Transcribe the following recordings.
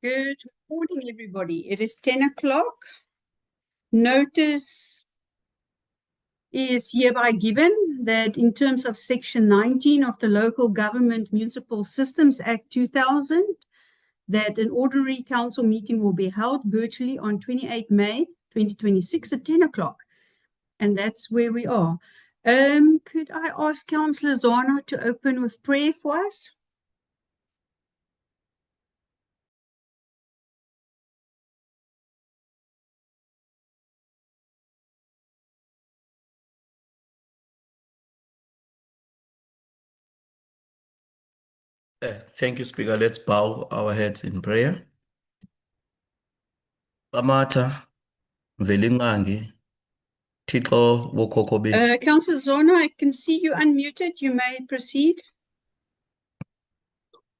Good morning, everybody. It is 10 o'clock. Notice is hereby given that in terms of Section 19 of the Local Government Municipal Systems Act 2000, that an ordinary council meeting will be held virtually on 28 May 2026 at 10 o'clock. And that's where we are. Could I ask Councillor Zana to open with prayer for us? Thank you, Speaker. Let's bow our heads in prayer. Amata, Velingangi, Thixo wokhokho bethu. Councillor Zana, I can see you unmuted. You may proceed.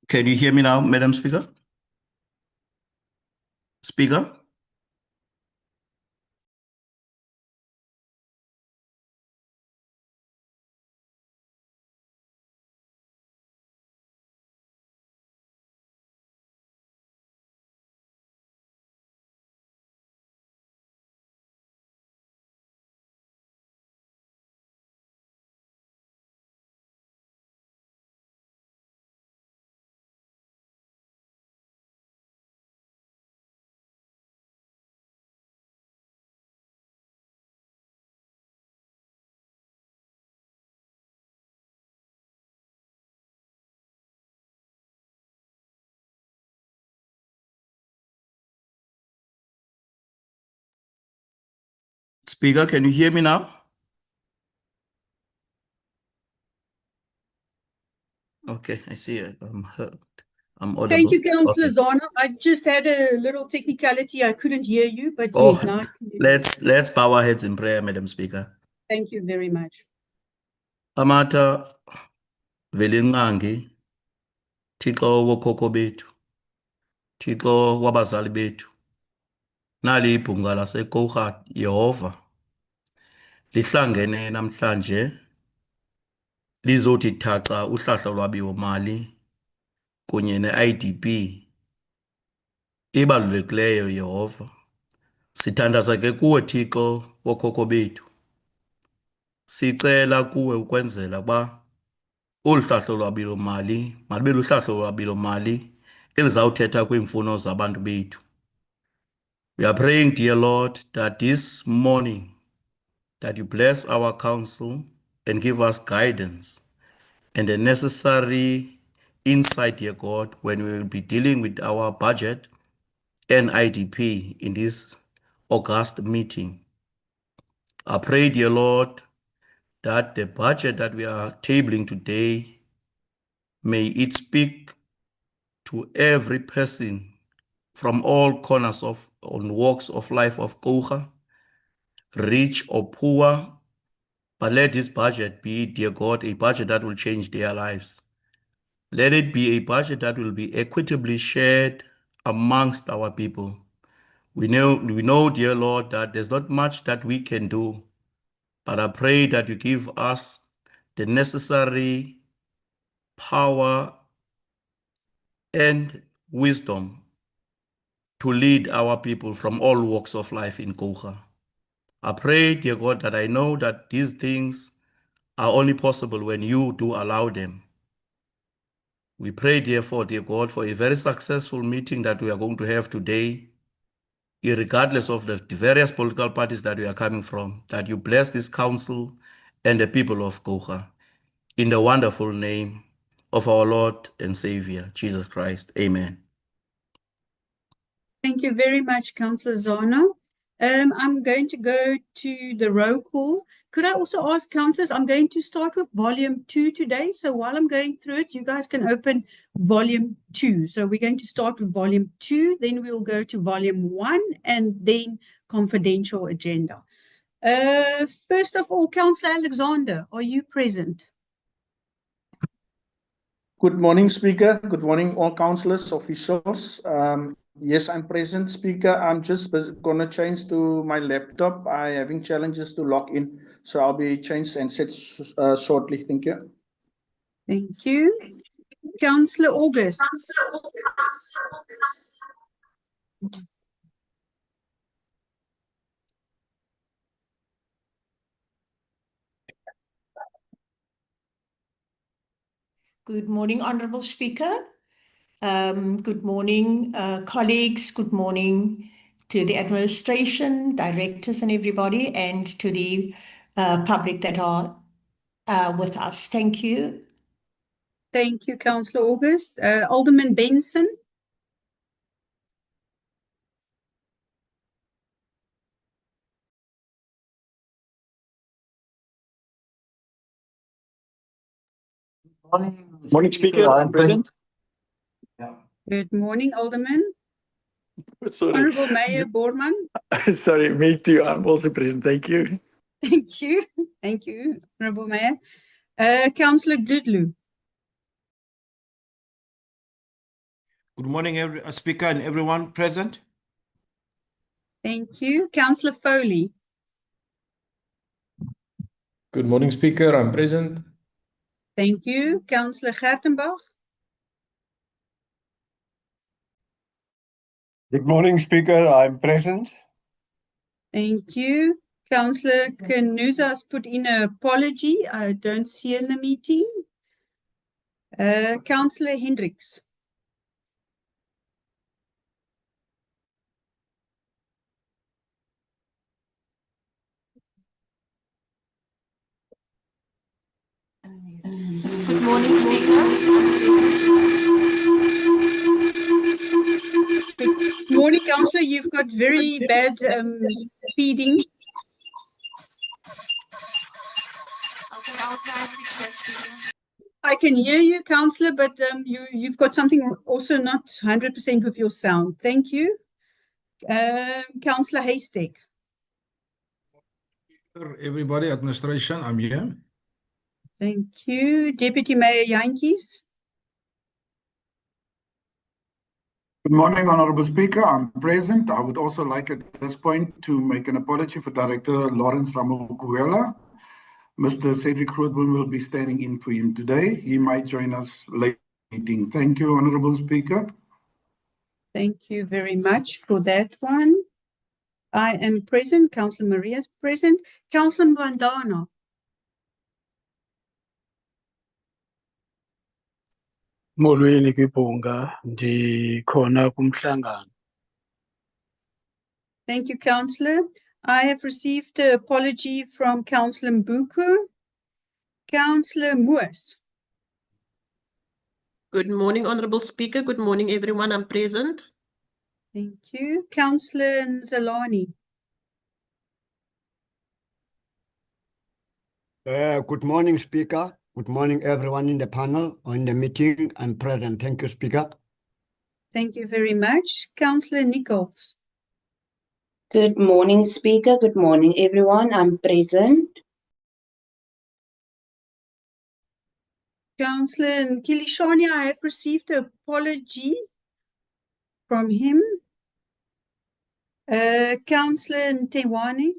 Can you hear me now, Madam Speaker? Speaker? Speaker, can you hear me now? Okay, I see it. I'm heard. I'm audible. Thank you, Councillor Okay. Zana. I just had a little technicality. I couldn't hear you, but Oh, yes, now I can hear you. let's bow our heads in prayer, Madam Speaker. Thank you very much. Amata, Velingangi, Thixo wokhokho bethu. Thixo wabazali bethu. Nali ibhunga laseKouga, Yehova. Lihlangene namhlanje lizothi thaca uhlahla lwabiwo mali kunye ne-IDP ebalulekileyo Yehova. Sithandaza ke kuwe Thixo wokhokho bethu. Sicela kuwe ukwenzela ba uluhlahlo lwabilo mali malube luhlahlo lwabilo mali elizawuthetha kwiimfuno zabantu bethu. We are praying, dear Lord, that this morning that you bless our council and give us guidance and the necessary insight, dear God, when we will be dealing with our budget and IDP in this August meeting. I pray, dear Lord, that the budget that we are tabling today, may it speak to every person from all corners of on walks of life of Kouga, rich or poor, but let this budget be, dear God, a budget that will change their lives. Let it be a budget that will be equitably shared amongst our people. We know, dear Lord, that there's not much that we can do, but I pray that you give us the necessary power and wisdom to lead our people from all walks of life in Kouga. I pray, dear God, that I know that these things are only possible when you do allow them. We pray, therefore, dear God, for a very successful meeting that we are going to have today, regardless of the various political parties that we are coming from, that you bless this council and the people of Kouga. In the wonderful name of our Lord and Savior, Jesus Christ. Amen. Thank you very much, Councillor Zana. I'm going to go to the roll call. Could I also ask councillors, I'm going to start with volume 2 today. So while I'm going through it, you guys can open volume 2. So we're going to start with volume 2, then we'll go to volume 1 and then confidential agenda. First of all, Councillor Alexander, are you present? Good morning, Speaker. Good morning, all councillors, officials. Yes, I'm present, Speaker. I'm just going to change to my laptop. I'm having challenges to log in, so I'll be changed and set shortly. Thank you. Thank you. Councillor August. Good morning, Honourable Speaker. Good morning, colleagues. Good morning to the administration, directors and everybody, and to the public that are with us. Thank you. Thank you, Councillor August. Alderman Benson. Morning, Speaker. I'm present. Good morning, Alderman. Sorry. Honourable Mayor Borman. Sorry, me too. I'm also present. Thank you. Thank you. Thank you, Honourable Mayor. Councillor Dudlu. Good morning, Speaker and everyone present. Thank you. Councillor Foley. Good morning, Speaker. I'm present. Thank you. Councillor Gertenbach. Good morning, Speaker. I'm present. Thank you. Councillor Kanuza has put in an apology. I don't see in the meeting. Councillor Hendricks. Good morning, Speaker. Good morning, Councillor. You've got very bad feeding. Okay, I'll try and fix that, Speaker. I can hear you, Councillor, but you've got something also not 100% with your sound. Thank you. Councillor Haystack. Everybody, administration, I'm here. Thank you. Deputy Mayor Jantjies. Good morning, Honourable Speaker. I'm present. I would also like at this point to make an apology for Director Lawrence Ramokuela. Mr. Cedric Grootboom will be standing in for him today. He might join us later in the meeting. Thank you, Honourable Speaker. Thank you very much for that one. I am present. Councillor Maria is present. Councillor Mbandana. Molweni Kibonga, ndikhona kumhlangano. Thank you, Councillor. I have received an apology from Councillor Mbuku. Councillor Moos. Good morning, Honourable Speaker. Good morning, everyone. I'm present. Thank you. Councillor Nzalani. Good morning, Speaker. Good morning, everyone in the panel or in the meeting. I'm present. Thank you, Speaker. Thank you very much. Councillor Nichols. Good morning, Speaker. Good morning, everyone. I'm present. Councillor Nkilishania, I have received an apology from him. Councillor Ntewani.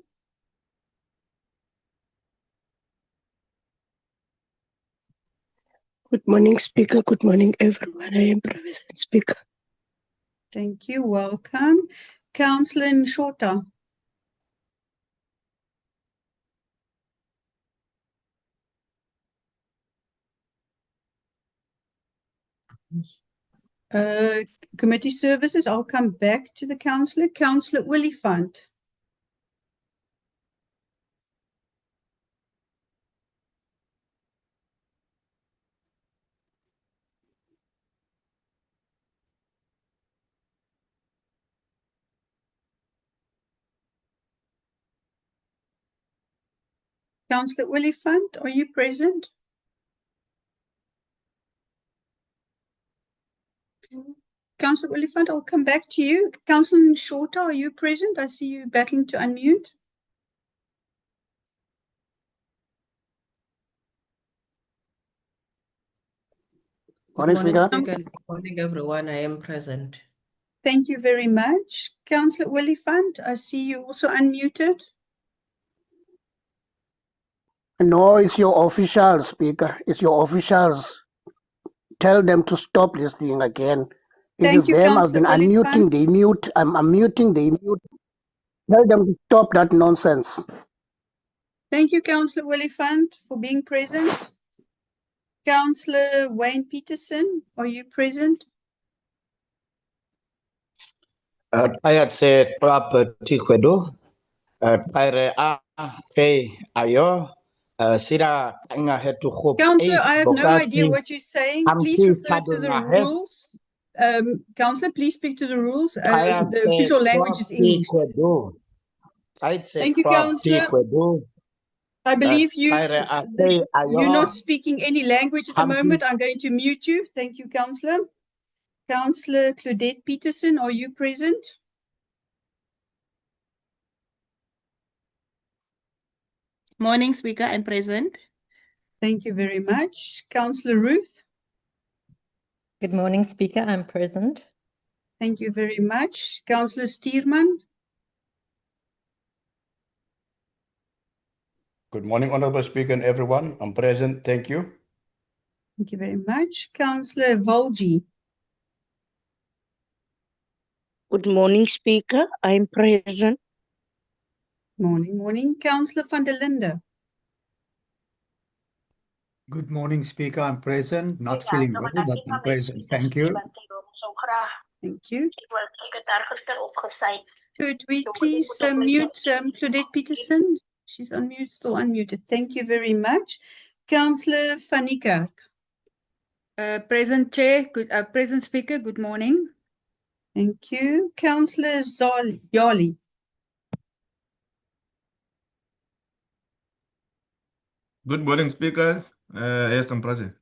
Good morning, Speaker. Good morning, everyone. I am present, Speaker. Thank you. Welcome. Councillor Nshota. Committee services, I'll come back to the councillor. Councillor Oliphant. Councillor Oliphant, are you present? Councillor Oliphant, I'll come back to you. Councillor Nshota, are you present? I see you battling to unmute. Good morning, Speaker. Good morning, everyone. I am present. Thank you very much. Councillor Oliphant, I see you also unmuted. No, it's your officials, Speaker. It's your officials. Tell them to stop listening again. It Thank is you, them. I've Councillor been unmuting. Oliphant. They mute. I'm muting. They mute. Tell them to stop that nonsense. Thank you, Councillor Oliphant, for being present. Councillor Wayne Peterson, are you present? I had said property kwedo. Pare a pay ayo. Sira nga hetu hope Councillor, eight I have no idea bokati. what you're saying. Please Amti refer to sado the nga he. rules. Councillor, please speak to the rules. I had The said official language is property English. kwedo. I said Thank you, property Councillor. kwedo. I believe Pare a pay you're not ayo. speaking any language at the moment. I'm going to mute you. Thank you, Councillor. Councillor Claudette Peterson, are you present? Morning, Speaker. I'm present. Thank you very much. Councillor Ruth. Good morning, Speaker. I'm present. Thank you very much. Councillor Stearman. Good morning, Honorable Speaker and everyone. I'm present. Thank you. Thank you very much. Councillor Volji. Good morning, Speaker. I'm present. Morning. Councillor van der Linde. Good morning, Speaker. I'm present. Not feeling well, but I'm present. Thank you. Thank you. Could we please mute Claudette Peterson? She's unmuted, still unmuted. Thank you very much. Councillor van Niekerk. Present Chair, present Speaker, good morning. Thank you. Councillor Yali. Good morning, Speaker. Yes, I'm present.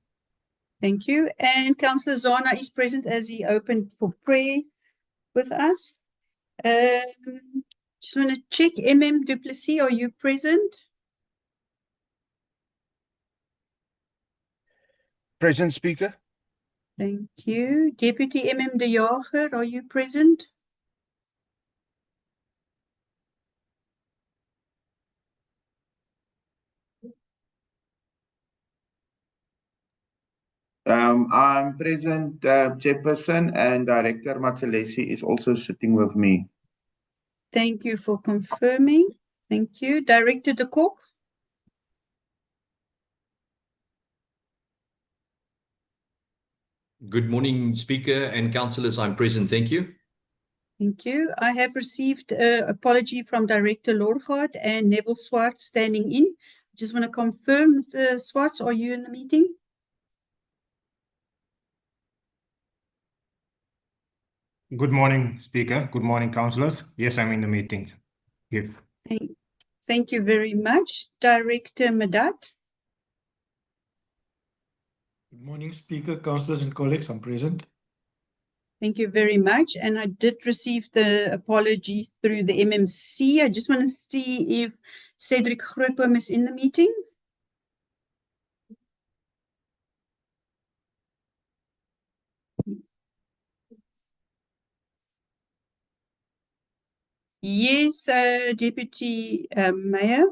Thank you. And Councillor Zana is present as he opened for prayer with us. Just want to check, Du Plessis, are you present? Present, Speaker. Thank you. Deputy De Jager, are you present? I'm present, Chairperson, and Director Matsalesi is also sitting with me. Thank you for confirming. Thank you. Director de Kock. Good morning, Speaker and councillors. I'm present. Thank you. Thank you. I have received an apology from Director Lorgaard and Neville Swartz standing in. Just want to confirm, Mr. Swartz, are you in the meeting? Good morning, Speaker. Good morning, councillors. Yes, I'm in the meeting. Thank you. Thank you very much. Director Madat. Good morning, Speaker, councillors and colleagues. I'm present. Thank you very much. And I did receive the apology through the MMC. I just want to see if Cedric Grootboom is in the meeting. Yes, Deputy Mayor.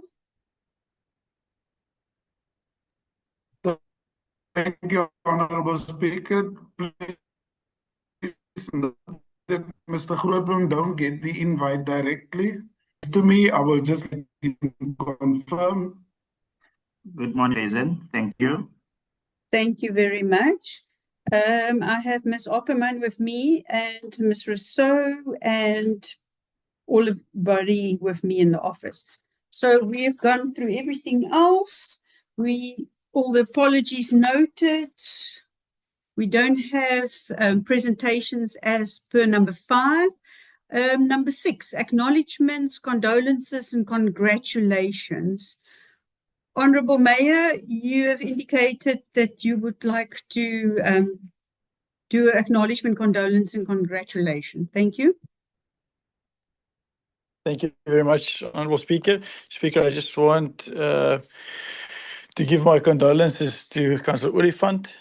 Thank you, Honorable Speaker. Please note that Mr. Grootboom don't get the invite directly to me. I will just confirm. Good morning, present. Thank you. Thank you very much. I have Ms. Opperman with me and Ms. Rousseau and all of everybody with me in the office. So we have gone through everything else. All the apologies noted. We don't have presentations as per number 5. Number 6, acknowledgements, condolences, and congratulations. Honorable Mayor, you have indicated that you would like to do acknowledgement, condolence, and congratulation. Thank you. Thank you very much, Honourable Speaker. Speaker, I just want to give my condolences to Councillor Oliphant.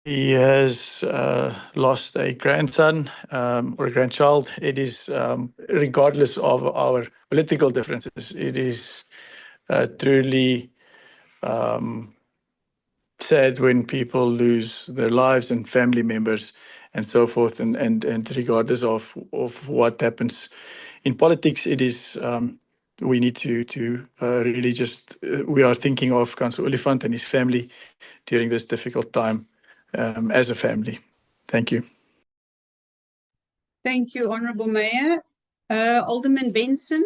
He has lost a grandson or a grandchild. It is, regardless of our political differences, it is truly sad when people lose their lives and family members. so forth. And regardless of what happens in politics, it is we need to really just we are thinking of Councillor Oliphant and his family during this difficult time as a family. Thank you. Thank you, Honourable Mayor. Alderman Benson.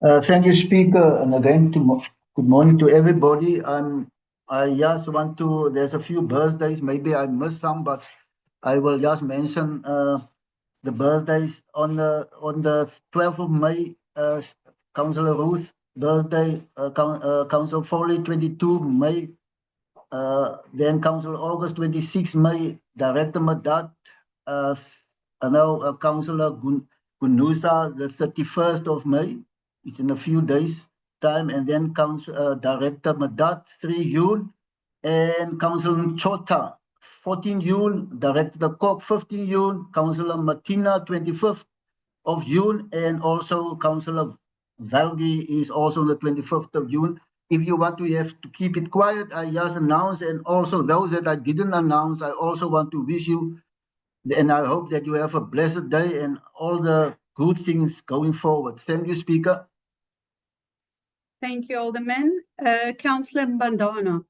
Thank you, Speaker. And again, good morning to everybody. I just want to, there's a few birthdays, maybe I missed some, but I will just mention the birthdays on the 12th of May, Councillor Ruth birthday, Councillor Foley 22 May, then Councillor August 26 May, Director Madat, Councillor Gunusa the 31st of May. It's in a few days time, and then Director Madat 3 June, and Councillor Chota 14 June, Director Kok 15 June, Councillor Martina 25th of June, and also Councillor Valgi is also on the 25th of June. If you want to have to keep it quiet, I just announce, and also those that I didn't announce, I also want to wish you, and I hope that you have a blessed day and all the good things going forward. Thank you, Speaker. Thank you, Alderman. Councillor Mbandana.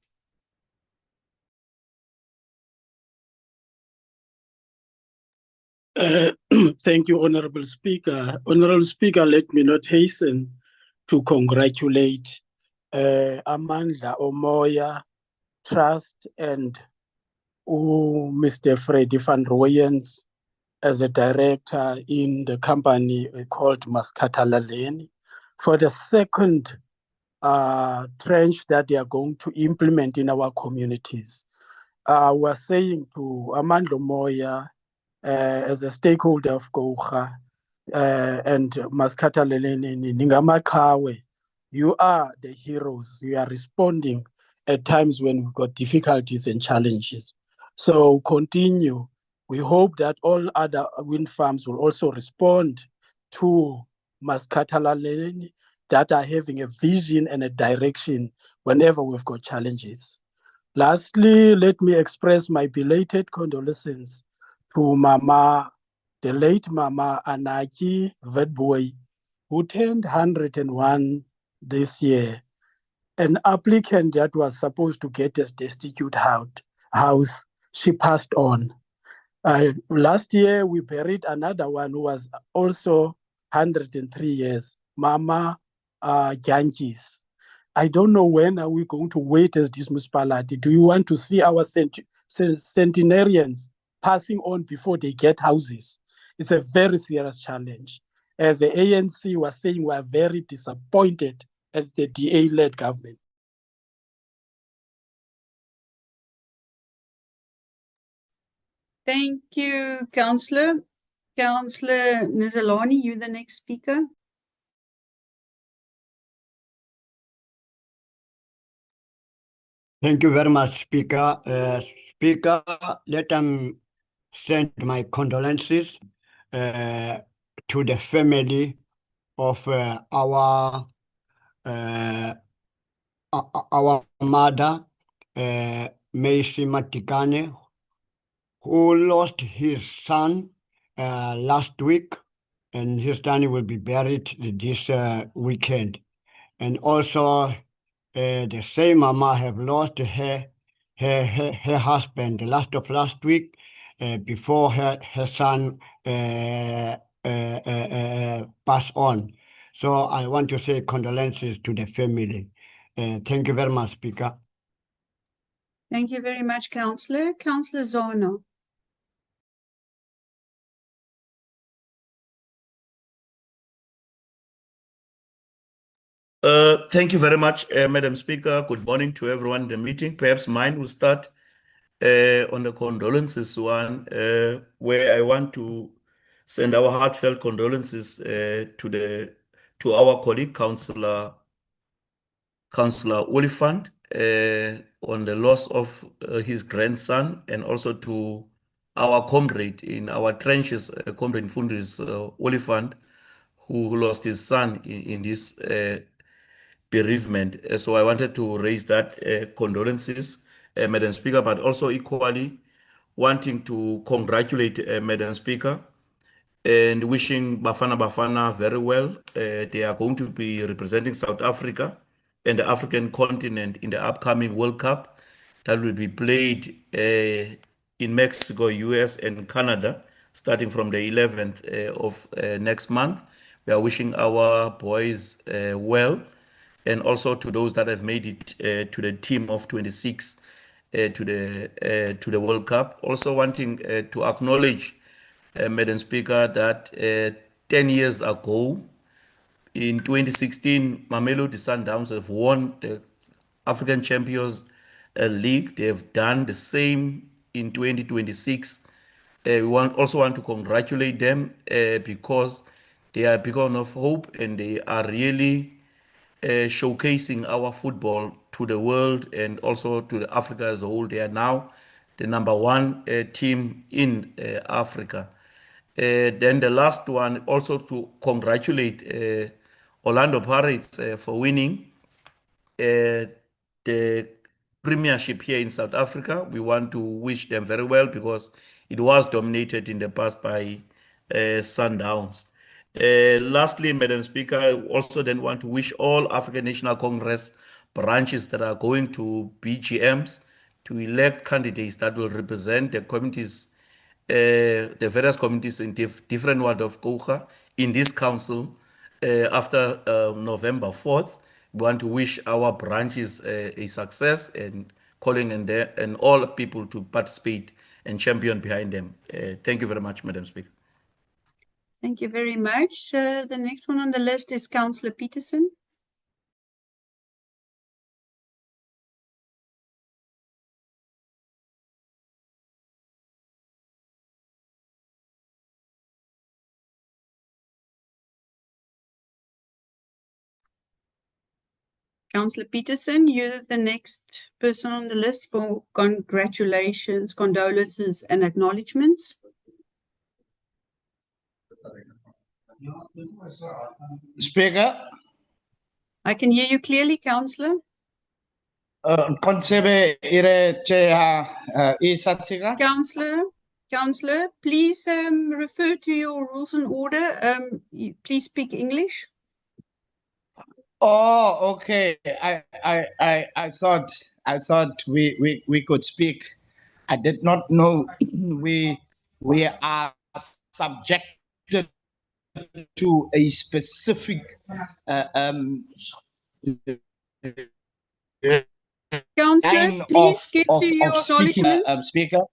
Thank you, Honourable Speaker. Honourable Speaker, let me not hasten to congratulate Amandla Omoya Trust and Mr. Freddie van Rooyens as a director in the company called Maskatalaleni for the second trench that they are going to implement in our communities. We're saying to Amandla Omoya, as a stakeholder of Gouga and Maskatalaleni, Ningamakawe, you are the heroes. You are responding at times when we've got difficulties and challenges. So continue. We hope that all other wind farms will also respond to Maskatalaleni that are having a vision and a direction whenever we've got challenges. Lastly, let me express my belated condolences to Mama, the late Mama Anaki Vetboy, who turned 101 this year. An applicant that was supposed to get a destitute house, she passed on. Last year, we buried another one who was also 103 years, Mama Ganjis. I don't know when are we going to wait as this municipality. Do you want to see our centenarians passing on before they get houses? It's a very serious challenge. As the ANC was saying, we are very disappointed at the DA-led government. Thank you, Councillor. Councillor Nizalani, you're the next speaker. Thank you very much, Speaker. Speaker, let me send my condolences to the family of our mother, Macy Matikane, who lost his son last week, and his son will be buried this weekend. And also, the same mama have lost her husband last week before her son passed on. So I want to say condolences to the family. Thank you very much, Speaker. Thank you very much, Councillor. Councillor Zono. Thank you very much, Madam Speaker. Good morning to everyone in the meeting. Perhaps mine will start on the condolences one, where I want to send our heartfelt condolences to our colleague, Councillor Oliphant, on the loss of his grandson, and also to our comrade in our trenches, Comrade Fundis Oliphant, who lost his son in this bereavement. So I wanted to raise that condolences, Madam Speaker, but also equally wanting to congratulate Madam Speaker and wishing Bafana Bafana very well. They are going to be representing South Africa and the African continent in the upcoming World Cup that will be played in Mexico, US, and Canada, starting from the 11th of next month. We are wishing our boys well, and also to those that have made it to the team of 26 to the World Cup. Also wanting to acknowledge, Madam Speaker, that 10 years ago, in 2016, Mamelodi Sundowns have won the African Champions League. They have done the same in 2026. We also want to congratulate them because they are a beacon of hope and they are really showcasing our football to the world and also to Africa as a whole. They are now the #1 team in Africa. Then the last one, also to congratulate Orlando Pirates for winning the premiership here in South Africa. We want to wish them very well because it was dominated in the past by Sundowns. Lastly, Madam Speaker, I also then want to wish all African National Congress branches that are going to BGMs to elect candidates that will represent the communities, the various communities in different wards of Kouga in this council after November 4th. We want to wish our branches a success and calling and all people to participate and champion behind them. Thank you very much, Madam Speaker. Thank you very much. The next one on the list is Councillor Peterson. Councillor Peterson, you're the next person on the list for congratulations, condolences, and acknowledgements. Speaker. I can hear you clearly, Councillor. Councillor, please refer to your rules and order. Please speak English. Oh, okay. I thought we could speak. I did not know we are subjected to a specific Councillor, please get to your acknowledgements. Speaker.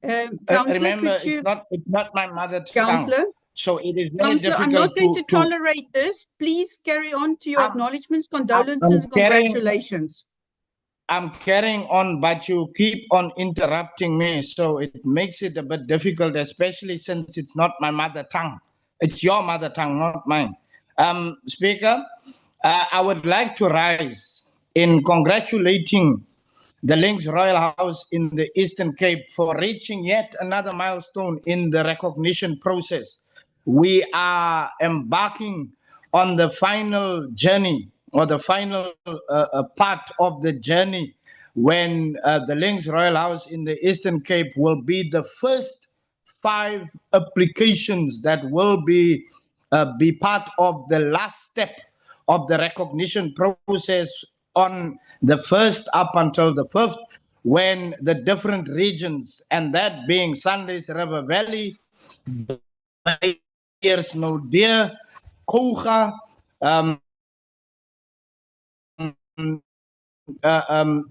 Councillor, Remember, it's not my mother tongue. Councillor, so it is very difficult. I'm not going to tolerate this. Please carry on to your acknowledgements, condolences, and congratulations. I'm carrying on, but you keep on interrupting me, so it makes it a bit difficult, especially since it's not my mother tongue. It's your mother tongue, not mine. Speaker, I would like to rise in congratulating the Links Royal House in the Eastern Cape for reaching yet another milestone in the recognition process. We are embarking on the final journey or the final part of the journey when the Links Royal House in the Eastern Cape will be the first 5 applications that will be part of the last step of the recognition process on the 1st up until the 5th, when the different regions, and that being Sundays River Valley, Snowdeer, Kouga,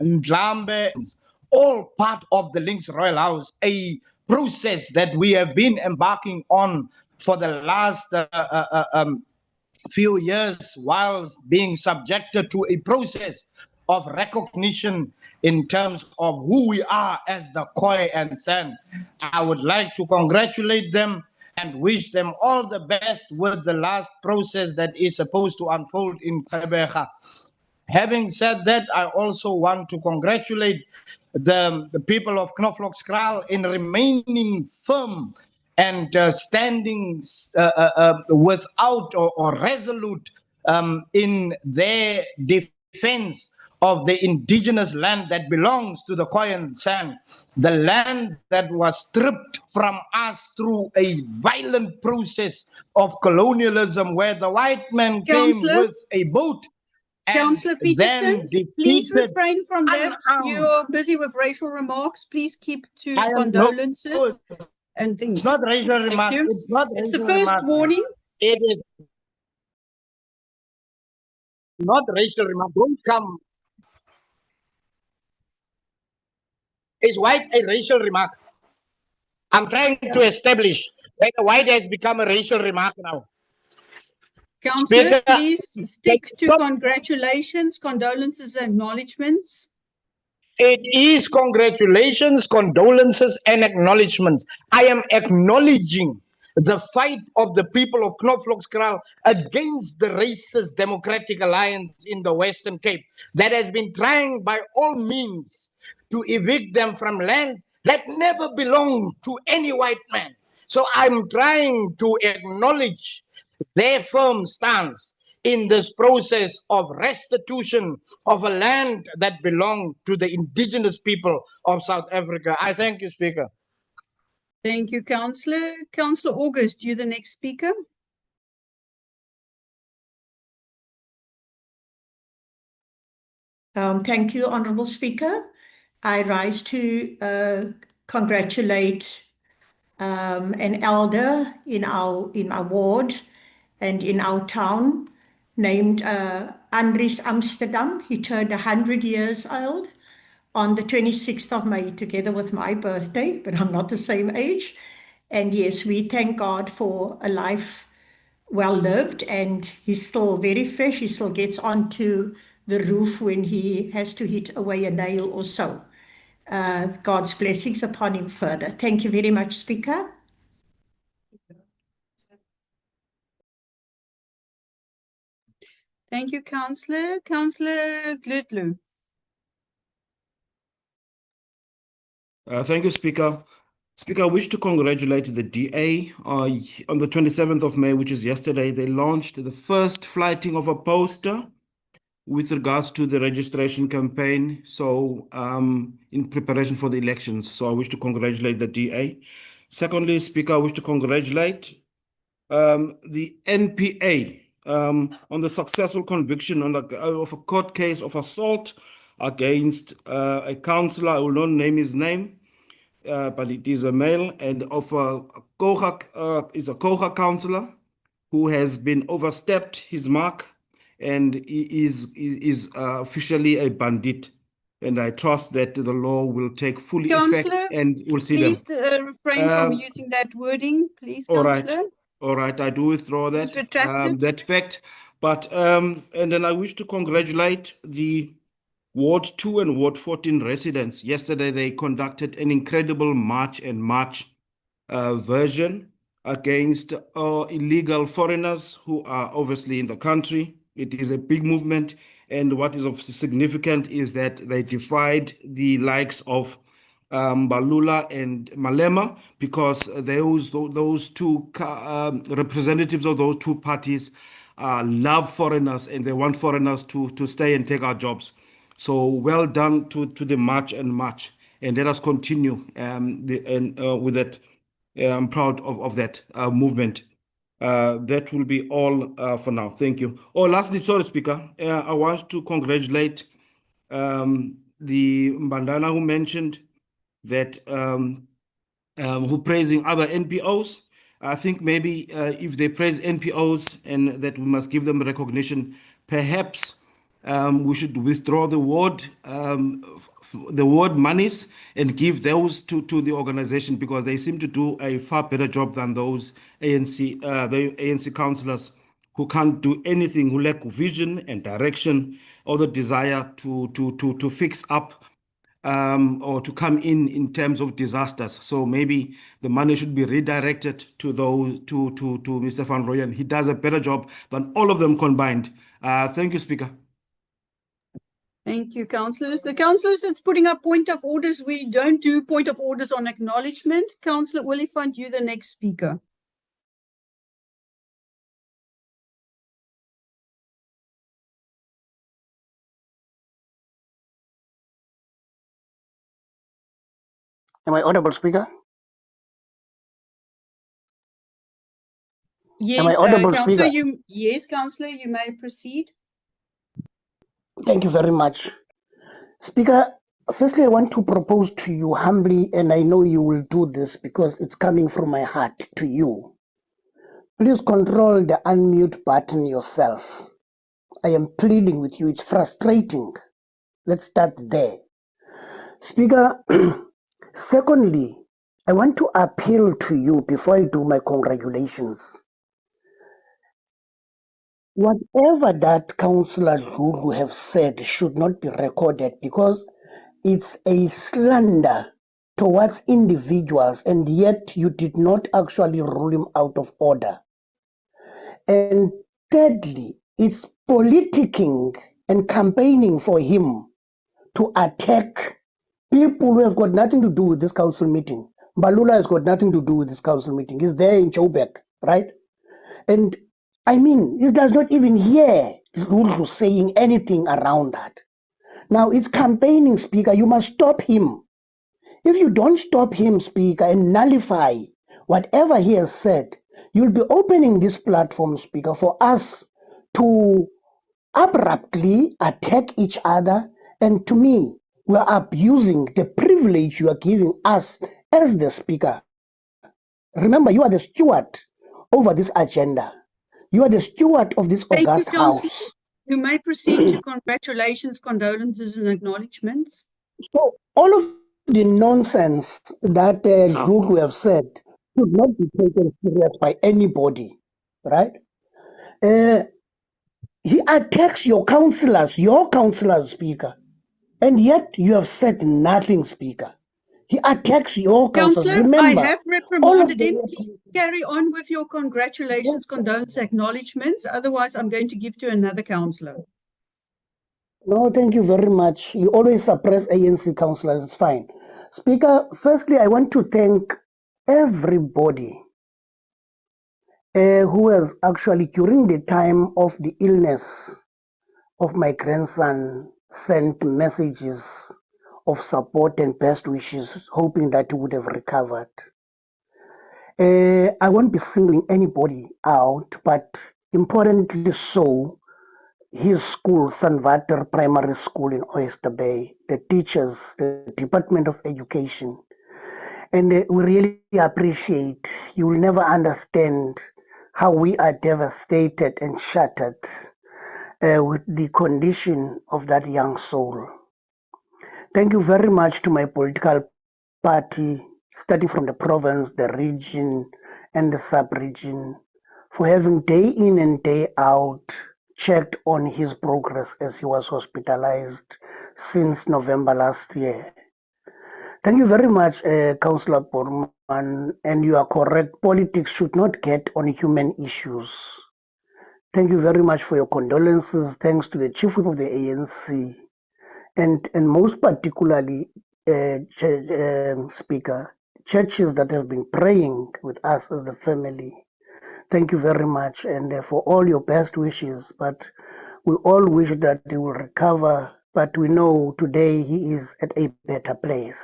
Ndlambe, all part of the Links Royal House, a process that we have been embarking on for the last few years, whilst being subjected to a process of recognition in terms of who we are as the Khoi and San. I would like to congratulate them and wish them all the best with the last process that is supposed to unfold in Gqeberha. Having said that, I also want to congratulate the people of Knoflokskraal in remaining firm and standing without or resolute in their defense of the indigenous land that belongs to the Khoisan San, the land that was stripped from us through a violent process of colonialism where the white man came Councillor? with a boat and Councillor Peterson, then please defeated refrain from that. You unarmed. are busy with racial remarks. Please keep to I am condolences and things. It's not racial Thank remark. you. It's not It's the racial first remark. warning. It is not racial remark. Don't come. Is white a racial remark? I'm trying to establish whether white has become a racial remark now. Councillor, Speaker, please stick to stop. congratulations, condolences, and acknowledgements. It is congratulations, condolences, and acknowledgements. I am acknowledging the fight of the people of Knoflokskraal against the racist Democratic Alliance in the Western Cape that has been trying by all means to evict them from land that never belonged to any white man. So I'm trying to acknowledge their firm stance in this process of restitution of a land that belonged to the indigenous people of South Africa. I thank you, Speaker. Thank you, Councillor. Councillor August, you're the next speaker. Thank you, Honourable Speaker. I rise to congratulate an elder in our ward and in our town named Andries Amsterdam. He turned 100 years old on the 26th of May, together with my birthday, but I'm not the same age. And yes, we thank God for a life well lived, and he's still very fresh. He still gets onto the roof when he has to hit away a nail or so. God's blessings upon him further. Thank you very much, Speaker. Thank you, Councillor. Councillor Glutlu. Thank you, Speaker. Speaker, I wish to congratulate the DA. On the 27th of May, which is yesterday, they launched the first flighting of a poster with regards to the registration campaign. So, in preparation for the elections. So I wish to congratulate the DA. Secondly, Speaker, I wish to congratulate the NPA on the successful conviction of a court case of assault against a councillor. I will not name his name, but it is a male, and of a Koga councillor who has been overstepped his mark and is officially a bandit. And I trust that the law will take full effect Councillor, and we'll see them. please refrain from using that wording, please, All right. Councillor. All right, I do withdraw that that fact. But and then I wish to congratulate the Ward 2 and Ward 14 residents. Yesterday they conducted an incredible march version against illegal foreigners who are obviously in the country. It is a big movement, and what is of significant is that they defied the likes of Balula and Malema, because those two representatives of those two parties love foreigners, and they want foreigners to stay and take our jobs. So well done to the march, and let us continue with that. I'm proud of that movement. That will be all for now. Thank you. Oh, lastly, sorry, Speaker, I want to congratulate the Mbandana who mentioned that who praising other NPOs. I think maybe if they praise NPOs and that we must give them recognition, perhaps we should withdraw the ward monies and give those to the organization, because they seem to do a far better job than those the ANC councillors who can't do anything, who lack vision and direction or the desire to fix up or to come in terms of disasters. So maybe the money should be redirected to those to Mr. Van Rooyen. He does a better job than all of them combined. Thank you, Speaker. Thank you, councillors. The councillors that's putting up point of orders, we don't do point of orders on acknowledgement. Councillor Oliphant, you the next speaker. Am I audible, Speaker? Am I Yes, audible, Councillor, Speaker? yes, Councillor, you may proceed. Thank you very much. Speaker, firstly, I want to propose to you humbly, and I know you will do this because it's coming from my heart to you. Please control the unmute button yourself. I am pleading with you. It's frustrating. Let's start there. Speaker, secondly, I want to appeal to you before I do my congratulations. Whatever that Councillor Lulu have said should not be recorded because it's a slander towards individuals, and yet you did not actually rule him out of order. And thirdly, it's politicking and campaigning for him to attack people who have got nothing to do with this council meeting. Balula has got nothing to do with this council meeting. He's there in Joburg, right? And I mean, he does not even hear Lulu saying anything around that. Now, it's campaigning, Speaker. You must stop him. If you don't stop him, Speaker, and nullify whatever he has said, you'll be opening this platform, Speaker, for us to abruptly attack each other. And to me, we are abusing the privilege you are giving us as the Speaker. Remember, you are the steward over this agenda. You are the steward of this Thank you, august Councillor. house. You may proceed to congratulations, condolences, and acknowledgements. So all of the nonsense that Lulu have said should not be taken serious by anybody, right? He attacks your councillors, Speaker, and yet you have said nothing, Speaker. He attacks your councillors. Councillor, Remember, I have all of reprimanded him. the Please carry on with your congratulations, condolences, acknowledgements. Otherwise, I'm going to give to another councillor. No, thank you very much. You always suppress ANC councillors. It's fine. Speaker, firstly, I want to thank everybody who has actually, during the time of the illness of my grandson, sent messages of support and best wishes, hoping that he would have recovered. I won't be singling anybody out, but importantly so, his school, Sanvater Primary School in Oyster Bay, the teachers, the Department of Education. And we really appreciate, you will never understand how we are devastated and shattered with the condition of that young soul. Thank you very much to my political party, starting from the province, the region, and the sub-region, for having day in and day out checked on his progress as he was hospitalized since November last year. Thank you very much, Councillor Borman, and you are correct. Politics should not get on human issues. Thank you very much for your condolences. Thanks to the Chief Whip of the ANC, and most particularly, Speaker, churches that have been praying with us as the family. Thank you very much, and for all your best wishes. But we all wish that he will recover, but we know today he is at a better place.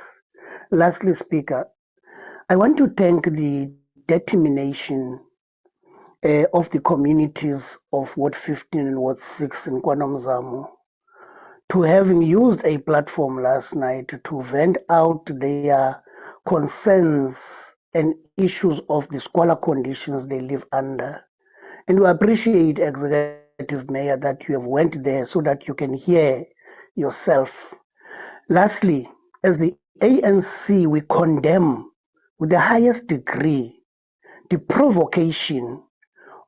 Lastly, Speaker, I want to thank the determination of the communities of Ward 15 and Ward 6 in KwaNomzamo to having used a platform last night to vent out their concerns and issues of the squalor conditions they live under. And we appreciate, Executive Mayor, that you have went there so that you can hear yourself. Lastly, as the ANC, we condemn with the highest degree the provocation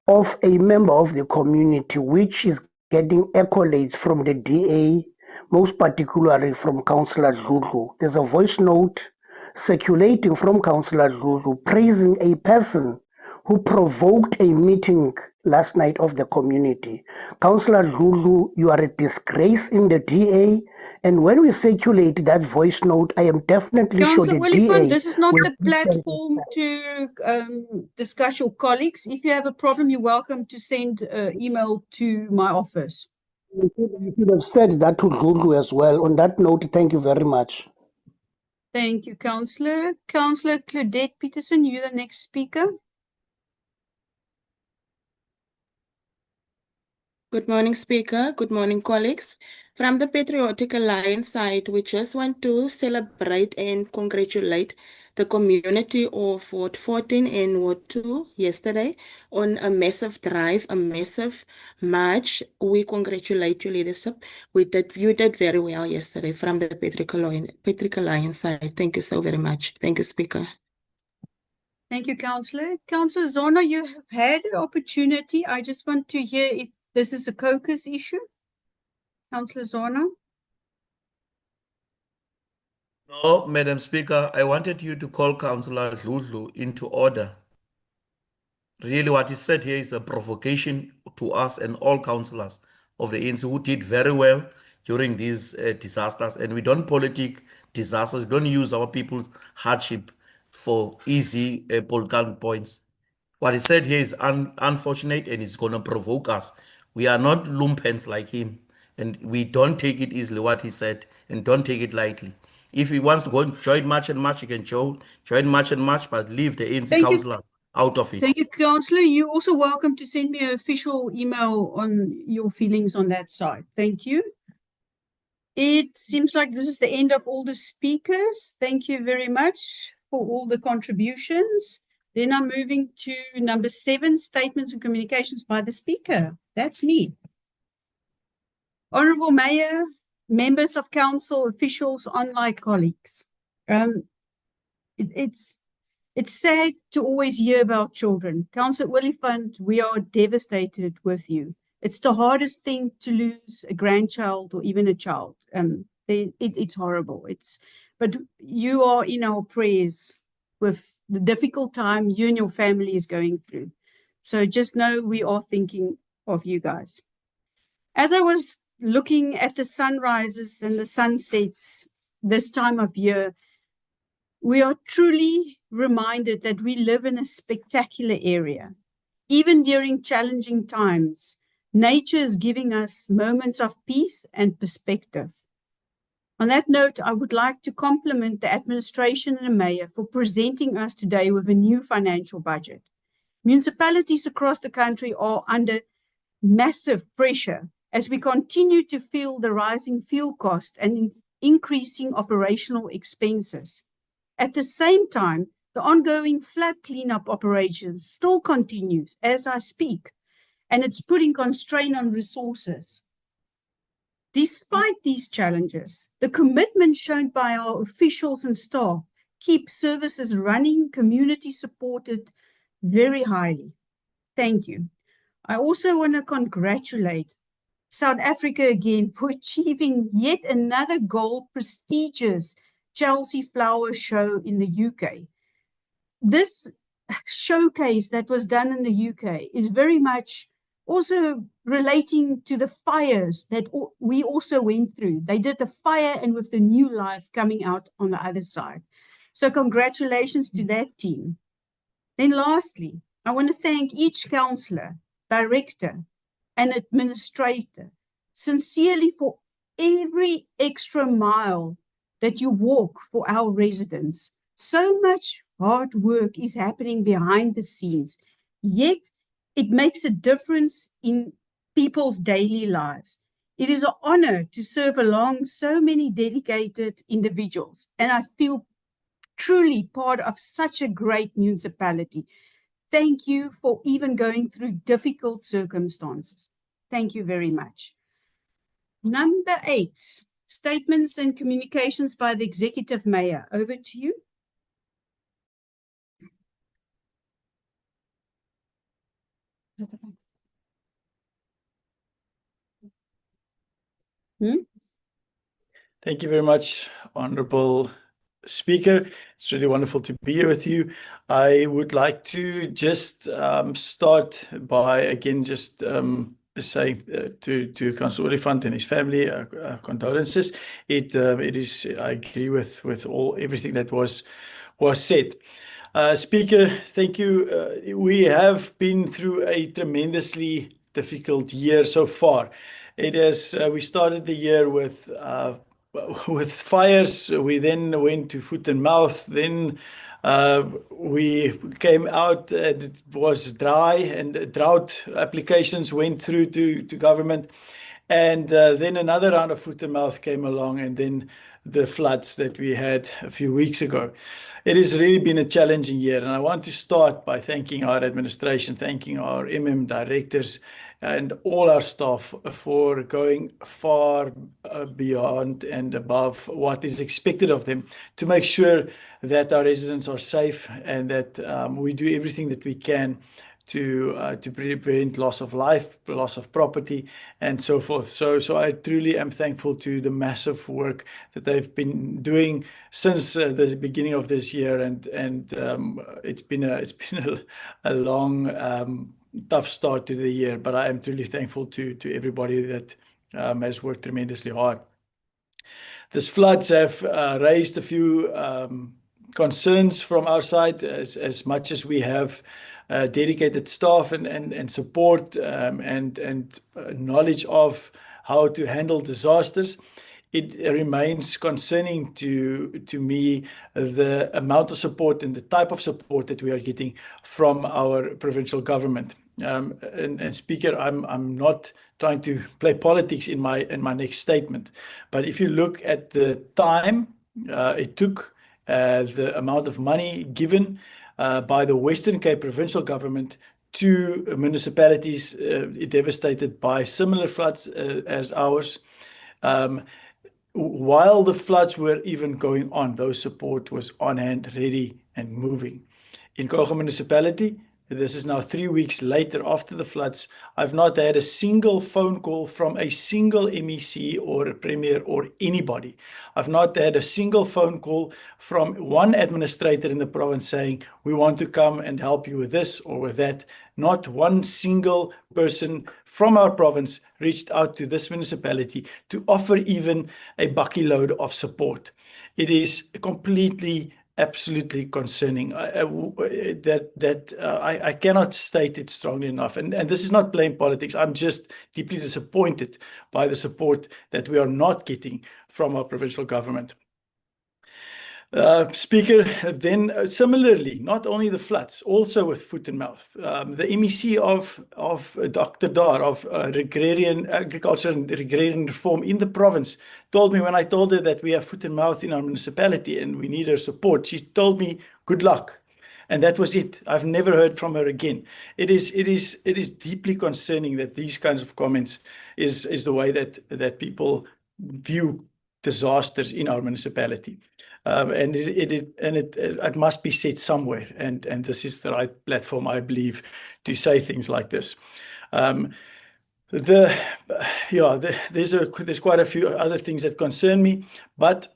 of a member of the community, which is getting accolades from the DA, most particularly from Councillor Lulu. There's a voice note circulating from Councillor Lulu praising a person who provoked a meeting last night of the community. Councillor Lulu, you are a disgrace in the DA. And when we circulate that voice note, I am definitely sure the Councillor DA... this is not the platform to discuss your colleagues. If you have a problem, you're welcome to send email to my office. You should have said that to Lulu as well. On that note, thank you very much. Thank you, Councillor. Councillor Claudette Peterson, you're the next speaker. Good morning, Speaker. Good morning, colleagues. From the Patriotic Alliance side, we just want to celebrate and congratulate the community of Ward 14 and Ward 2 yesterday on a massive drive, a massive march. We congratulate your leadership. You did very well yesterday from the Patriotic Alliance side. Thank you so very much. Thank you, Speaker. Thank you, Councillor. Councillor Zona, you have had the opportunity. I just want to hear if this is a caucus issue. Councillor Zona. No, Madam Speaker, I wanted you to call Councillor Dludlu into order. Really, what he said here is a provocation to us and all councillors of the ANC who did very well during these disasters. And we don't politic disasters. We don't use our people's hardship for easy political points. What he said here is unfortunate and it's going to provoke us. We are not lumpens like him. And we don't take it easily, what he said, and don't take it lightly. If he wants to go and join March and March, he can join March and March, but leave the ANC councillor out of it. Thank you, Councillor. You're also welcome to send me an official email on your feelings on that side. Thank you. It seems like this is the end of all the speakers. Thank you very much for all the contributions. Then I'm moving to number 7, statements and communications by the speaker. That's me. Honourable Mayor, members of council, officials, online colleagues. It's sad to always hear about children. Councillor Oliphant, we are devastated with you. It's the hardest thing to lose a grandchild or even a child. It's horrible. But you are in our prayers with the difficult time you and your family is going through. So just know we are thinking of you guys. As I was looking at the sunrises and the sunsets this time of year, we are truly reminded that we live in a spectacular area. Even during challenging times, nature is giving us moments of peace and perspective. On that note, I would like to compliment the administration and the mayor for presenting us today with a new financial budget. Municipalities across the country are under massive pressure as we continue to feel the rising fuel cost and increasing operational expenses. At the same time, the ongoing flood cleanup operations still continues as I speak, and it's putting constraint on resources. Despite these challenges, the commitment shown by our officials and staff keeps services running, community supported very highly. Thank you. I also want to congratulate South Africa again for achieving yet another gold prestigious Chelsea Flower Show in the UK. This showcase that was done in the UK is very much also relating to the fires that we also went through. They did the fire and with the new life coming out on the other side. So congratulations to that team. Then lastly, I want to thank each councillor, director, and administrator sincerely for every extra mile that you walk for our residents. So much hard work is happening behind the scenes, yet it makes a difference in people's daily lives. It is an honor to serve along so many dedicated individuals, and I feel truly part of such a great municipality. Thank you for even going through difficult circumstances. Thank you very much. Number 8, statements and communications by the Executive Mayor. Over to you. Thank you very much, Honourable Speaker. It's really wonderful to be here with you. I would like to just start by again just saying to Councillor Oliphant and his family condolences. It is, I agree with everything that was said. Speaker, thank you. We have been through a tremendously difficult year so far. It is we started the year with with fires, we then went to foot and mouth. Then we came out, and it was dry, and drought applications went through to government. And then another round of foot and mouth came along, and then the floods that we had a few weeks ago. It has really been a challenging year, and I want to start by thanking our administration, thanking our directors, and all our staff for going far beyond and above what is expected of them to make sure that our residents are safe, and that we do everything that we can to prevent loss of life, loss of property, and so forth. So I truly am thankful to the massive work that they've been doing since the beginning of this year, and it's been a long, tough start to the year. But I am truly thankful to everybody that has worked tremendously hard. These floods have raised a few concerns from our side, as much as we have dedicated staff and support and knowledge of how to handle disasters. It remains concerning to me the amount of support and the type of support that we are getting from our provincial government. And Speaker, I'm not trying to play politics in my next statement, but if you look at the time it took, the amount of money given by the Western Cape provincial government to municipalities devastated by similar floods as ours. While the floods were even going on, those support was on hand, ready and moving. In Coega municipality, this is now 3 weeks later after the floods, I've not had a single phone call from a single MEC or a premier or anybody. I've not had a single phone call from one administrator in the province saying, we want to come and help you with this or with that. Not one single person from our province reached out to this municipality to offer even a bucky load of support. It is completely, absolutely concerning. I cannot state it strongly enough. And this is not playing politics. I'm just deeply disappointed by the support that we are not getting from our provincial government. Speaker, then similarly, not only the floods, also with foot and mouth. The MEC of Dr. Dar of Agriculture and Agrarian Reform in the province told me, when I told her that we have foot and mouth in our municipality and we need her support, she told me, good luck. And that was it. I've never heard from her again. It is deeply concerning that these kinds of comments is the way that people view disasters in our municipality. And it must be said somewhere, and this is the right platform, I believe, to say things like this. There's quite a few other things that concern me, but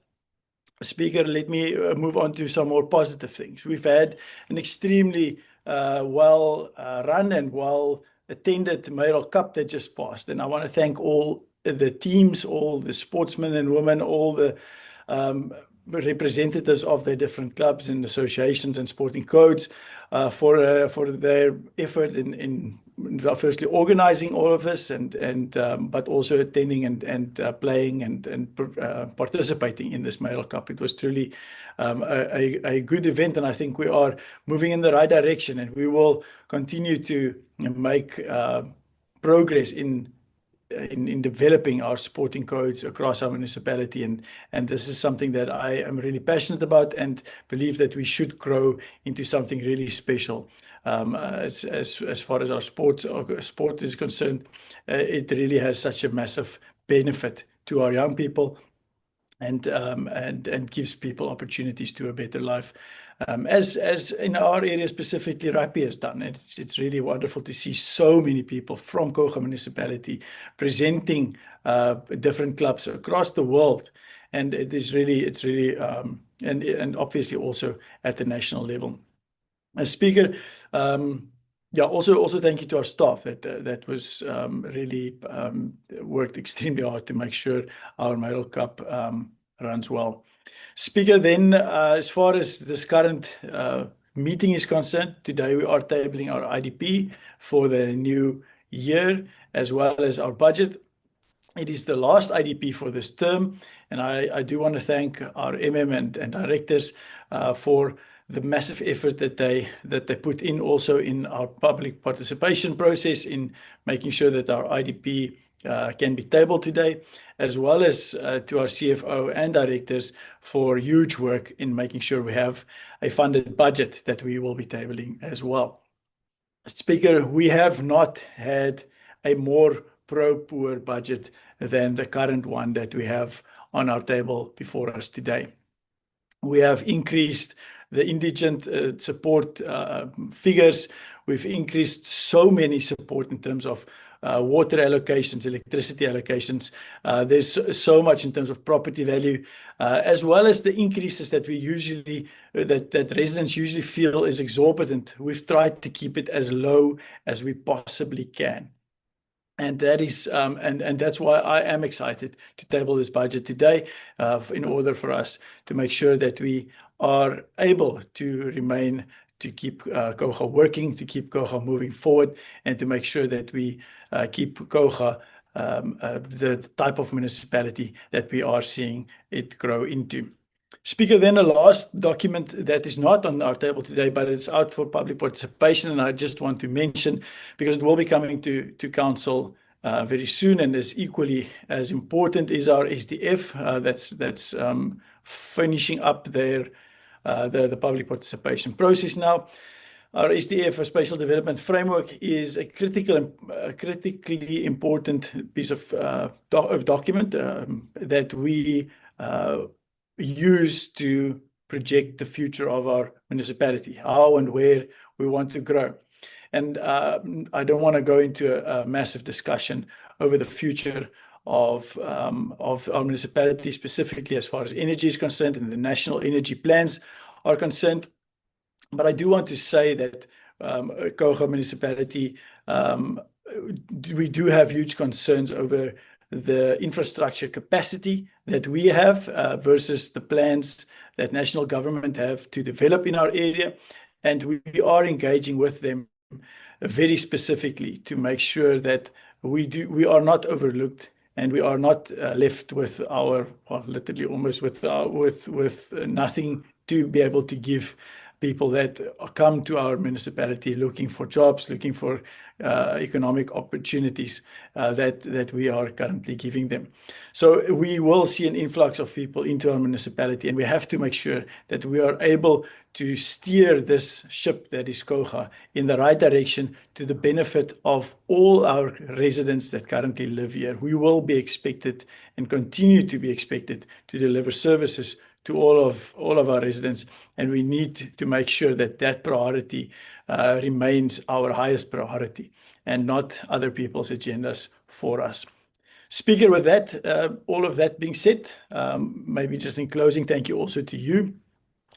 Speaker, let me move on to some more positive things. We've had an extremely well run and well attended Mayoral Cup that just passed, and I want to thank all the teams, all the sportsmen and women, all the representatives of their different clubs and associations and sporting codes for their effort in firstly organizing all of this but also attending and playing and participating in this Mayoral Cup. It was truly a good event, and I think we are moving in the right direction, and we will continue to make progress in developing our sporting codes across our municipality, and this is something that I am really passionate about and believe that we should grow into something really special. As far as our sport is concerned, it really has such a massive benefit to our young people, and gives people opportunities to a better life. As in our area specifically, rugby has done. It's really wonderful to see so many people from Coega municipality presenting different clubs across the world, and it's really and obviously also at the national level. Speaker, also thank you to our staff that was really worked extremely hard to make sure our Mayoral Cup runs well. Speaker, then as far as this current meeting is concerned, today we are tabling our IDP for the new year as well as our budget. It is the last IDP for this term, and I do want to thank our and directors for the massive effort that they put in also in our public participation process in making sure that our IDP can be tabled today, as well as to our CFO and directors for huge work in making sure we have a funded budget that we will be tabling as well. Speaker, we have not had a more pro-poor budget than the current one that we have on our table before us today. We have increased the indigent support figures. We've increased so many support in terms of water allocations, electricity allocations. There's so much in terms of property value, as well as the increases that we usually, that residents usually feel is exorbitant. We've tried to keep it as low as we possibly can. And that is, and that's why I am excited to table this budget today, in order for us to make sure that we are able to keep COGA working, to keep COGA moving forward, and to make sure that we keep COGA the type of municipality that we are seeing it grow into. Speaker, then a last document that is not on our table today, but it's out for public participation, and I just want to mention, because it will be coming to council very soon, and is equally as important, is our SDF that's finishing up the public participation process now. Our SDF, or Spatial Development Framework, is a critically important piece of document that we use to project the future of our municipality, how and where we want to grow. And I don't want to go into a massive discussion over the future of our municipality, specifically as far as energy is concerned and the national energy plans are concerned. But I do want to say that COGA municipality, we do have huge concerns over the infrastructure capacity that we have versus the plans that national government have to develop in our area. And we are engaging with them very specifically to make sure that we are not overlooked and we are not left with our, well, literally almost with nothing to be able to give people that come to our municipality looking for jobs, looking for economic opportunities that we are currently giving them. So we will see an influx of people into our municipality, and we have to make sure that we are able to steer this ship that is COGA in the right direction to the benefit of all our residents that currently live here. We will be expected and continue to be expected to deliver services to all of our residents, and we need to make sure that that priority remains our highest priority and not other people's agendas for us. Speaker, with that, all of that being said, maybe just in closing, thank you also to you,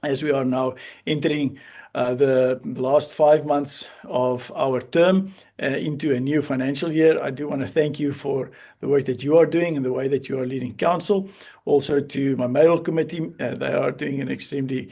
as we are now entering the last 5 months of our term into a new financial year. I do want to thank you for the work that you are doing and the way that you are leading council. Also to my mayoral committee, they are doing an extremely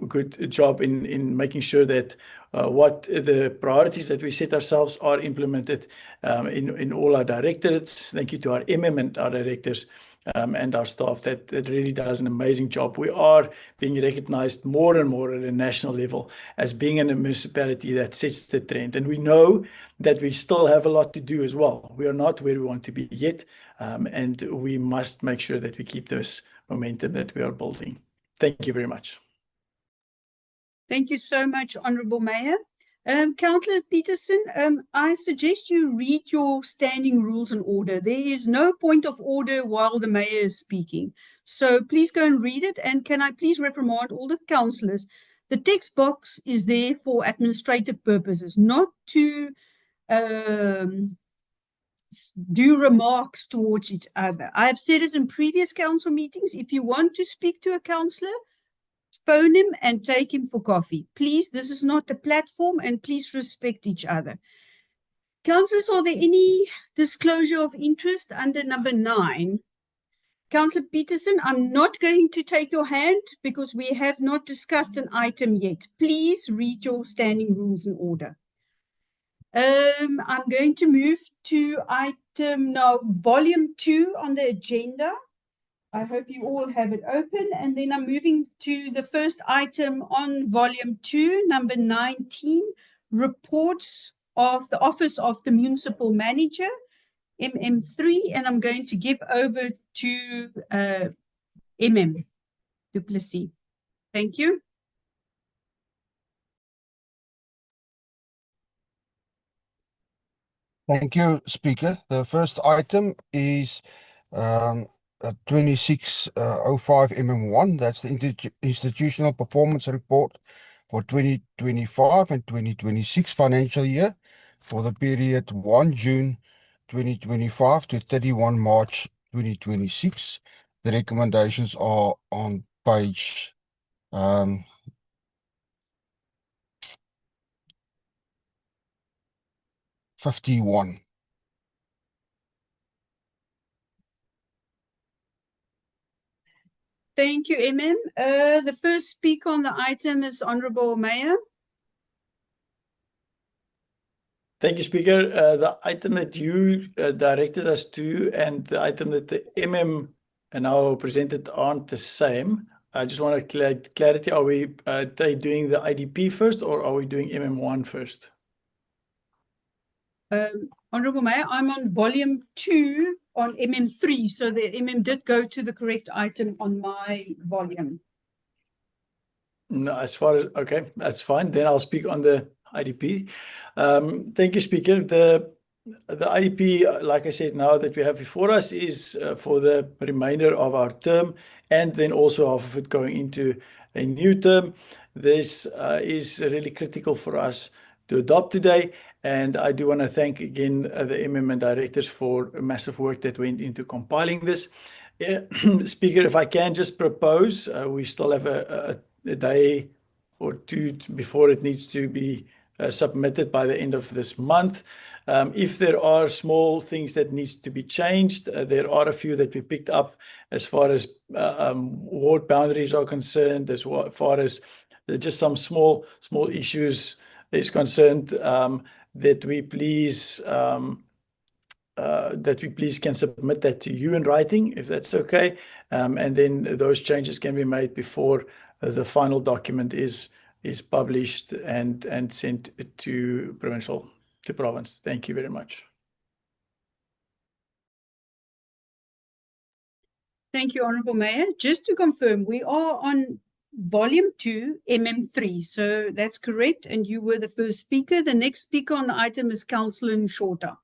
good job in making sure that what the priorities that we set ourselves are implemented in all our directorates. Thank you to our and our directors and our staff that really does an amazing job. We are being recognized more and more at a national level as being a municipality that sets the trend. And we know that we still have a lot to do as well. We are not where we want to be yet, and we must make sure that we keep this momentum that we are building. Thank you very much. Thank you so much, Honourable Mayor. Councillor Peterson, I suggest you read your standing rules and order. There is no point of order while the mayor is speaking. So please go and read it. And can I please reprimand all the councillors? The text box is there for administrative purposes, not to do remarks towards each other. I have said it in previous council meetings. If you want to speak to a councillor, phone him and take him for coffee. Please, this is not a platform, and please respect each other. Councillors, are there any disclosure of interest under number 9? Councillor Peterson, I'm not going to take your hand because we have not discussed an item yet. Please read your standing rules and order. I'm going to move to item now, volume 2 on the agenda. I hope you all have it open. And then I'm moving to the first item on volume 2, number 19, reports of the Office of the Municipal Manager, MM3. And I'm going to give over to MM du Plessis. Thank you. Thank you, Speaker. The first item is 2605 MM1. That's the Institutional Performance Report for 2025 and 2026 financial year for the period 1 June 2025 to 31 March 2026. The recommendations are on page 51. Thank you, MM. The first speaker on the item is Honorable Mayor. Thank you, Speaker. The item that you directed us to and the item that the MM now presented aren't the same. I just want to clarity. Are we doing the IDP first or are we doing MM1 first? Honorable Mayor, I'm on volume 2 on MM3, so the MM did go to the correct item on my volume. No, as far as, okay, that's fine. Then I'll speak on the IDP. Thank you, Speaker. The IDP, like I said, now that we have before us is for the remainder of our term and then also half of it going into a new term. This is really critical for us to adopt today. And I do want to thank again the MM and directors for massive work that went into compiling this. Speaker, if I can just propose, we still have a day or two before it needs to be submitted by the end of this month. If there are small things that needs to be changed, there are a few that we picked up as far as ward boundaries are concerned, as far as just some small issues is concerned, that we please can submit that to you in writing, if that's okay. And then those changes can be made before the final document is published and sent to province. Thank you very much. Thank you, Honorable Mayor. Just to confirm, we are on volume 2, MM3. So that's correct. And you were the first speaker. The next speaker on the item is Councillor Nshota.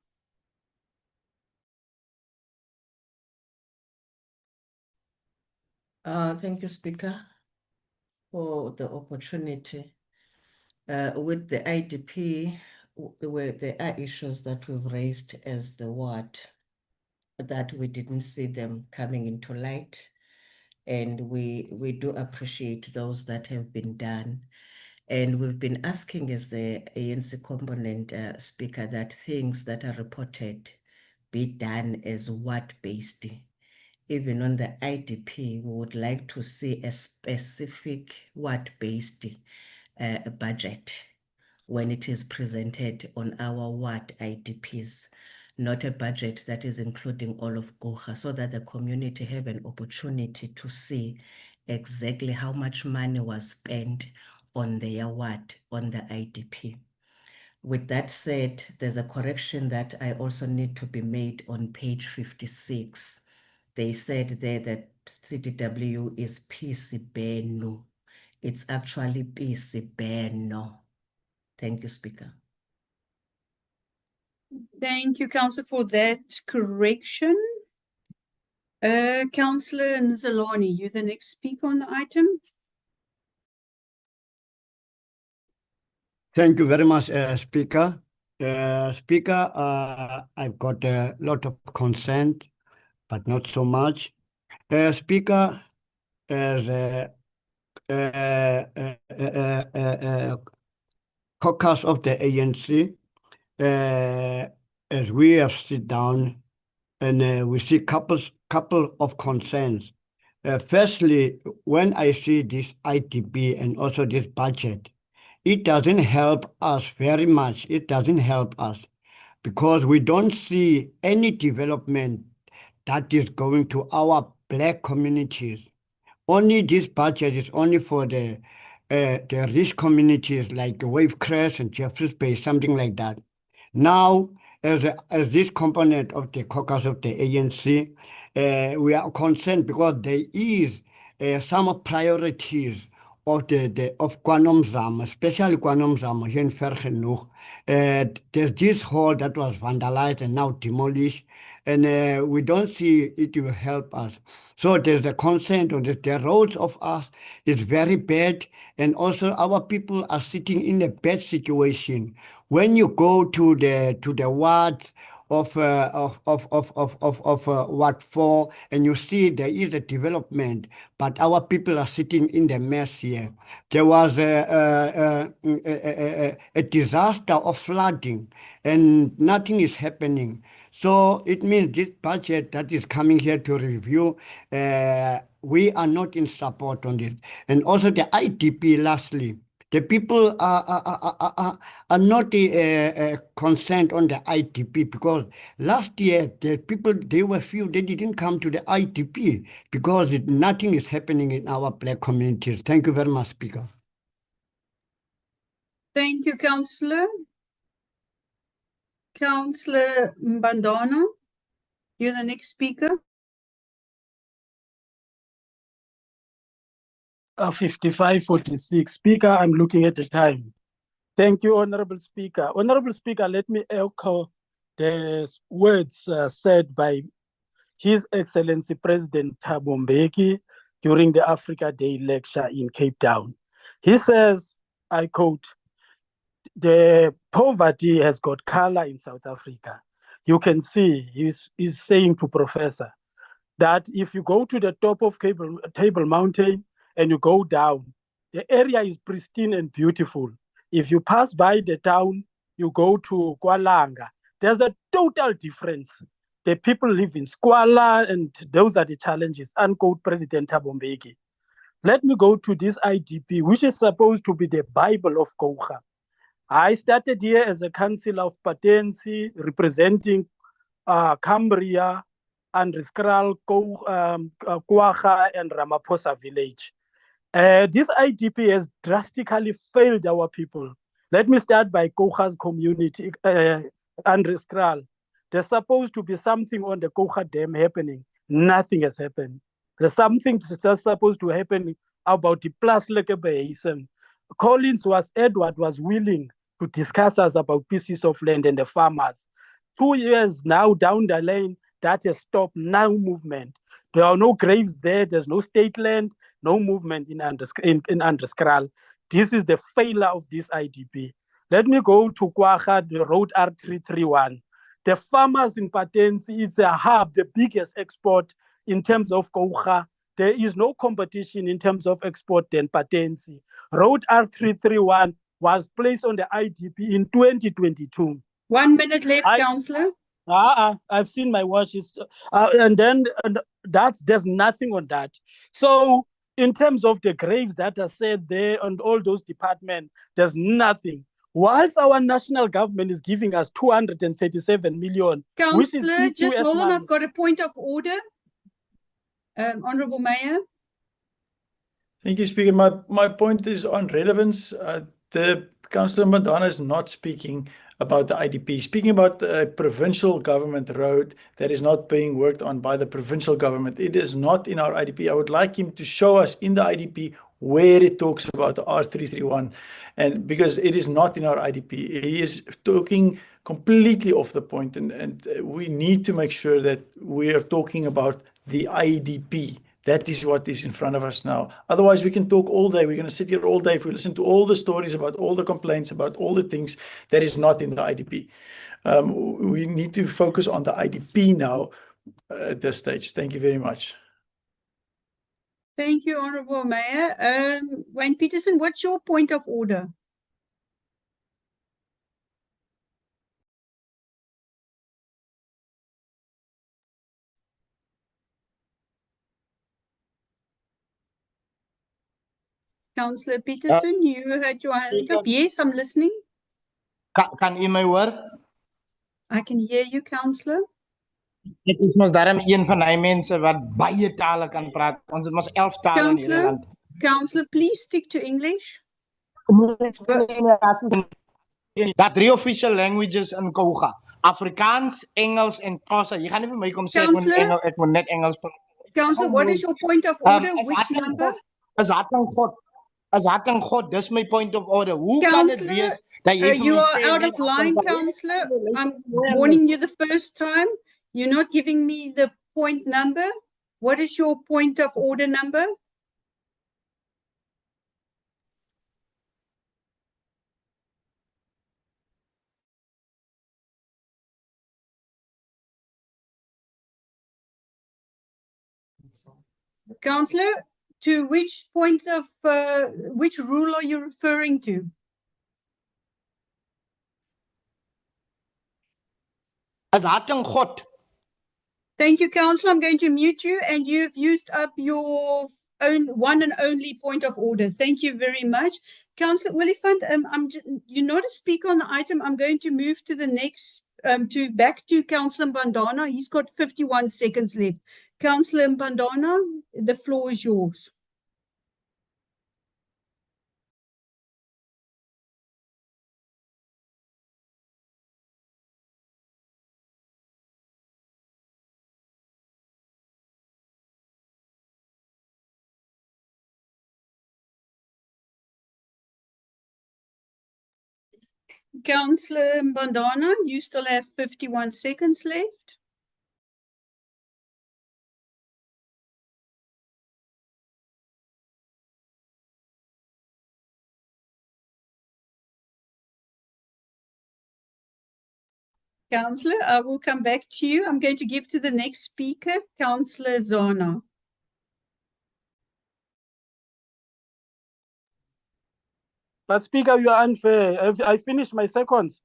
Thank you, Speaker, for the opportunity. With the IDP, there are issues that we've raised as the ward that we didn't see them coming into light. And we do appreciate those that have been done. And we've been asking as the ANC component speaker that things that are reported be done as ward-based. Even on the IDP, we would like to see a specific ward-based budget when it is presented on our ward IDPs, not a budget that is including all of Gocha, so that the community have an opportunity to see exactly how much money was spent on their ward, on the IDP. With that said, there's a correction that I also need to be made on page 56. They said there that CDW is Pisibheno. It's actually Pisibheno. Thank you, Speaker. Thank you, Councillor, for that correction. Councillor Nzolani, you're the next speaker on the item. Thank you very much, Speaker. Speaker, I've got a lot of consent, but not so much. Speaker, as caucus of the ANC, as we have sit down and we see couple of concerns. Firstly, when I see this IDP and also this budget, it doesn't help us very much. It doesn't help us because we don't see any development that is going to our black communities. Only this budget is only for the rich communities like Wavecrest and Jeffreys Bay, something like that. Now, as this component of the caucus of the ANC, we are concerned because there is some priorities of of Kwanom Zama, especially Kwanom Zama here in Vergenoeg. There's this hall that was vandalized and now demolished, and we don't see it will help us. So there's a concern on the roads of us is very bad, and also our people are sitting in a bad situation. When you go to the wards of Ward 4 and you see there is a development, but our people are sitting in the mess here. There was a disaster of flooding and nothing is happening. So it means this budget that is coming here to review, we are not in support on it. And also the IDP, lastly. The people are not concerned on the IDP because last year the people, they were few, they didn't come to the IDP because nothing is happening in our black communities. Thank you very much, Speaker. Thank you, Councillor. Councillor Mbandana, you're the next speaker. 55:46. Speaker, I'm looking at the time. Thank you, Honorable Speaker. Honorable Speaker, let me echo the words said by His Excellency President Thabo Mbeki during the Africa Day lecture in Cape Town. He says, I quote, "The poverty has got color in South Africa." You can see he's saying to Professor that if you go to the top of Table Mountain and you go down, the area is pristine and beautiful. If you pass by the town, you go to Kwalanga, there's a total difference. The people live in squalor, and those are the challenges, unquote President Thabo Mbeki. Let me go to this IDP, which is supposed to be the Bible of Gouga. I started here as a councillor of Patensi, representing Cambria, Andriskral, Kwaga, and Ramaphosa village. This IDP has drastically failed our people. Let me start by Gouga's community, Andriskral. There's supposed to be something on the Gouga Dam happening. Nothing has happened. There's something that's supposed to happen about the Plaslike Basin. Edward was willing to discuss us about pieces of land and the farmers. 2 years now down the lane, that has stopped, no movement. There are no graves there, there's no state land, no movement in Andriskral. This is the failure of this IDP. Let me go to Kwaga, the road R331. The farmers in Patensi, it's a hub, the biggest export in terms of Gouga. There is no competition in terms of export than Patensi. Road R331 was placed on the IDP in 2022. 1 minute left, Councillor. I've seen my watches, there's nothing on that. So in terms of the graves that are said there and all those departments, there's nothing. Whilst our national government is giving us 237 million. Councillor, just hold on, I've got a point of order. Honourable Mayor. Thank you, Speaker. My point is on relevance. The Councillor Mbandana is not speaking about the IDP, speaking about a provincial government road that is not being worked on by the provincial government. It is not in our IDP. I would like him to show us in the IDP where it talks about the R331, and because it is not in our IDP. He is talking completely off the point, and we need to make sure that we are talking about the IDP. That is what is in front of us now. Otherwise, we can talk all day. We're going to sit here all day if we listen to all the stories about all the complaints, about all the things that is not in the IDP. We need to focus on the IDP now at this stage. Thank you very much. Thank you, Honourable Mayor. Wayne Peterson, what's your point of order? Councillor Peterson, you had your hand up. Yes, I'm listening. Kan u my hoor? I can hear you, Councillor. Dit is mos daarom een van die mense wat baie tale kan praat. Ons het mos 11 tale in hierdie land. Councillor, please stick to English. Daar's 3 official languages in Kouga. Afrikaans, Engels en Xhosa. Jy gaan nie vir my kom sê ek moet net Engels praat. Councillor, what is your point of order? Which number? Is hart en God. Is hart en God. Dis my point of order. Hoe kan dit wees dat jy vir you my are sê out of line, Councillor. I'm warning you the first time. You're not giving me the point number. What is your point of order number? Councillor, to which point of which rule are you referring to? As hart en God. Thank you, Councillor. I'm going to mute you, and you've used up your own one and only point of order. Thank you very much. Councillor Oliphant, you're not a speaker on the item. I'm going to move to the next, back to Councillor Mbandana. He's got 51 seconds left. Councillor Mbandana, the floor is yours. Councillor Mbandana, you still have 51 seconds left. Councillor, I will come back to you. I'm going to give to the next speaker, Councillor Zona. But Speaker, you are unfair. I finished my seconds.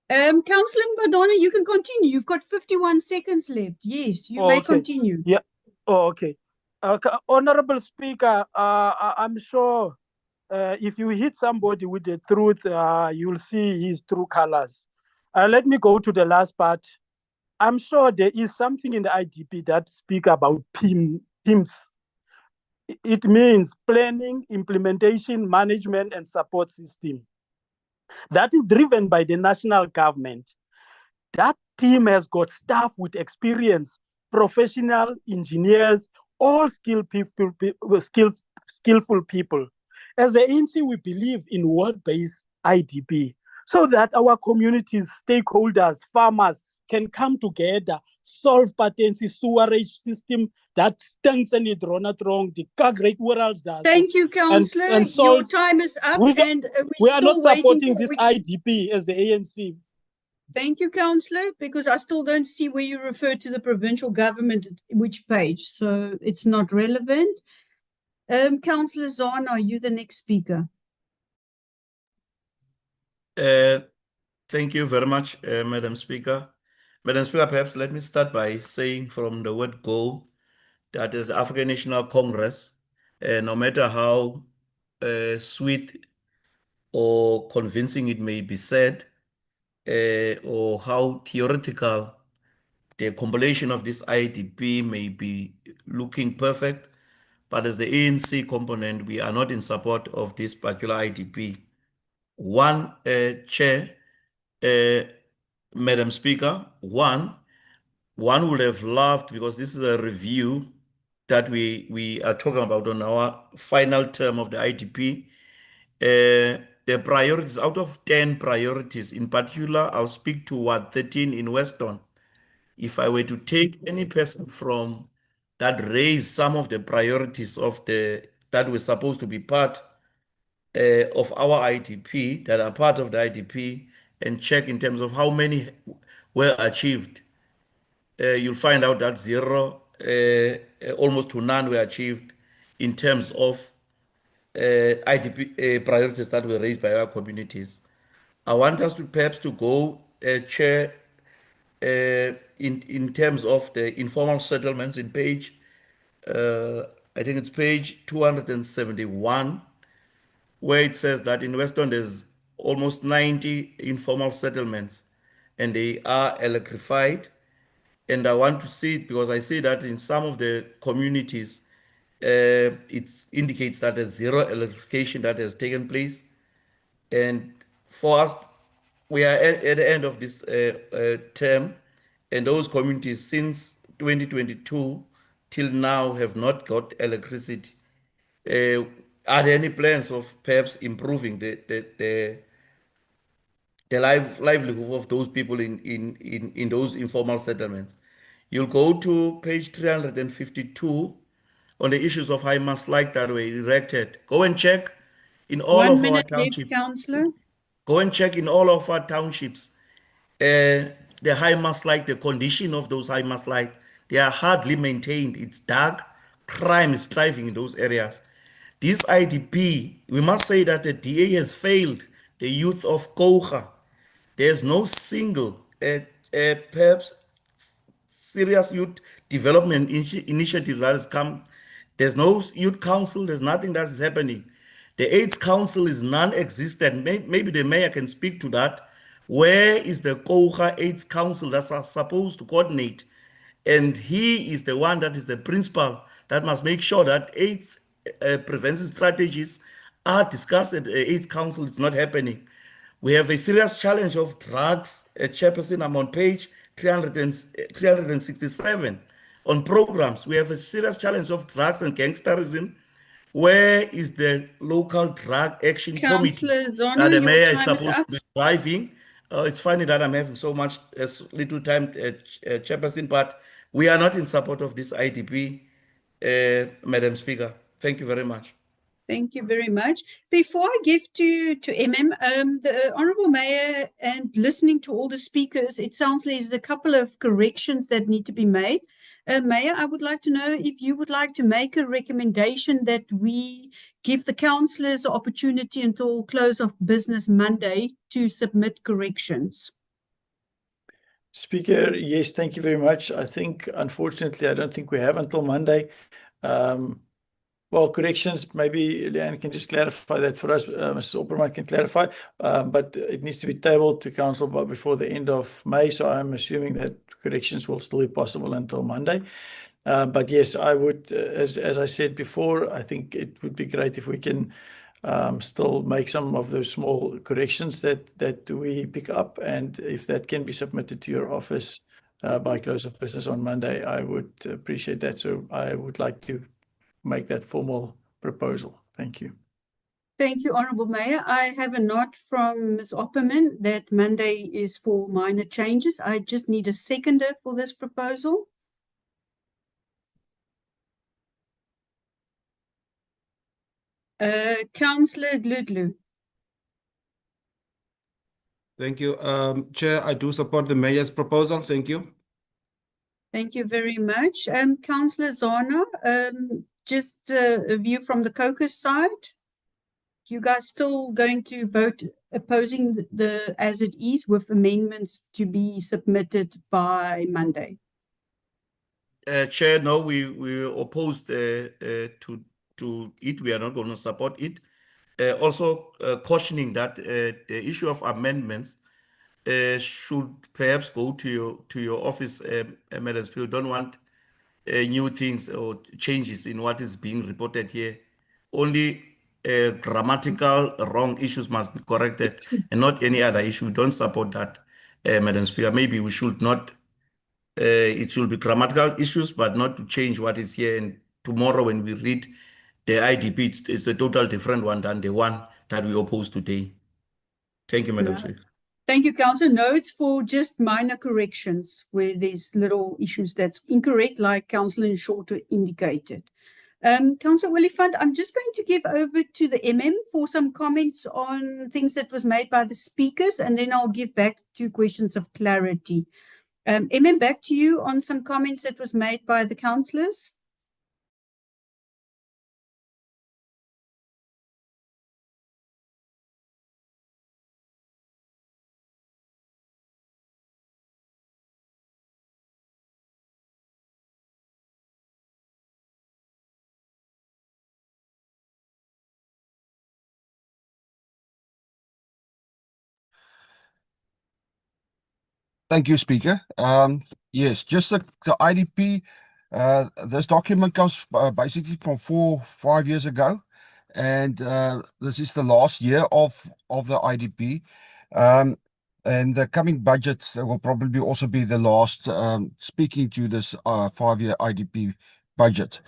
Councillor Mbandana, you can continue. You've got 51 seconds left. Yes, you may continue. Yeah. Oh, okay. Honorable Speaker, I'm sure if you hit somebody with the truth, you'll see his true colors. Let me go to the last part. I'm sure there is something in the IDP that speak about PIMS. It means planning, implementation, management, and support system. That is driven by the national government. That team has got staff with experience, professional engineers, all skillful people. As the ANC, we believe in word-based IDP so that our communities, stakeholders, farmers can come together, solve patency sewerage system that stinks and it run wrong, the great worlds that. Thank you, Councillor. Your time is up, and we are not supporting this IDP as the ANC. Thank you, Councillor, because I still don't see where you refer to the provincial government, which page, so it's not relevant. Councillor Zahn, are you the next speaker? Thank you very much, Madam Speaker. Madam Speaker, perhaps let me start by saying from the word go, that is African National Congress, no matter how sweet or convincing it may be said, or how theoretical the compilation of this IDP may be looking perfect, but as the ANC component, we are not in support of this particular IDP. One, Chair, Madam Speaker, one would have loved, because this is a review that we are talking about on our final term of the IDP, the priorities, out of 10 priorities, in particular, I'll speak to Ward 13 in Weston. If I were to take any person from that raised some of the priorities of that were supposed to be part of our IDP, that are part of the IDP, and check in terms of how many were achieved, you'll find out that zero, almost to none were achieved in terms of IDP priorities that were raised by our communities. I want us to perhaps to go, Chair, in terms of the informal settlements in page I think it's page 271, where it says that in Weston there's almost 90 informal settlements and they are electrified. And I want to see it because I see that in some of the communities, it indicates that there's zero electrification that has taken place. And for us, we are at the end of this term, and those communities since 2022 till now have not got electricity. Are there any plans of perhaps improving the livelihood of those people in those informal settlements? You'll go to page 352 on the issues of high mast light that were erected. Go and check in all 1 of our minute left, townships. Councillor. Go and check in all of our townships. The high mast light, the condition of those high mast light, they are hardly maintained. It's dark. Crime is thriving in those areas. This IDP, we must say that the DA has failed the youth of Kouga. There's no single, perhaps serious youth development initiative that has come. There's no youth council. There's nothing that is happening. The AIDS council is non-existent. Maybe the mayor can speak to that. Where is the Kouga AIDS council that's supposed to coordinate? And he is the one that is the principal that must make sure that AIDS prevention strategies are discussed at the AIDS council. It's not happening. We have a serious challenge of drugs. Chairperson, I'm on page 367 on programs. We have a serious challenge of drugs and gangsterism. Where is the local drug action committee Councillor Zono, that the your mayor is time is supposed up. to be driving? It's funny that I'm having so much little time, Chairperson, but we are not in support of this IDP, Madam Speaker. Thank you very much. Thank you very much. Before I give to the Honourable Mayor, and listening to all the speakers, it sounds like there's a couple of corrections that need to be made. Mayor, I would like to know if you would like to make a recommendation that we give the councillors the opportunity until close of business Monday to submit corrections. Speaker, yes, thank you very much. I think, unfortunately, I don't think we have until Monday. Well, corrections, maybe Leanne can just clarify that for us. Mrs. Opperman can clarify, but it needs to be tabled to council before the end of May. So I'm assuming that corrections will still be possible until Monday. But yes, I would, as I said before, I think it would be great if we can still make some of those small corrections that we pick up. And if that can be submitted to your office by close of business on Monday, I would appreciate that. So I would like to make that formal proposal. Thank you. Thank you, Honourable Mayor. I have a note from Ms. Opperman that Monday is for minor changes. I just need a seconder for this proposal. Councillor Gludlu. Thank you. Chair, I do support the mayor's proposal. Thank you. Thank you very much. Councillor Zono, just a view from the caucus side. You guys still going to vote opposing the as it is with amendments to be submitted by Monday? Chair, no, we opposed to it. We are not going to support it. Also cautioning that the issue of amendments should perhaps go to your office, Madam Speaker. We don't want new things or changes in what is being reported here. Only grammatical wrong issues must be corrected and not any other issue. We don't support that, Madam Speaker. Maybe we should not, it should be grammatical issues, but not to change what is here. And tomorrow when we read the IDP, it's a total different one than the one that we oppose today. Thank you, Madam Speaker. Thank you, Councillor. No, it's for just minor corrections where there's little issues that's incorrect, like Councillor Shorter indicated. Councillor Willifant, I'm just going to give over to the MM for some comments on things that was made by the speakers, and then I'll give back to questions of clarity. MM, back to you on some comments that was made by the councillors. Thank you, Speaker. Yes, just the IDP. This document comes basically from 5 years ago, and this is the last year of the IDP. And the coming budget will probably also be the last speaking to this 5-year IDP budget.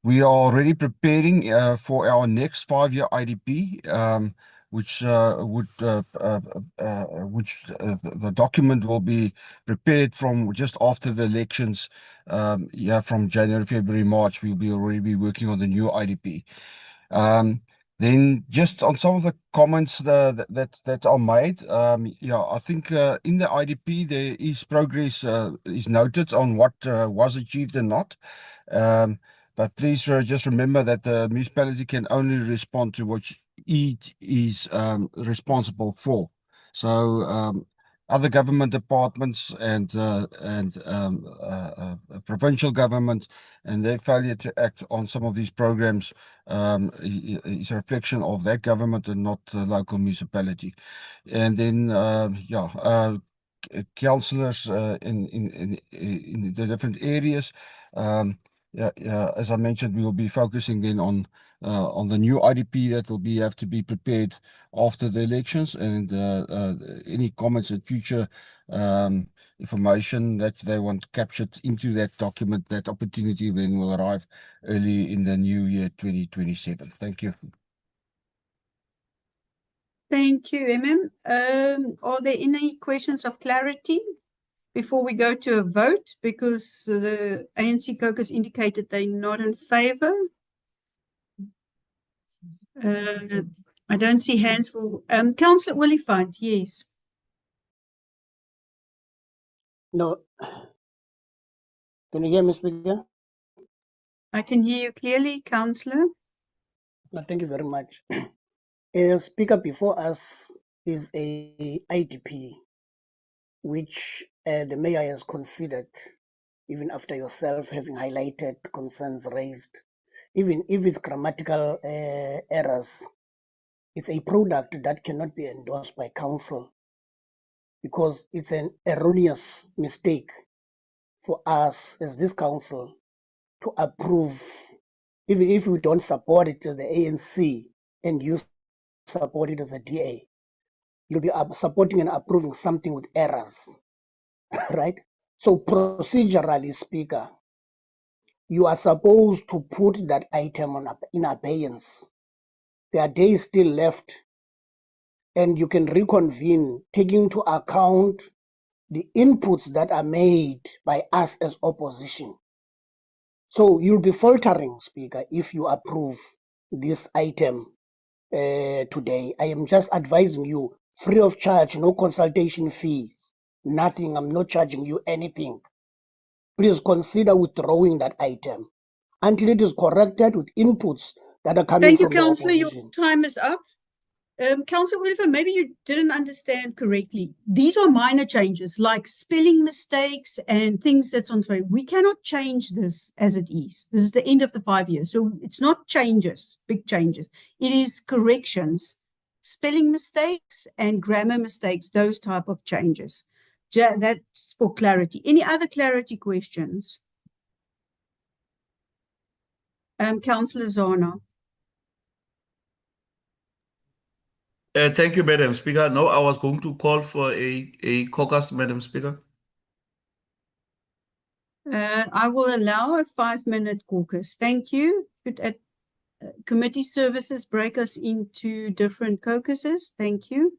We are already preparing for our next 5-year IDP, which the document will be prepared from just after the elections. From January, February, March, we'll be already be working on the new IDP. Then just on some of the comments that are made, I think in the IDP there is progress is noted on what was achieved and not. But please just remember that the municipality can only respond to what it is responsible for. So other government departments and provincial government and their failure to act on some of these programs is a reflection of that government and not the local municipality. And then councillors in the different areas. As I mentioned, we will be focusing then on the new IDP that will have to be prepared after the elections, and any comments and future information that they want captured into that document, that opportunity then will arrive early in the new year 2027. Thank you. Thank you, Are there any questions of clarity before we go to a vote? Because the ANC caucus indicated they're not in favor. I don't see hands for Councillor Oliphant. Yes. No. Can you hear me, Speaker? I can hear you clearly, Councillor. No, thank you very much. Speaker before us is a IDP, which the mayor has considered, even after yourself having highlighted concerns raised. Even if it's grammatical errors, it's a product that cannot be endorsed by council because it's an erroneous mistake for us as this council to approve, even if we don't support it as the ANC and you support it as a DA. You'll be supporting and approving something with errors, right? So procedurally, Speaker, you are supposed to put that item in abeyance. There are days still left, and you can reconvene, taking into account the inputs that are made by us as opposition. So you'll be faltering, Speaker, if you approve this item today. I am just advising you, free of charge, no consultation fees, nothing. I'm not charging you anything. Please consider withdrawing that item until it is corrected with inputs that are coming Thank you, from the Councillor. Your opposition. time is up. Councillor Wilfer, maybe you didn't understand correctly. These are minor changes like spelling mistakes and things that's on screen. We cannot change this as it is. This is the end of the 5 years. So it's not changes, big changes. It is corrections, spelling mistakes and grammar mistakes, those type of changes. That's for clarity. Any other clarity questions? Councillor Zana. Thank you, Madam Speaker. No, I was going to call for a caucus, Madam Speaker. I will allow a 5-minute caucus. Thank you. Could committee services break us into different caucuses? Thank you.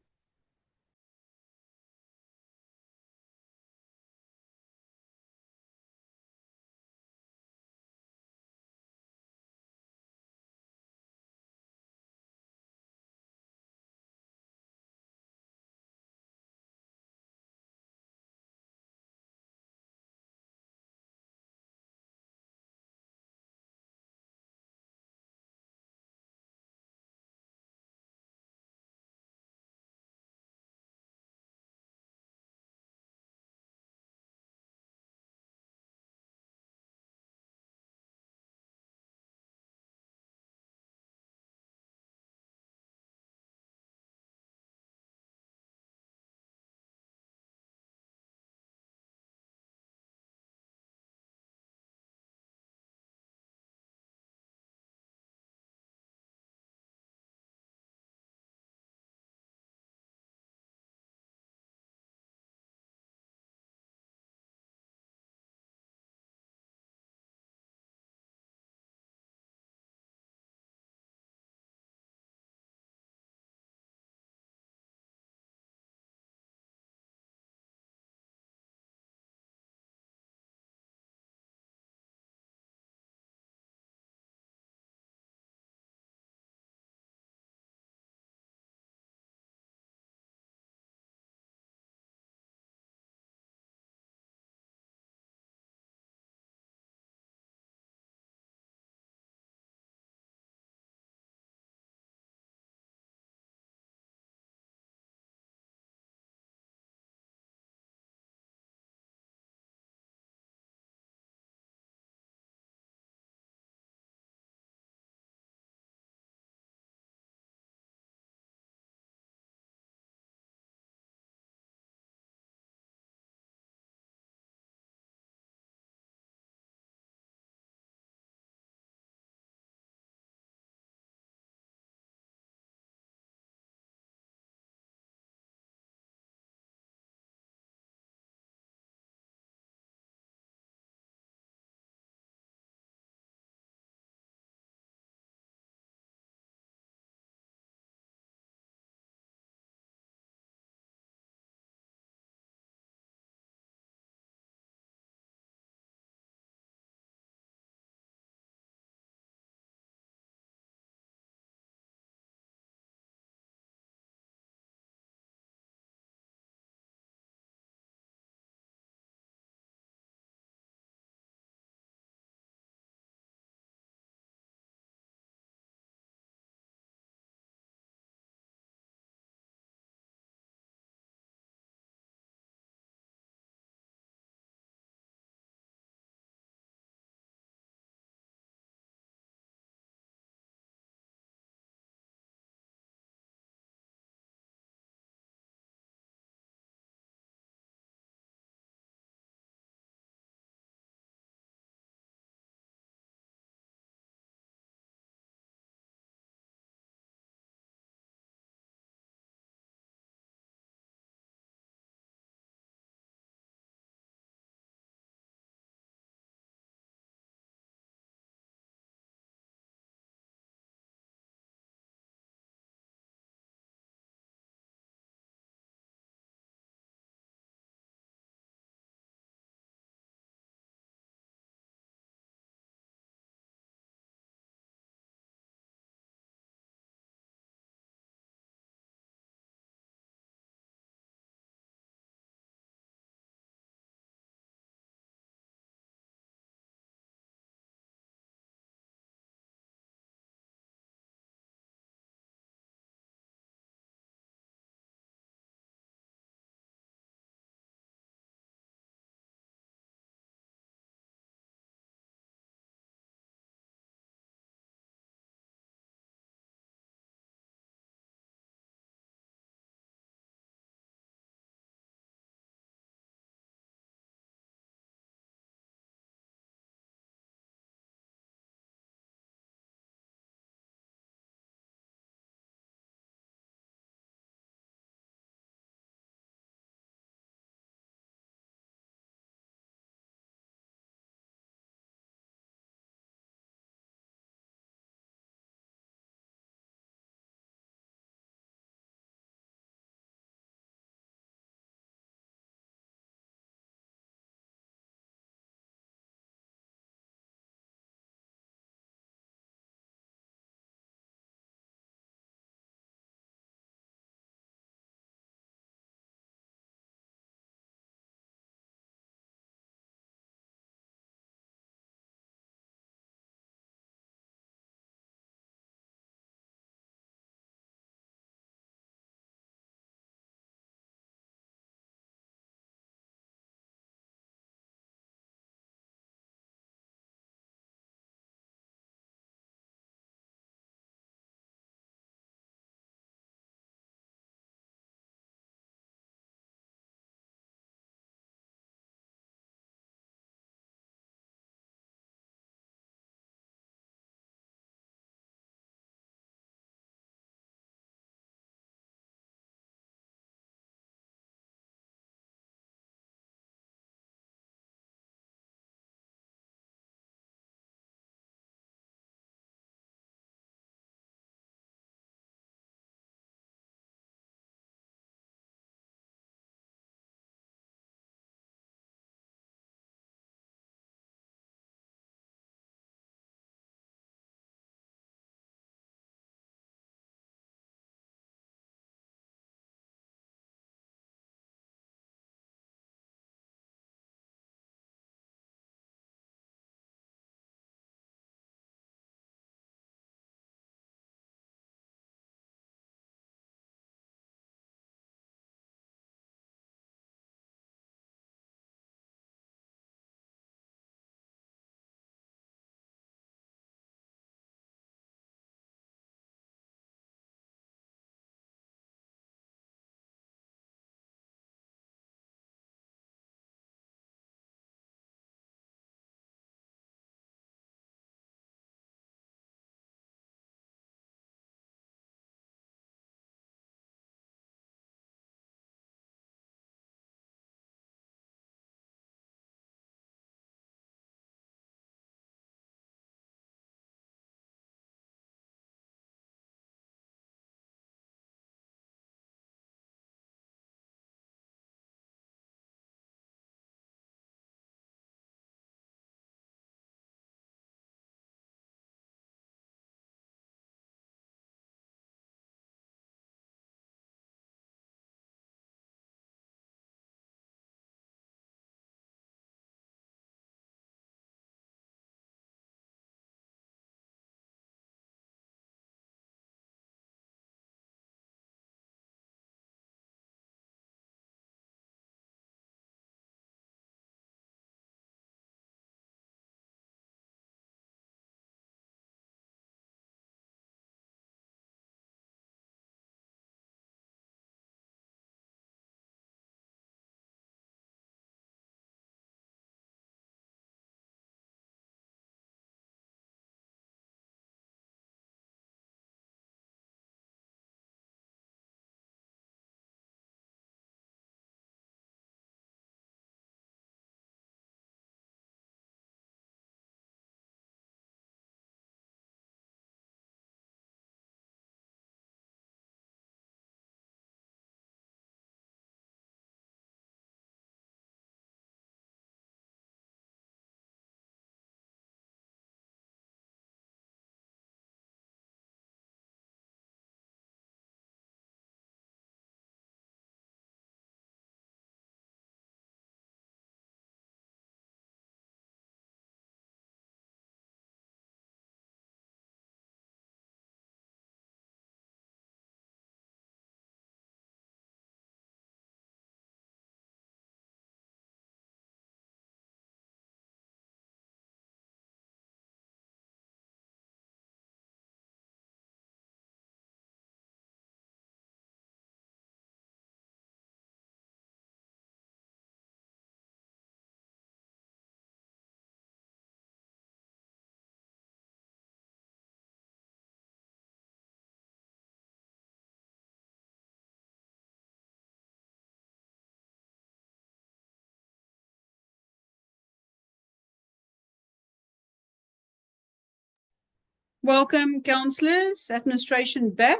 Welcome, councillors. Administration back.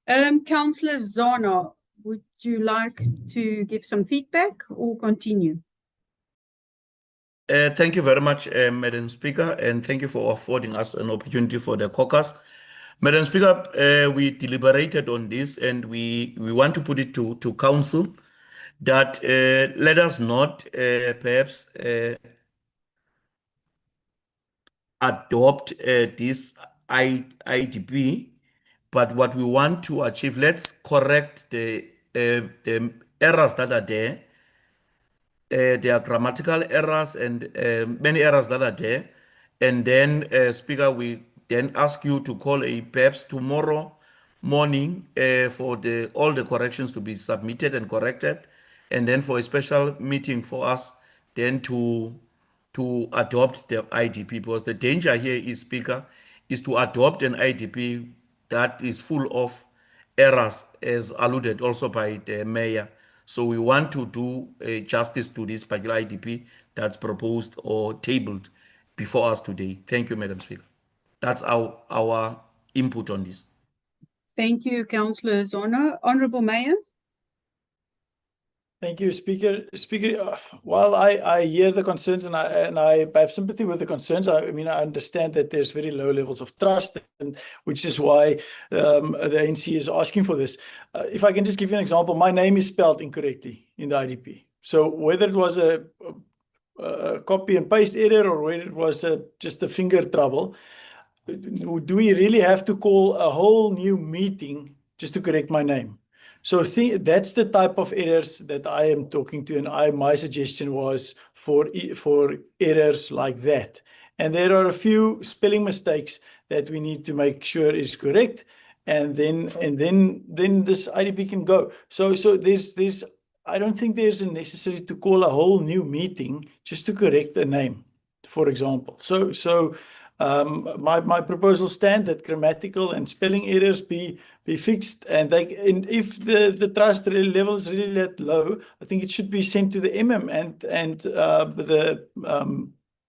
Councillor Zana, would you like to give some feedback or continue? Thank you very much, Madam Speaker, and thank you for affording us an opportunity for the caucus. Madam Speaker, we deliberated on this and we want to put it to council that let us not perhaps adopt this IDP, but what we want to achieve, let's correct the errors that are there. There are grammatical errors and many errors that are there. And then, Speaker, we then ask you to call a perhaps tomorrow morning for all the corrections to be submitted and corrected, and then for a special meeting for us then to adopt the IDP, because the danger here is, Speaker, is to adopt an IDP that is full of errors, as alluded also by the mayor. So we want to do justice to this particular IDP that's proposed or tabled before us today. Thank you, Madam Speaker. That's our input on this. Thank you, Councillor Zana. Honourable Mayor. Thank you, Speaker. Speaker, while I hear the concerns and I have sympathy with the concerns, I mean, I understand that there's very low levels of trust, and which is why the ANC is asking for this. If I can just give you an example, my name is spelled incorrectly in the IDP. So whether it was a copy and paste error or whether it was just a finger trouble, do we really have to call a whole new meeting just to correct my name? So that's the type of errors that I am talking to, and my suggestion was for errors like that. And there are a few spelling mistakes that we need to make sure is correct, and then this IDP can go. So there's I don't think there's a necessity to call a whole new meeting just to correct a name, for example. So my proposal stand that grammatical and spelling errors be fixed, and if the trust level is really that low, I think it should be sent to the MM and the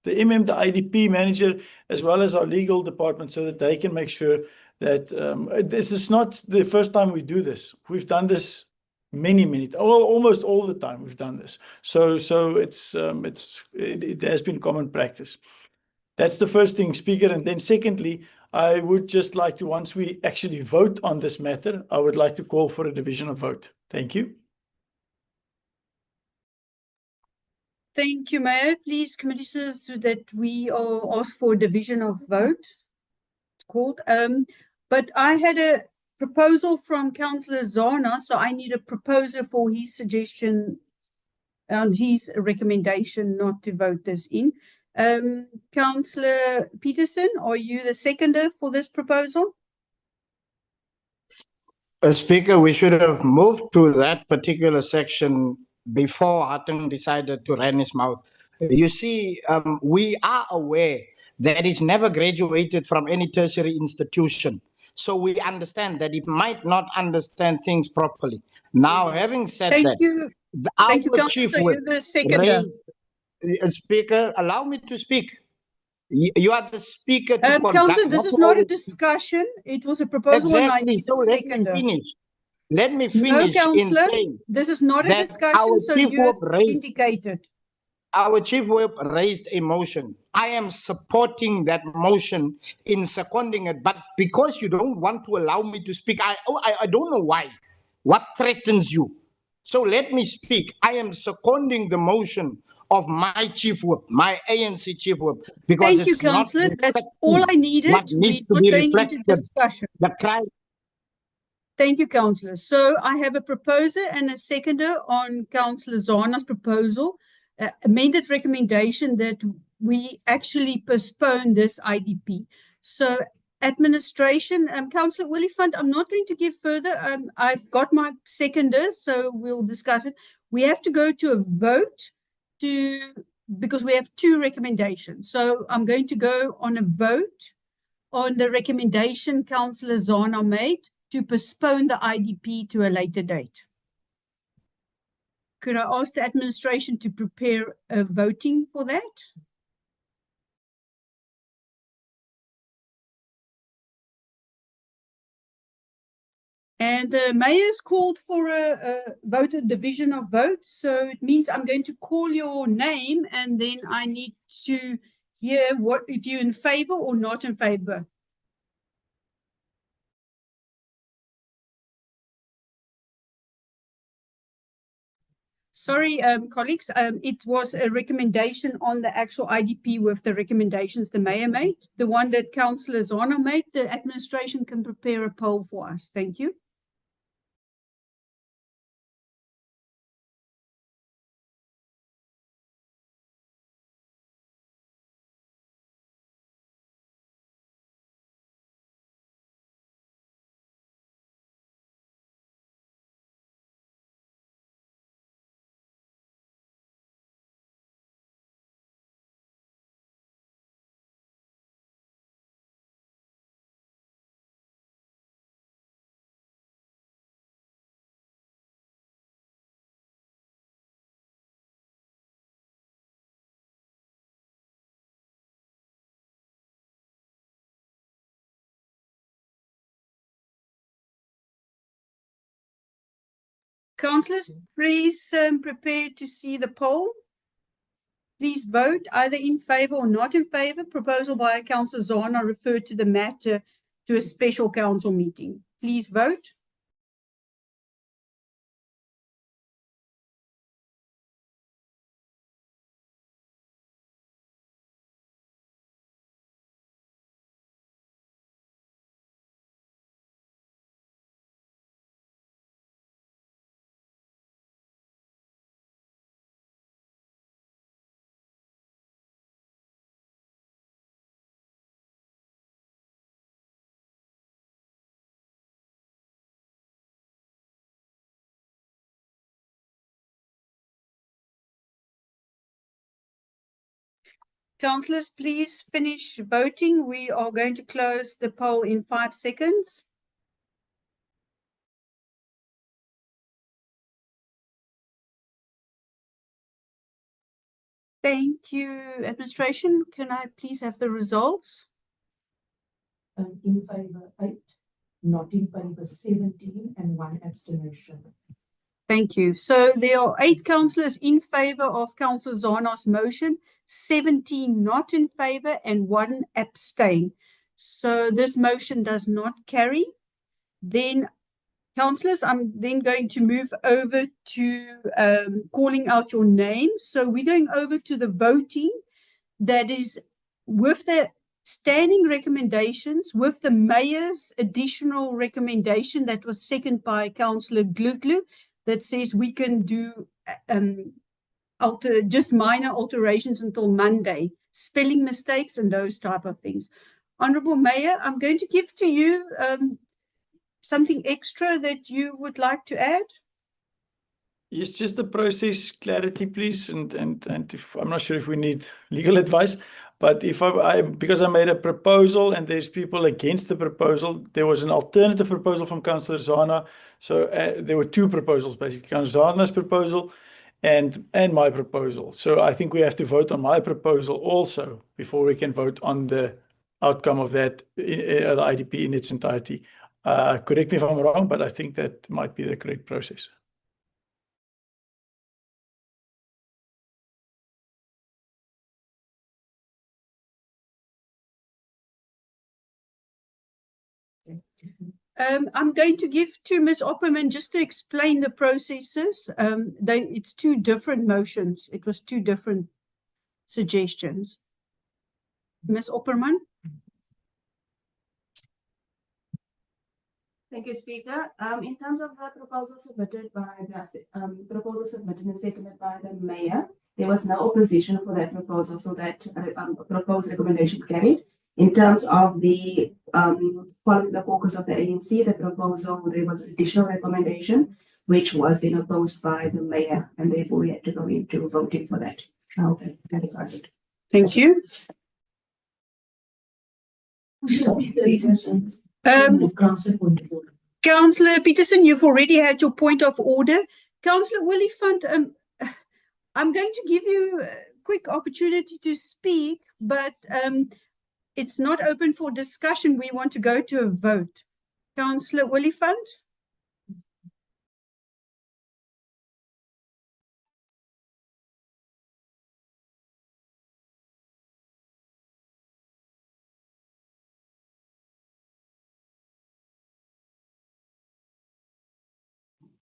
MM, the IDP manager, as well as our legal department, so that they can make sure that this is not the first time we do this. We've done this almost all the time. We've done this, so it has been common practice. That's the first thing, Speaker. And then secondly, I would just like to, once we actually vote on this matter, I would like to call for a division of vote. Thank you. Thank you, Mayor. Please, committee, so that we are asked for a division of vote. It's called. But I had a proposal from Councillor Zana, so I need a proposer for his suggestion and his recommendation not to vote this in. Councillor Peterson, are you the seconder for this proposal? Speaker, we should have moved to that particular section before Hatton decided to run his mouth. You see, we are aware that he's never graduated from any tertiary institution. So we understand that he might not understand things properly. Now, having said Thank that, you. our Thank you, chief Councillor. whip You're the seconder. Speaker, allow me to speak. You are the speaker to conduct. Councillor, this is not a discussion. It was a proposal. Exactly. And I So let me finish. Let me No, finish in Councillor, saying this is not a that discussion, our so chief you whip have raised. indicated. Our chief whip raised a motion. I am supporting that motion in seconding it, but because you don't want to allow me to speak, I don't know why. What threatens you? So let me speak. I am seconding the motion of my chief whip, my ANC chief whip, because Thank you, it's not Councillor. That's all I needed. what We're needs to not be going into reflected. discussion. The crime. Thank you, Councillor. So I have a proposer and a seconder on Councillor Zana's proposal, amended recommendation that we actually postpone this IDP. So administration, Councillor Willifant, I'm not going to give further. I've got my seconder, so we'll discuss it. We have to go to a vote because we have two recommendations. So I'm going to go on a vote on the recommendation Councillor Zana made to postpone the IDP to a later date. Could I ask the administration to prepare a voting for that? And the mayor's called for a vote, a division of votes. So it means I'm going to call your name and then I need to hear what if you're in favor or not in favor. Sorry, colleagues, it was a recommendation on the actual IDP with the recommendations the mayor made. The one that Councillor Zana made, the administration can prepare a poll for us. Thank you. Councillors, please prepare to see the poll. Please vote either in favor or not in favor. Proposal by Councillor Zana referred to the matter to a special council meeting. Please vote. Councillors, please finish voting. We are going to close the poll in 5 seconds. Thank you, administration. Can I please have the results? In favor 8, not in favor 17, and 1 abstention. Thank you. So there are 8 councillors in favor of Councillor Zana's motion, 17 not in favor, and 1 abstain. So this motion does not carry. Then, councillors, I'm then going to move over to calling out your names. So we're going over to the voting that is with the standing recommendations, with the mayor's additional recommendation that was seconded by Councillor Gluglu, that says we can do just minor alterations until Monday, spelling mistakes and those type of things. Honourable Mayor, I'm going to give to you something extra that you would like to add. Yes, just the process clarity, please. And if I'm not sure if we need legal advice, but if because I made a proposal and there's people against the proposal, there was an alternative proposal from Councillor Zana. So there were 2 proposals, basically, Councillor Zana's proposal and my proposal. So I think we have to vote on my proposal also before we can vote on the outcome of that, the IDP in its entirety. Correct me if I'm wrong, but I think that might be the correct process. I'm going to give to Ms. Opperman just to explain the processes. It's 2 different motions. It was 2 different suggestions. Ms. Opperman. Thank you, Speaker. In terms of the proposal submitted by and seconded by the mayor, there was no opposition for that proposal, so that proposed recommendation carried. In terms of the following the caucus of the ANC, the proposal, there was additional recommendation, which was then opposed by the mayor, and therefore we had to go into voting for that. I hope that clarifies it. Thank you. Councillor Peterson, you've already had your point of order. Councillor Oliphant, I'm going to give you a quick opportunity to speak, but it's not open for discussion. We want to go to a vote. Councillor Oliphant.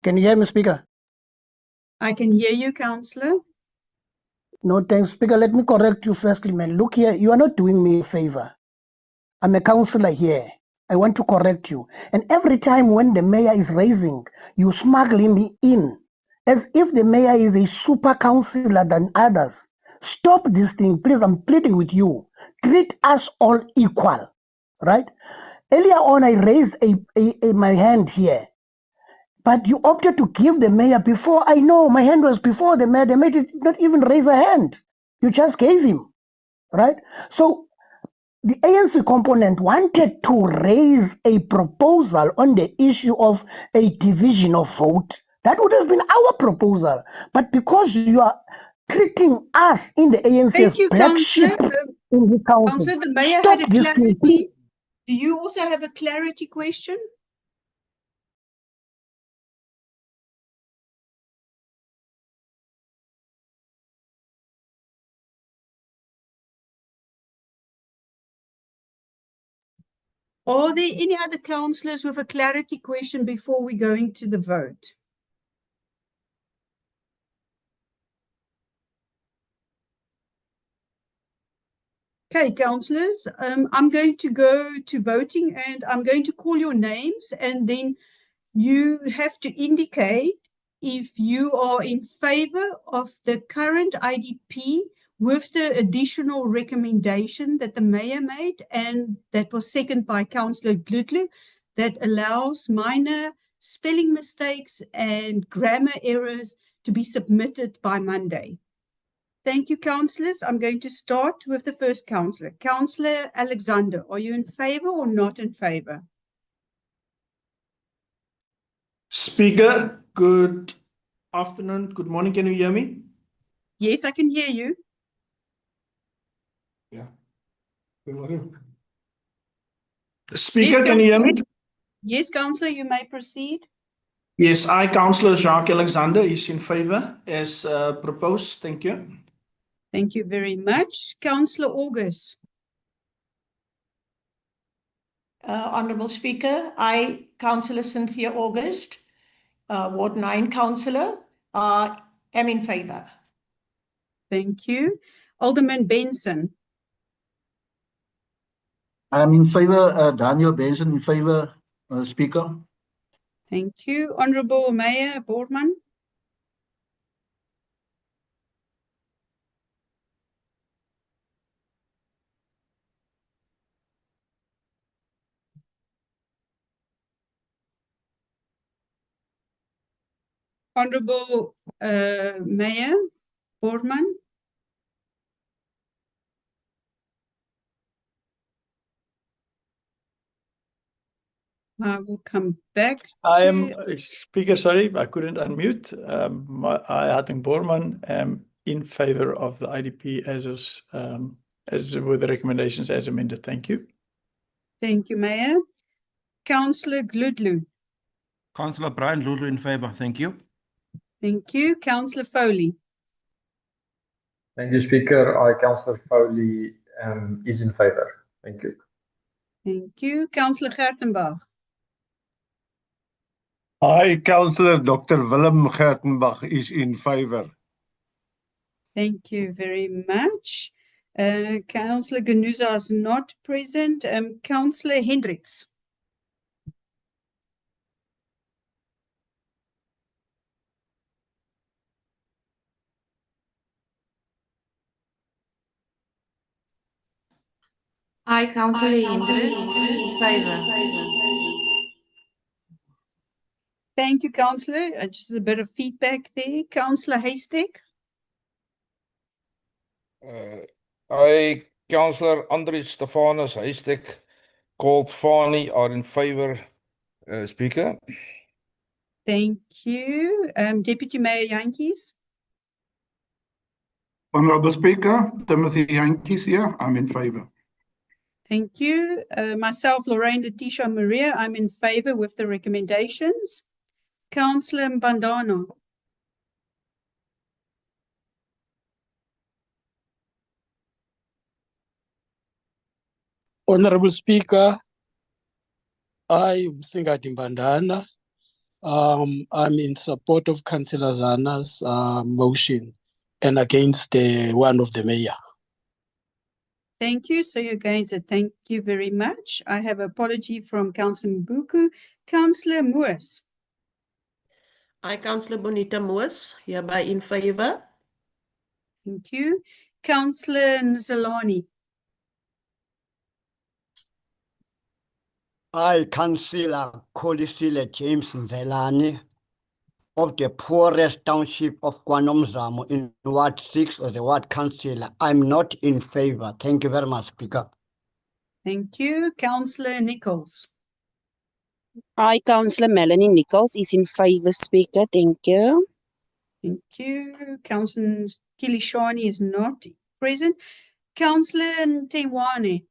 Can you hear me, Speaker? I can hear you, Councillor. No, thanks, Speaker. Let me correct you firstly, man. Look here, you are not doing me a favor. I'm a councillor here. I want to correct you. And every time when the mayor is raising, you smuggling me in as if the mayor is a super councillor than others. Stop this thing, please. I'm pleading with you. Treat us all equal, right? Earlier on, I raised my hand here, but you opted to give the mayor before. I know my hand was before the mayor. The mayor did not even raise a hand. You just gave him, right? So the ANC component wanted to raise a proposal on the issue of a division of vote. That would have been our proposal. But because you are treating us in the ANC Thank as you, black Councillor. sheep in the council, Councillor, the mayor stop had a this thing. clarity. Do you also have a clarity question? Are there any other councillors with a clarity question before we go into the vote? Okay, councillors, I'm going to go to voting and I'm going to call your names, and then you have to indicate if you are in favor of the current IDP with the additional recommendation that the mayor made and that was seconded by Councillor Gludlu, that allows minor spelling mistakes and grammar errors to be submitted by Monday. Thank you, councillors. I'm going to start with the first councillor. Councillor Alexander, are you in favor or not in favor? Speaker, good afternoon, good morning. Can you hear me? Yes, I can hear you. Yeah. Good morning. Speaker, Yes, can you hear me? Yes, councillor, you may proceed. Yes, I, Councillor Jacques Alexander, is in favor as proposed. Thank you. Thank you very much. Councillor August. Honourable Speaker, I, Councillor Cynthia August, Ward 9 Councillor, am in favour. Thank you. Alderman Benson. I'm in favor, Daniel Benson in favor, Speaker. Thank you. Honourable Mayor Boardman. Honourable Mayor Boardman. I will come back. I am, Speaker, sorry, I couldn't unmute. I, Hatting Borman, am in favor of the IDP as with the recommendations as amended. Thank you. Thank you, Mayor. Councillor Gludlu. Councillor Brian Gludlu in favor. Thank you. Thank you. Councillor Foley. Thank you, Speaker. I, Councillor Foley, is in favor. Thank you. Thank you. Councillor Gertenbach. I, Councillor Dr. Willem Gertenbach, is in favor. Thank you very much. Councillor Ganuza is not present. Councillor Hendricks. I, Councillor Hendricks, in favor. Thank you, Councillor. Just a bit of feedback there. Councillor Haystack. I, Councillor Andre Stefanus Haystack, called Fani, are in favor, Speaker. Thank you. Deputy Mayor Jantjies. Honourable Speaker, Timothy Jantjies here. I'm in favor. Thank you. Myself, Lorraine Letitia Maria, I'm in favor with the recommendations. Councillor Mbandano. Honorable Speaker, I, Msingati Mbandana, I'm in support of Councillor Zana's motion and against the one of the mayor. Thank you. So you guys, thank you very much. I have apology from Councillor Mbuku. Councillor Moores. I, Councillor Bonita Moores, hereby in favor. Thank you. Councillor Nzalani. I, Councillor Kolisile James Nzelani, of the poorest township of Kwanomzamo in Ward 6 of the Ward Councillor. I'm not in favor. Thank you very much, Speaker. Thank you. Councillor Nichols. I, Councillor Melanie Nichols, is in favor, Speaker. Thank you. Thank you. Councillor Kilishani is not present. Councillor Ntengwane.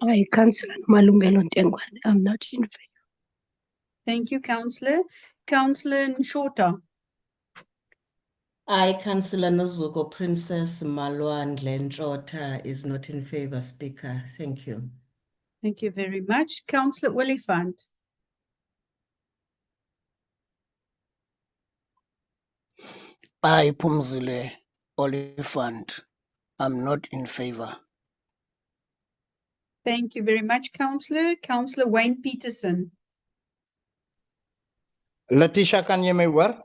I, Councillor Malungelo Ntengwane, I'm not in favor. Thank you, Councillor. Councillor Nshota. I, Councillor Nozuko Princess Malwandle Nchota, is not in favor, Speaker. Thank you. Thank you very much. Councillor Oliphant. I, Pumzile Oliphant, I'm not in favor. Thank you very much, Councillor. Councillor Wayne Peterson. Letitia, can you me word?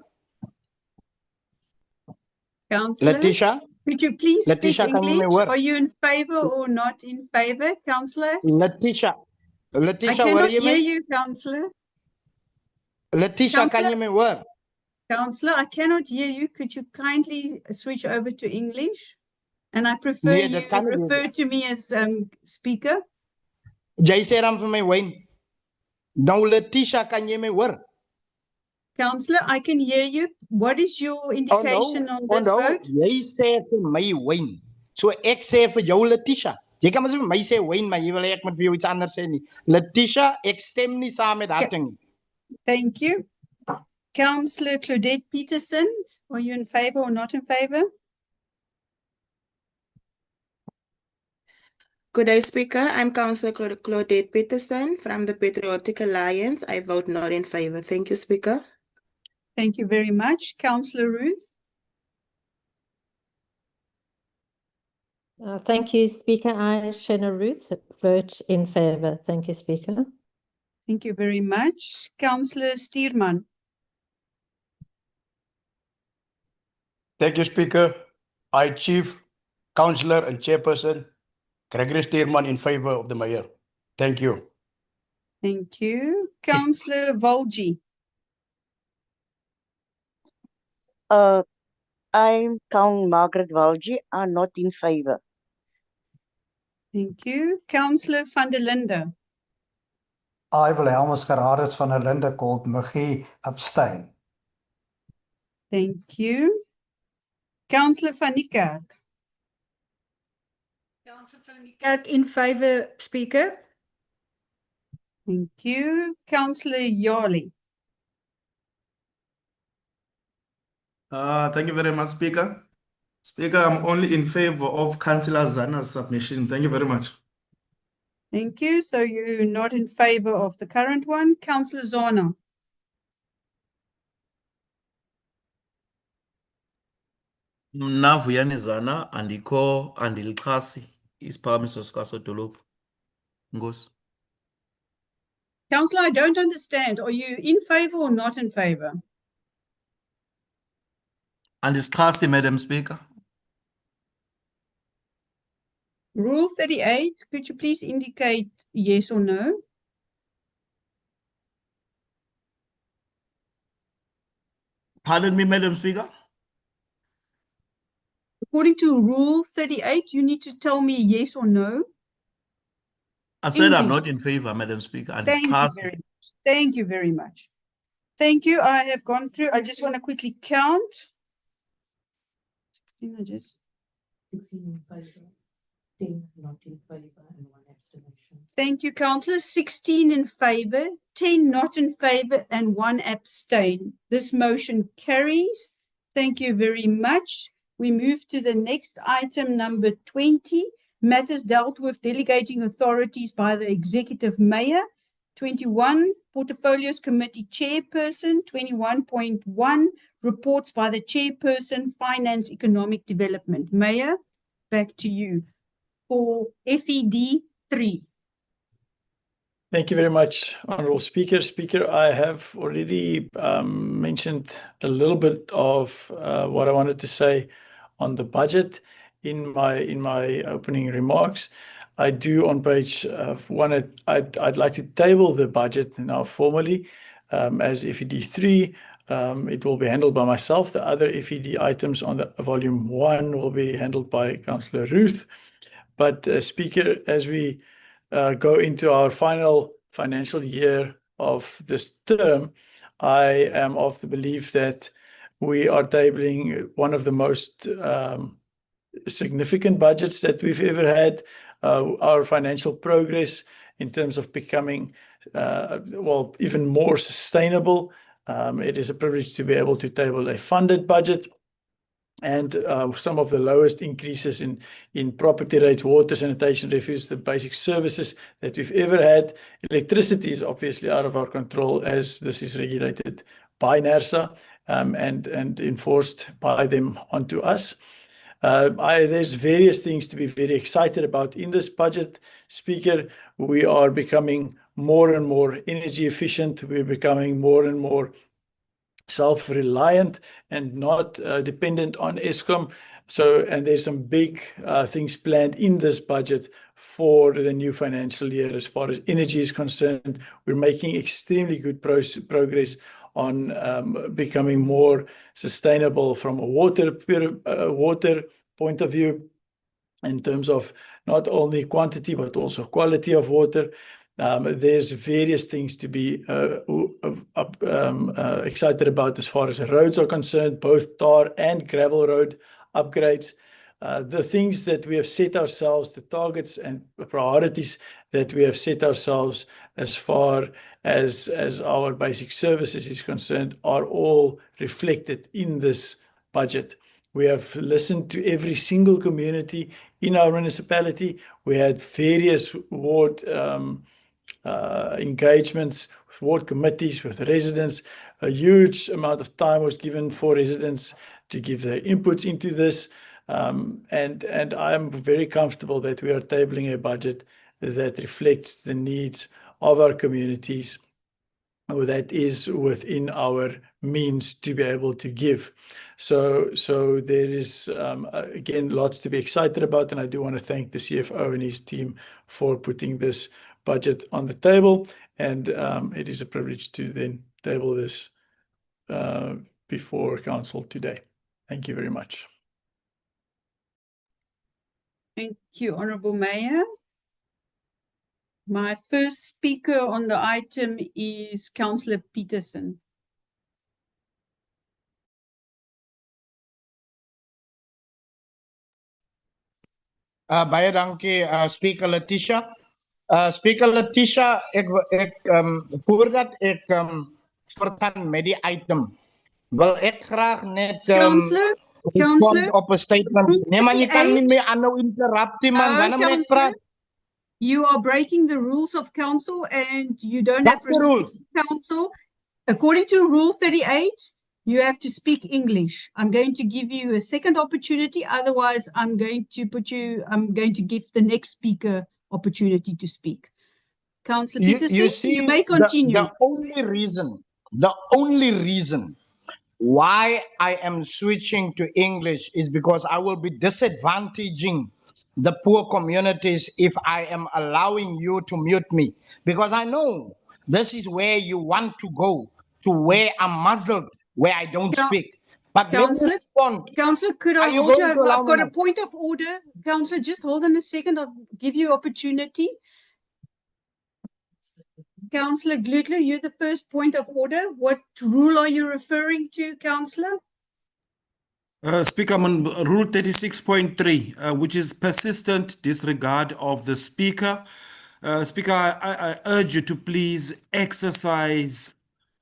Councillor, Letitia? could you please Letitia, speak can you me English? word? Are you in favor or not in favor, Councillor? Letitia. I Letitia, where cannot you hear me? you, Councillor. Letitia, can you me word? Councillor, I cannot hear you. Could you kindly switch over to English? And I prefer Nee, you dat kan nie refer wees. to me as speaker. Jy sê dan vir my Wayne. Nou Letitia, kan jy my hoor? Councillor, I can hear you. What is your indication on this vote? Jy sê vir my Wayne. So ek sê vir jou Letitia. Jy kan mos vir my sê Wayne, maar jy wil hê ek moet vir jou iets anders sê nie. Letitia, ek stem nie saam met daardie ding nie. Thank you. Councillor Claudette Peterson, are you in favor or not in favor? Good day, Speaker. I'm Councillor Claudette Peterson from the Patriotic Alliance. I vote not in favor. Thank you, Speaker. Thank you very much. Councillor Ruth. Thank you, Speaker. I, Shana Ruth, vote in favor. Thank you, Speaker. Thank you very much. Councillor Stearman. Thank you, Speaker. I, Chief Councillor and Chairperson Gregory Stearman, in favor of the mayor. Thank you. Thank you. Councillor Volji. I'm Count Margaret Valji. I'm not in favor. Thank you. Councillor van der Linde. I, Wilhelmus Gerardus van der Linde, called Muggie, abstain. Thank you. Councillor van Niekerk. Councillor van Niekerk in favor, Speaker. Thank you. Councillor Yali. Thank you very much, Speaker. Speaker, I'm only in favor of Councillor Zana's submission. Thank you very much. Thank you. So you're not in favor of the current one. Councillor Zana. Mna Vuyani Zana andikho andilixhasi isiphakamiso sikaSodolophu. Ngosi. Councillor, I don't understand. Are you in favor or not in favor? Andisixhasi, Madam Speaker. Rule 38, could you please indicate yes or no? Pardon me, Madam Speaker. According to Rule 38, you need to tell me yes or no. I said I'm English. not in favor, Madam Speaker. Thank you Andisixhasi. very much. Thank you very much. Thank you. I have gone through. I just want to quickly count. 16, I just. 16 in favor, 10 not in favor, and 1 abstention. Thank you, Councillor. 16 in favor, 10 not in favor, and 1 abstain. This motion carries. Thank you very much. We move to the next item, number 20. Matters dealt with delegating authorities by the executive mayor. 21, Portfolios Committee Chairperson, 21.1, reports by the Chairperson, Finance Economic Development. Mayor, back to you for FED 3. Thank you very much, Honourable Speaker. Speaker, I have already mentioned a little bit of what I wanted to say on the budget in my opening remarks. I do on page 1, I'd like to table the budget now formally as FED 3. It will be handled by myself. The other FED items on the volume 1 will be handled by Councillor Ruth. But Speaker, as we go into our final financial year of this term, I am of the belief that we are tabling one of the most significant budgets that we've ever had. Our financial progress in terms of becoming, well, even more sustainable. It is a privilege to be able to table a funded budget, and some of the lowest increases in property rates, water, sanitation, refuse, the basic services that we've ever had. Electricity is obviously out of our control, as this is regulated by NERSA and enforced by them onto us. There's various things to be very excited about in this budget, Speaker. We are becoming more and more energy efficient. We're becoming more and more self-reliant and not dependent on Eskom. So, and there's some big things planned in this budget for the new financial year as far as energy is concerned. We're making extremely good progress on becoming more sustainable from a water point of view, in terms of not only quantity but also quality of water. There's various things to be excited about as far as roads are concerned, both tar and gravel road upgrades. The things that we have set ourselves, the targets and priorities that we have set ourselves as far as our basic services is concerned, are all reflected in this budget. We have listened to every single community in our municipality. We had various ward engagements with ward committees, with residents. A huge amount of time was given for residents to give their inputs into this. And I'm very comfortable that we are tabling a budget that reflects the needs of our communities, or that is within our means to be able to give. So there is, again, lots to be excited about, and I do want to thank the CFO and his team for putting this budget on the table, and it is a privilege to then table this before Council today. Thank you very much. Thank you, Honourable Mayor. My first speaker on the item is Councillor Peterson. Baie dankie, Speaker Letitia. Speaker Letitia, voordat ek voortgaan met die item, wil ek graag net respond op 'n statement. Nee man, jy kan nie meer aanhou interrupt nie man, wanneer ek praat. You are breaking the rules of council and you don't have respect for council. According to Rule 38, you have to speak English. I'm going to give you a second opportunity. Otherwise, I'm going to give the next speaker opportunity to speak. Councillor Peterson, you may continue. The only reason why I am switching to English is because I will be disadvantaging the poor communities if I am allowing you to mute me, because I know this is where you want to go, to where I'm muzzled, where I don't speak. But let me respond. Councillor, could I hold you? I've got a point of order. Councillor, just hold on a second. I'll give you opportunity. Councillor Glutler, you're the first point of order. What rule are you referring to, Councillor? Speaker, I'm on Rule 36.3, which is persistent disregard of the Speaker. Speaker, I urge you to please exercise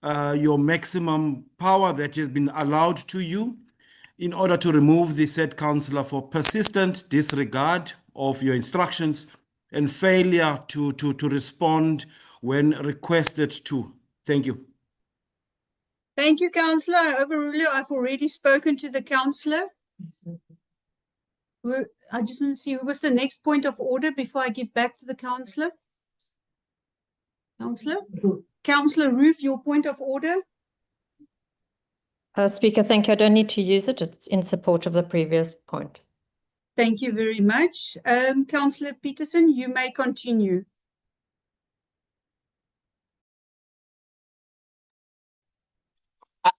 your maximum power that has been allowed to you in order to remove the said councillor for persistent disregard of your instructions and failure to respond when requested to. Thank you. Thank you, Councillor. I overrule you. I've already spoken to the councillor. I just want to see who was the next point of order before I give back to the councillor. Councillor Roof, your point of order. Speaker, thank you. I don't need to use it. It's in support of the previous point. Thank you very much. Councillor Peterson, you may continue.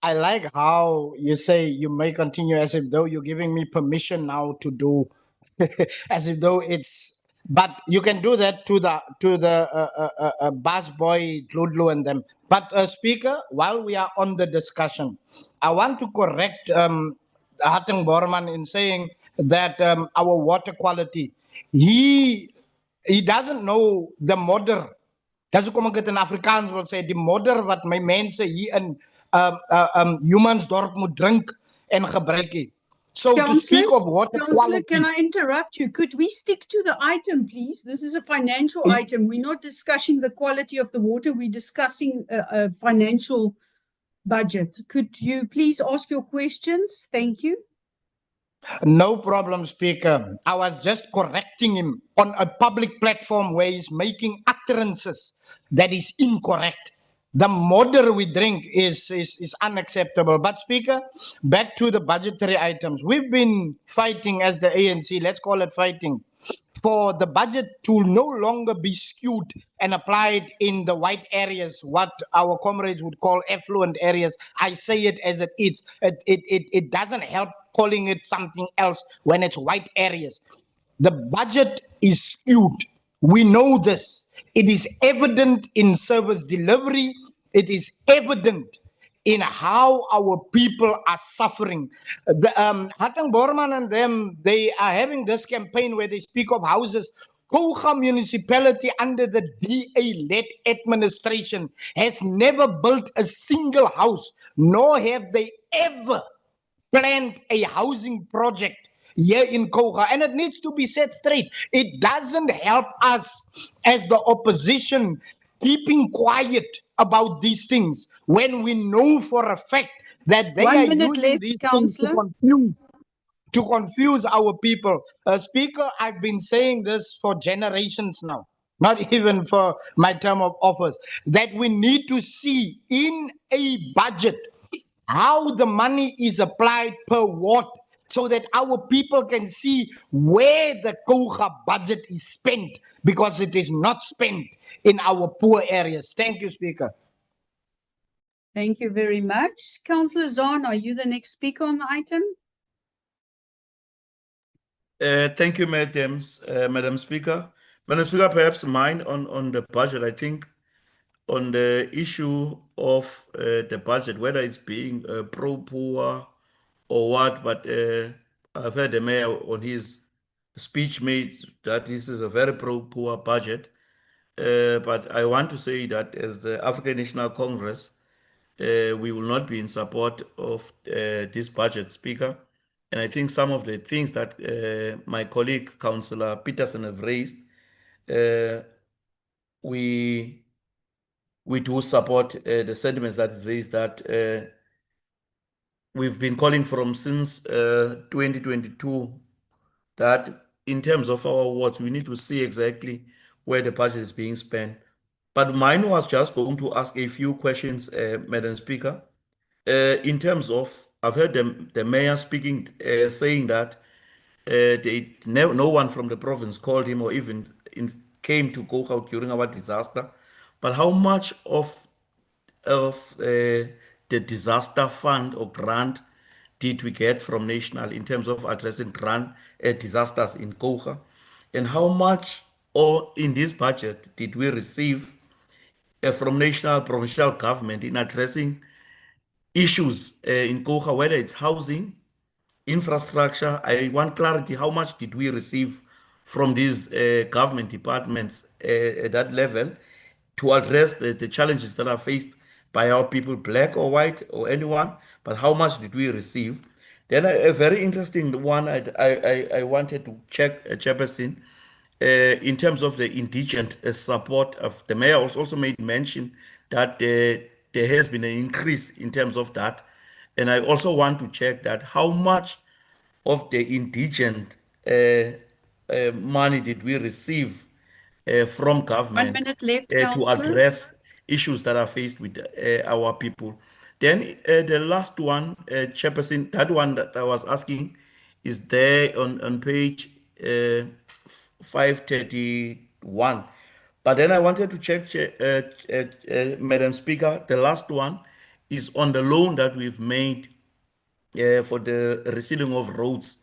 I like how you say you may continue as if though you're giving me permission now to do, as if though it's. But you can do that to the bus boy, Dludlu and them. But Speaker, while we are on the discussion, I want to correct Hatting Borman in saying that our water quality, he doesn't know the modder. Dis hoekom ek dit in Afrikaans wil sê, die modder wat my mense hier in Humansdorp moet drink en gebruik het. So to speak of water quality. Can I interrupt you? Could we stick to the item, please? This is a financial item. We're not discussing the quality of the water. We're discussing a financial budget. Could you please ask your questions? Thank you. No problem, Speaker. I was just correcting him on a public platform where he's making utterances that is incorrect. The modder we drink is unacceptable. But Speaker, back to the budgetary items. We've been fighting as the ANC, let's call it fighting, for the budget to no longer be skewed and applied in the white areas, what our comrades would call affluent areas. I say it as it is. It doesn't help calling it something else when it's white areas. The budget is skewed. We know this. It is evident in service delivery. It is evident in how our people are suffering. Hatting Borman and them, they are having this campaign where they speak of houses. Kouga municipality under the DA-led administration has never built a single house, nor have they ever planned a housing project here in Kouga, and it needs to be set straight. It doesn't help us as the opposition keeping quiet about these things when we know for a fact that they are using these things to confuse our people. Speaker, I've been saying this for generations now, not even for my term of office, that we need to see in a budget how the money is applied per ward, so that our people can see where the Kouga budget is spent, because it is not spent in our poor areas. Thank you, Speaker. Thank you very much. Councillor Zahn, are you the next speaker on the item? Thank you, Madam Speaker. Madam Speaker, perhaps mine on the budget, I think on the issue of the budget, whether it's being pro-poor or what, but I've heard the mayor on his speech made that this is a very pro-poor budget. But I want to say that as the African National Congress, we will not be in support of this budget, Speaker. And I think some of the things that my colleague, Councillor Peterson, have raised, we do support the sentiments that is raised, that we've been calling from since 2022, that in terms of our awards, we need to see exactly where the budget is being spent. But mine was just going to ask a few questions, Madam Speaker. In terms of, I've heard the mayor speaking, saying that no one from the province called him or even came to go out during our disaster. But how much of the disaster fund or grant did we get from National in terms of addressing disasters in Kouga? And how much or in this budget did we receive from National provincial government in addressing issues in Kouga, whether it's housing, infrastructure? I want clarity. How much did we receive from these government departments at that level to address the challenges that are faced by our people, black or white or anyone? But how much did we receive? Then a very interesting one I wanted to check, Chairperson, in terms of the indigent support of the mayor also made mention that there has been an increase in terms of that. And I also want to check that how much of the indigent money did we receive from 1 government minute left, to Councillor. address issues that are faced with our people. Then the last one, Chairperson, that one that I was asking is there on page 531. But then I wanted to check, Madam Speaker, the last one is on the loan that we've made for the resealing of roads.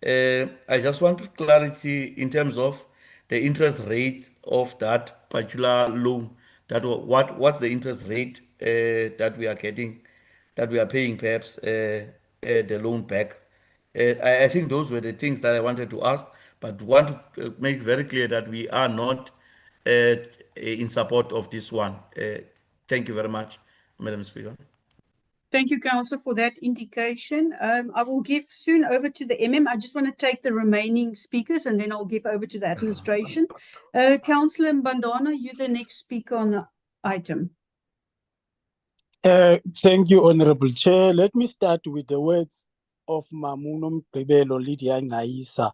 I just want clarity in terms of the interest rate of that particular loan. What's the interest rate that we are getting, that we are paying perhaps the loan back. I think those were the things that I wanted to ask, but want to make very clear that we are not in support of this one. Thank you very much, Madam Speaker. Thank you, Councillor, for that indication. I will give soon over to the MM. I just want to take the remaining speakers and then I'll give over to the administration. Councillor Mbandana, you're the next speaker on the item. Thank you, Honorable Chair. Let me start with the words of Mamuno Mgqibelo Lydia Naisa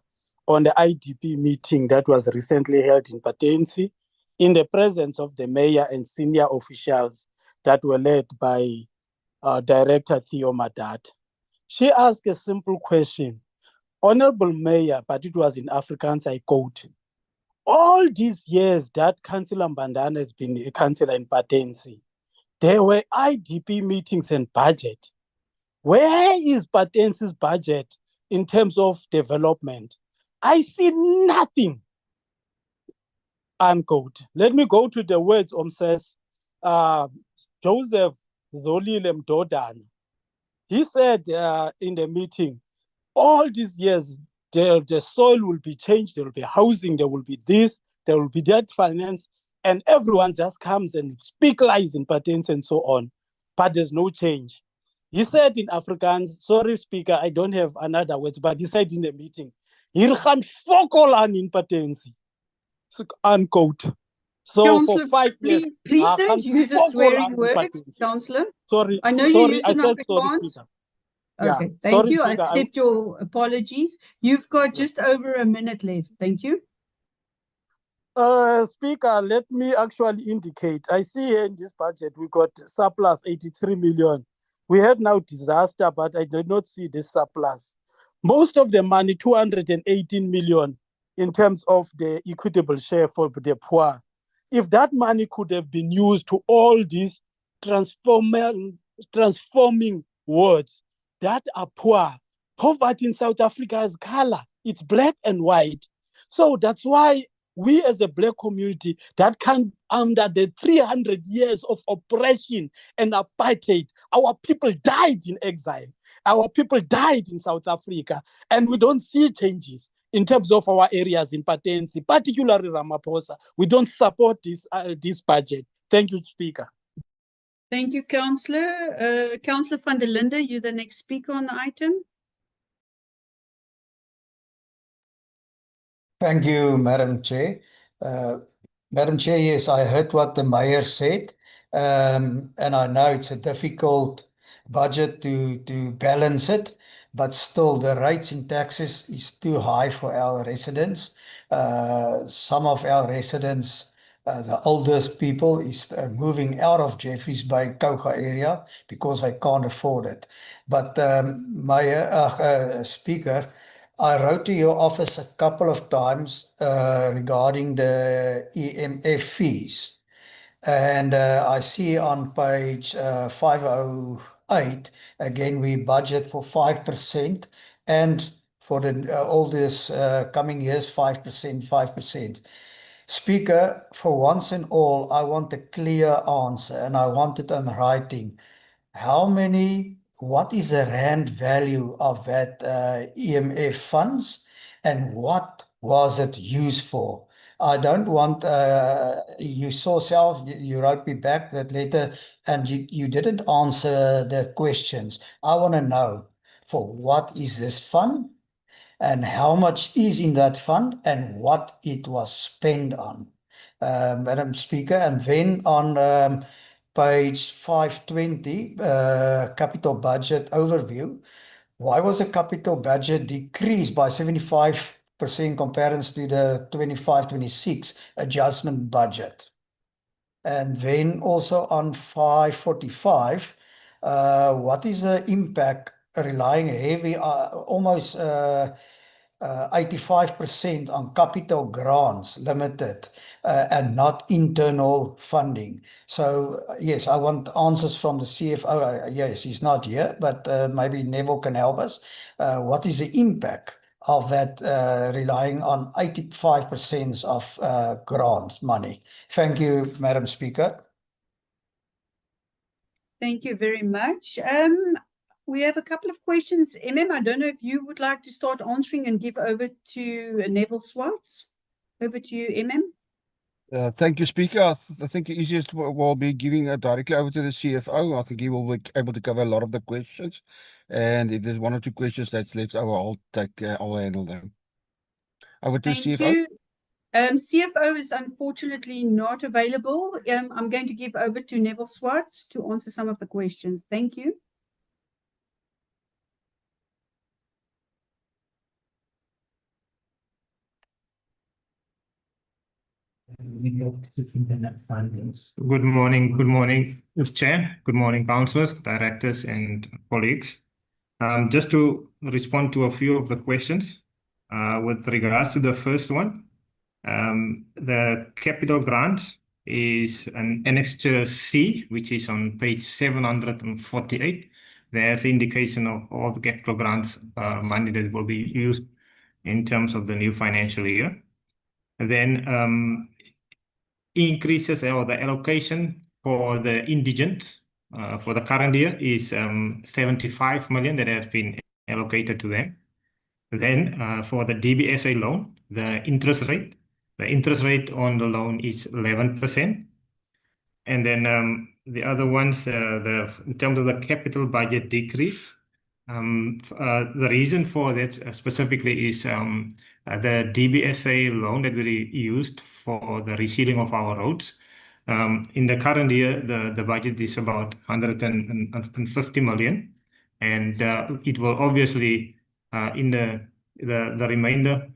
on the IDP meeting that was recently held in Patensi in the presence of the mayor and senior officials that were led by Director Theo Madat. She asked a simple question. Honorable Mayor, but it was in Afrikaans, I quote, all these years that Councillor Mbandana has been a councillor in Patensi, there were IDP meetings and budget. Where is Patensi's budget in terms of development? I see nothing. Unquote. Let me go to the words of Joseph Zolile Mdodana. He said in the meeting, all these years, the soil will be changed, there will be housing, there will be this, there will be that finance, and everyone just comes and speak lies in patents and so on, but there's no change. He said in Afrikaans, sorry, Speaker, I don't have another words, but he said in the meeting, hier gaan fokol aan in patensie, unquote. So Councillor, for 5 years, please don't use a swearing word, Councillor. Sorry, I know you use I it in said sorry, Afrikaans. Speaker. Okay, Yeah, thank sorry, you. I Speaker, accept your apologies. You've got just over a minute left. Thank you. Speaker, let me actually indicate. I see here in this budget, we got surplus 83 million. We had now disaster, but I did not see this surplus. Most of the money, 218 million, in terms of the equitable share for the poor. If that money could have been used to all these transforming words that are poor. Poverty in South Africa is color. It's black and white. So that's why we as a black community that come under the 300 years of oppression and apartheid, our people died in exile. Our people died in South Africa, and we don't see changes in terms of our areas in Patensi, particularly Ramaphosa. We don't support this budget. Thank you, Speaker. Thank you, Councillor. Councillor van der Linde, you're the next speaker on the item. Thank you, Madam Chair. Madam Chair, yes, I heard what the mayor said, and I know it's a difficult budget to balance it, but still the rates in taxes is too high for our residents. Some of our residents, the oldest people, is moving out of Jeffreys Bay, Kouga area because they can't afford it. But Speaker, I wrote to your office a couple of times regarding the EMF fees. And I see on page 508, again, we budget for 5%, and for all this coming years, 5%, 5%. Speaker, for once and all, I want a clear answer, and I want it in writing. What is the rand value of that EMF funds, and what was it used for? I don't want, you wrote me back that letter, and you didn't answer the questions. I want to know, for what is this fund, and how much is in that fund, and what it was spent on, Madam Speaker. And then on page 520, capital budget overview. Why was the capital budget decreased by 75% comparison to the 25-26 adjustment budget? And then also on 545, what is the impact relying heavy, almost 85% on capital grants limited and not internal funding? So yes, I want answers from the CFO. Yes, he's not here, but maybe Neville can help us. What is the impact of that relying on 85% of grant money? Thank you, Madam Speaker. Thank you very much. We have a couple of questions. I don't know if you would like to start answering and give over to Neville Swartz. Over to you, Thank you, Speaker. I think the easiest will be giving it directly over to the CFO. I think he will be able to cover a lot of the questions. And if there's one or two questions that's left over, I'll handle them. Over to Thank CFO. you. CFO is unfortunately not available. I'm going to give over to Neville Swartz to answer some of the questions. Thank you. Good morning, Mr. Chair. Good morning, councillors, directors, and colleagues. Just to respond to a few of the questions, with regards to the first one, the capital grants is an annexure C, which is on page 748. There's indication of all the capital grants money that will be used in terms of the new financial year. And then increases or the allocation for the indigent for the current year is 75 million that has been allocated to them. Then for the DBSA loan, the interest rate on the loan is 11%. And then the other ones, in terms of the capital budget decrease, the reason for that specifically is the DBSA loan that we used for the resealing of our roads. In the current year, the budget is about 150 million, and it will obviously in the remainder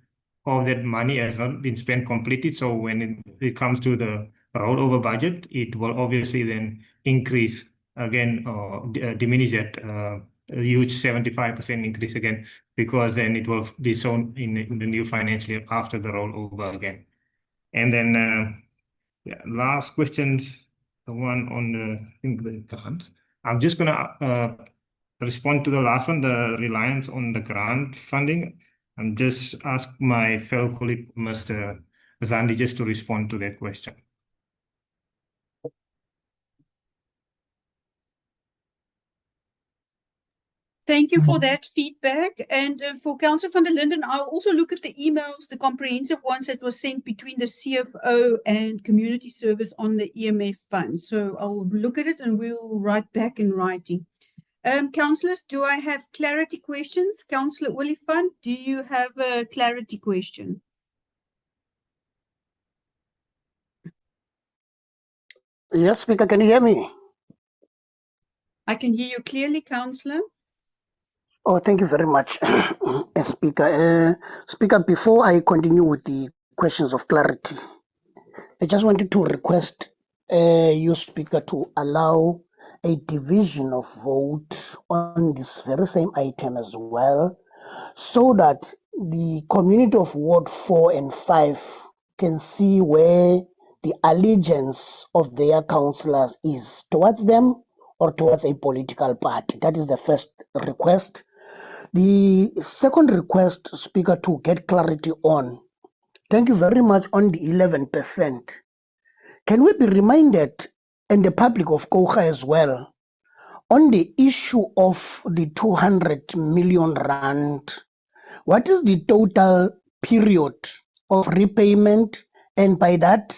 of that money has not been spent completely. So when it comes to the rollover budget, it will obviously then increase again or diminish that a huge 75% increase again, because then it will be shown in the new financial year after the rollover again. And then last questions, the one on the grants. I'm just gonna respond to the last one, the reliance on the grant funding. I'm just ask my fellow colleague, Mr. Zandi, just to respond to that question. Thank you for that feedback. And for Councillor van der Linden, I'll also look at the emails, the comprehensive ones that were sent between the CFO and community service on the EMF fund. So I'll look at it and we'll write back in writing. Councillors, do I have clarity questions? Councillor Olifant, do you have a clarity question? Yes, Speaker, can you hear me? I can hear you clearly, Councillor. Oh, thank you very much, Speaker. Speaker, before I continue with the questions of clarity, I just wanted to request you, Speaker, to allow a division of vote on this very same item as well, so that the community of Ward 4 and 5 can see where the allegiance of their councillors is, towards them or towards a political party. That is the first request. The second request, Speaker, to get clarity on, thank you very much, on the 11%. Can we be reminded, and the public of Kouga as well, on the issue of the 200 million rand, what is the total period of repayment? And by that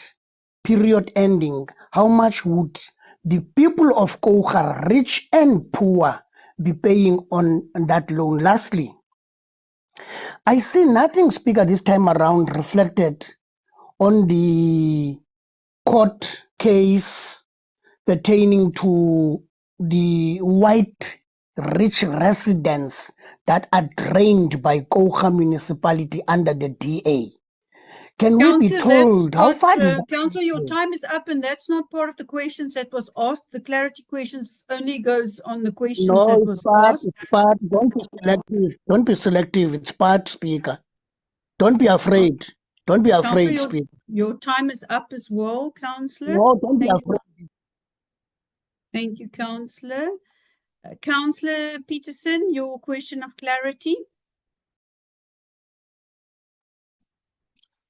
period ending, how much would the people of Kouga, rich and poor, be paying on that loan? Lastly, I see nothing, Speaker, this time around reflected on the court case pertaining to the white rich residents that are drained by Kocha municipality under the DA. Can we be Councillor, told how far did that Councillor, your go? time is up, and that's not part of the questions that was asked. The clarity questions only goes on the questions that No, was it's asked. part. Don't be selective. Don't be selective. It's part, Speaker. Don't be afraid. Don't be Councillor, afraid, Speaker. your time is up as well, Councillor. No, don't be Thank, afraid. thank you, Councillor. Councillor Peterson, your question of clarity.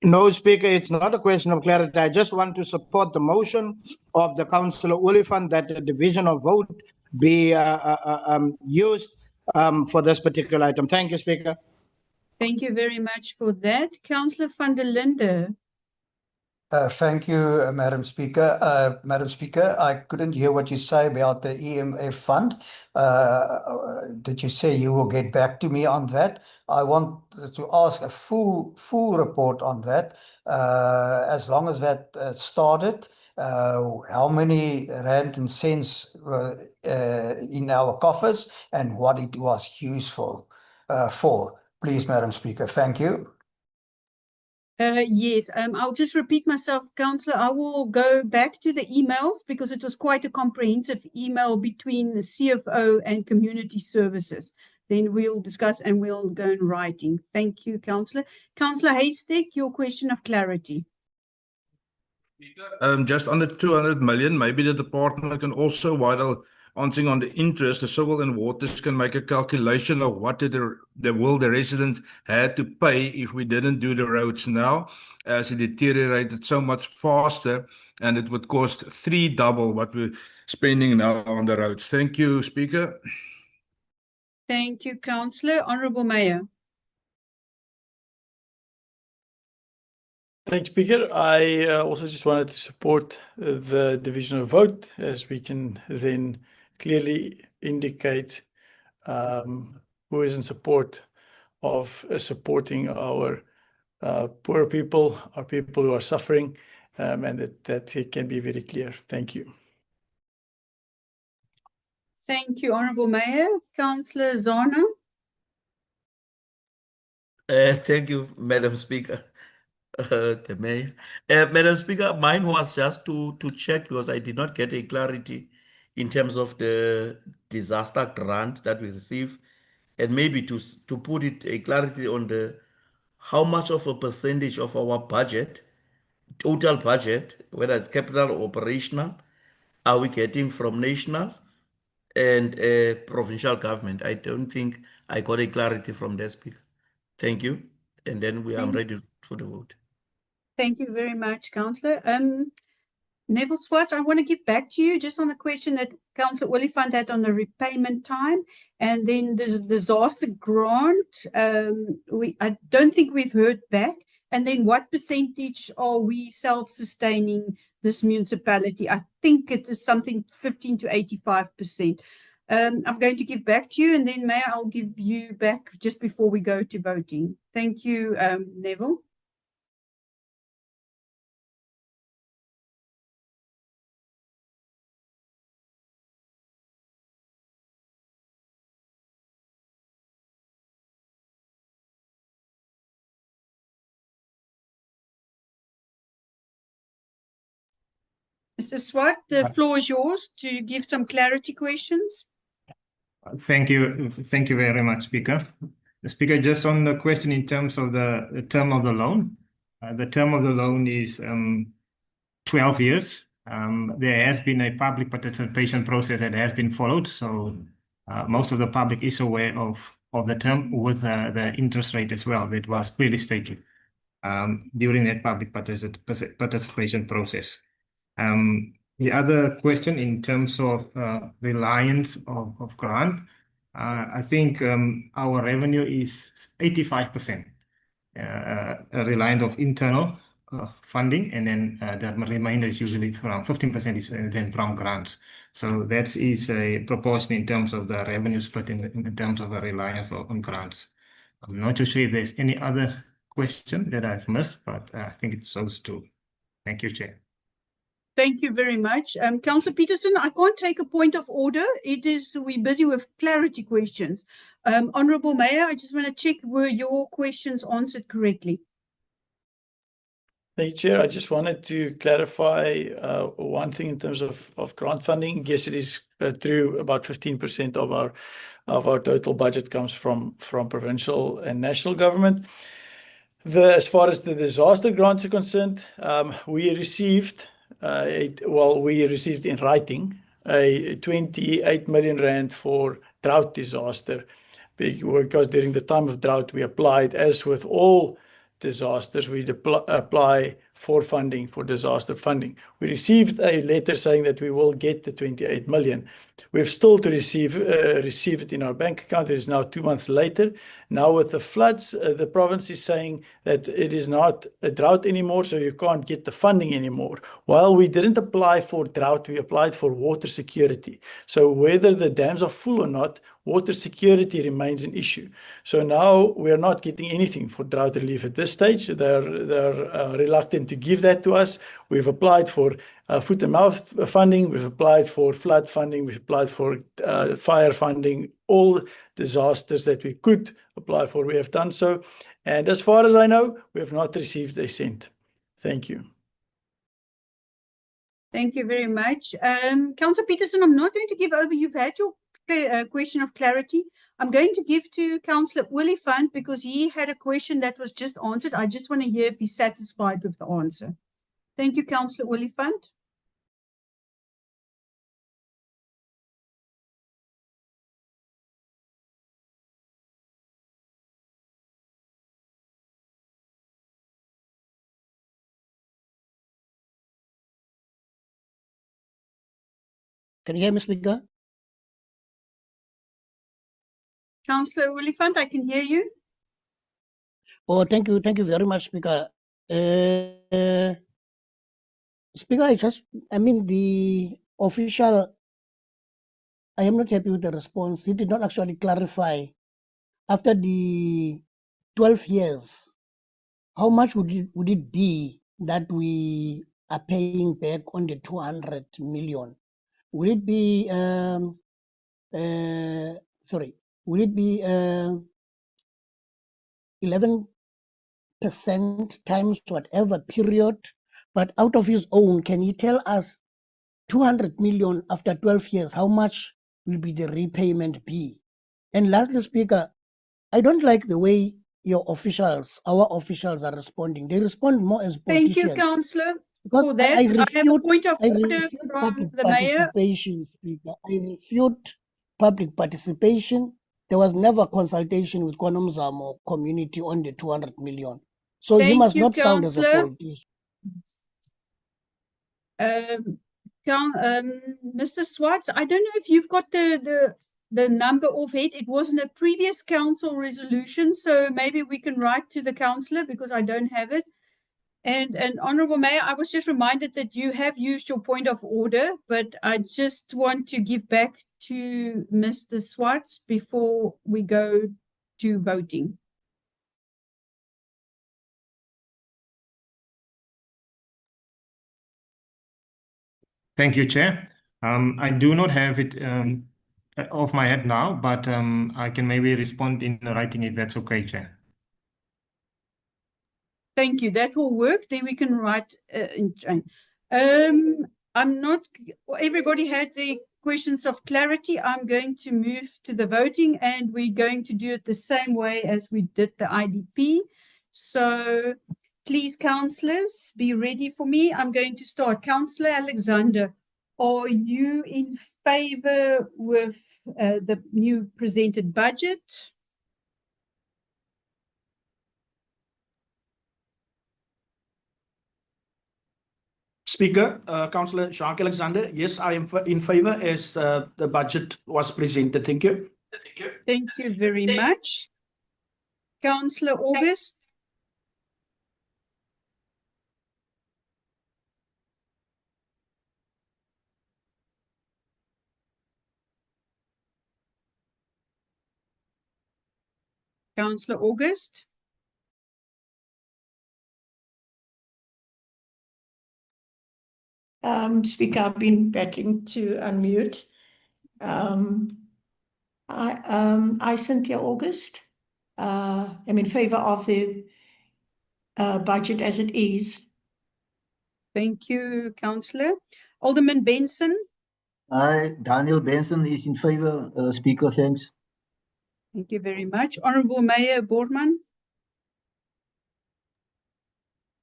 No, Speaker, it's not a question of clarity. I just want to support the motion of the Councillor Oliphant that the division of vote be used for this particular item. Thank you, Speaker. Thank you very much for that. Councillor van der Linde. Thank you, Madam Speaker. Madam Speaker, I couldn't hear what you say about the EMF fund. Did you say you will get back to me on that? I want to ask a full report on that. As long as that started, how many rand and cents were in our coffers and what it was useful for. Please, Madam Speaker. Thank you. Yes, I'll just repeat myself, Councillor. I will go back to the emails because it was quite a comprehensive email between the CFO and community services. Then we'll discuss and we'll go in writing. Thank you, Councillor. Councillor Haystack, your question of clarity. Just under 200 million, maybe the department can also, while answering on the interest, the civil and waters can make a calculation of what the residents had to pay if we didn't do the roads now, as it deteriorated so much faster, and it would cost double what we're spending now on the roads. Thank you, Speaker. Thank you, Councillor. Honourable Mayor. Thanks, Speaker. I also just wanted to support the division of vote, as we can then clearly indicate who is in support of supporting our poor people, our people who are suffering, and that it can be very clear. Thank you. Thank you, Honourable Mayor. Councillor Zana. Thank you, Madam Speaker. The Mayor. Madam Speaker, mine was just to check because I did not get a clarity in terms of the disaster grant that we receive, and maybe to put it a clarity on the how much of a percentage of our budget, total budget, whether it's capital or operational, are we getting from national and provincial government? I don't think I got a clarity from that, Speaker. Thank you. And then I'm ready for the vote. Thank you very much, Councillor. Neville Swartz, I want to give back to you just on the question that Councillor Oliphant had on the repayment time, and then this disaster grant. I don't think we've heard back. And then what percentage are we self-sustaining this municipality? I think it is something 15 to 85%. I'm going to give back to you, and then Mayor, I'll give you back just before we go to voting. Thank you, Neville. Mr. Swart, the floor is yours to give some clarity questions. Thank you. Thank you very much, Speaker. Speaker, just on the question in terms of the term of the loan. The term of the loan is 12 years. There has been a public participation process that has been followed. So most of the public is aware of the term with the interest rate as well. That was clearly stated during that public participation process. The other question in terms of reliance of grant, I think our revenue is 85% reliant of internal funding, and then the remainder is usually around 15% is then from grants. So that is a proportion in terms of the revenue split in terms of a reliance on grants. I'm not too sure if there's any other question that I've missed, but I think it's those two. Thank you, Chair. Thank you very much. Councillor Peterson, I can't take a point of order. We're busy with clarity questions. Honourable Mayor, I just want to check, were your questions answered correctly? Thank you, Chair. I just wanted to clarify one thing in terms of grant funding. Yes, it is true. About 15% of our total budget comes from provincial and national government. As far as the disaster grants are concerned, we received in writing a 28 million rand for drought disaster, because during the time of drought we applied, as with all disasters, we apply for funding, for disaster funding. We received a letter saying that we will get the 28 million. We've still to receive it in our bank account. It is now 2 months later. Now with the floods, the province is saying that it is not a drought anymore, so you can't get the funding anymore. While we didn't apply for drought, we applied for water security. So whether the dams are full or not, water security remains an issue. So now we are not getting anything for drought relief at this stage. They're reluctant to give that to us. We've applied for foot and mouth funding. We've applied for flood funding. We've applied for fire funding. All disasters that we could apply for, we have done so. And as far as I know, we have not received a cent. Thank you. Thank you very much. Councillor Peterson, I'm not going to give over. You've had your question of clarity. I'm going to give to Councillor Oliphant because he had a question that was just answered. I just want to hear if he's satisfied with the answer. Thank you, Councillor Oliphant. Can you hear me, Speaker? Councillor Oliphant, I can hear you. Oh, thank you very much, Speaker. Speaker, the official, I am not happy with the response. He did not actually clarify, after the 12 years, how much would it be that we are paying back on the 200 million? Will it be, will it be 11% times whatever period? But out of his own, can he tell us 200 million after 12 years, how much will be the repayment be? And lastly, Speaker, I don't like the way our officials are responding. They respond more as politicians. Thank you, Councillor. Because For that, I refute, I have a point of order refute from public the Mayor. participation, Speaker. I refute public participation. There was never consultation with KwaNomzamo community on the 200 million. So he Thank must you, not sound as a Councillor. politician. Mr. Swartz, I don't know if you've got the number of it. It wasn't a previous council resolution, so maybe we can write to the councillor because I don't have it. And Honourable Mayor, I was just reminded that you have used your point of order, but I just want to give back to Mr. Swartz before we go to voting. Thank you, Chair. I do not have it off my head now, but I can maybe respond in writing if that's okay, Chair. Thank you. That will work. Then we can write everybody had the questions of clarity. I'm going to move to the voting and we're going to do it the same way as we did the IDP. So please, councillors, be ready for me. I'm going to start. Councillor Alexander, are you in favor with the new presented budget? Speaker, Councillor Shank Alexander, yes, I am in favor as the budget was presented. Thank you. Thank you very much. Councillor August. Councillor August. Speaker, I've been battling to unmute. I, Cynthia August, am in favor of the budget as it is. Thank you, Councillor. Alderman Benson. Daniel Benson is in favor. Speaker, thanks. Thank you very much. Honorable Mayor Boorman.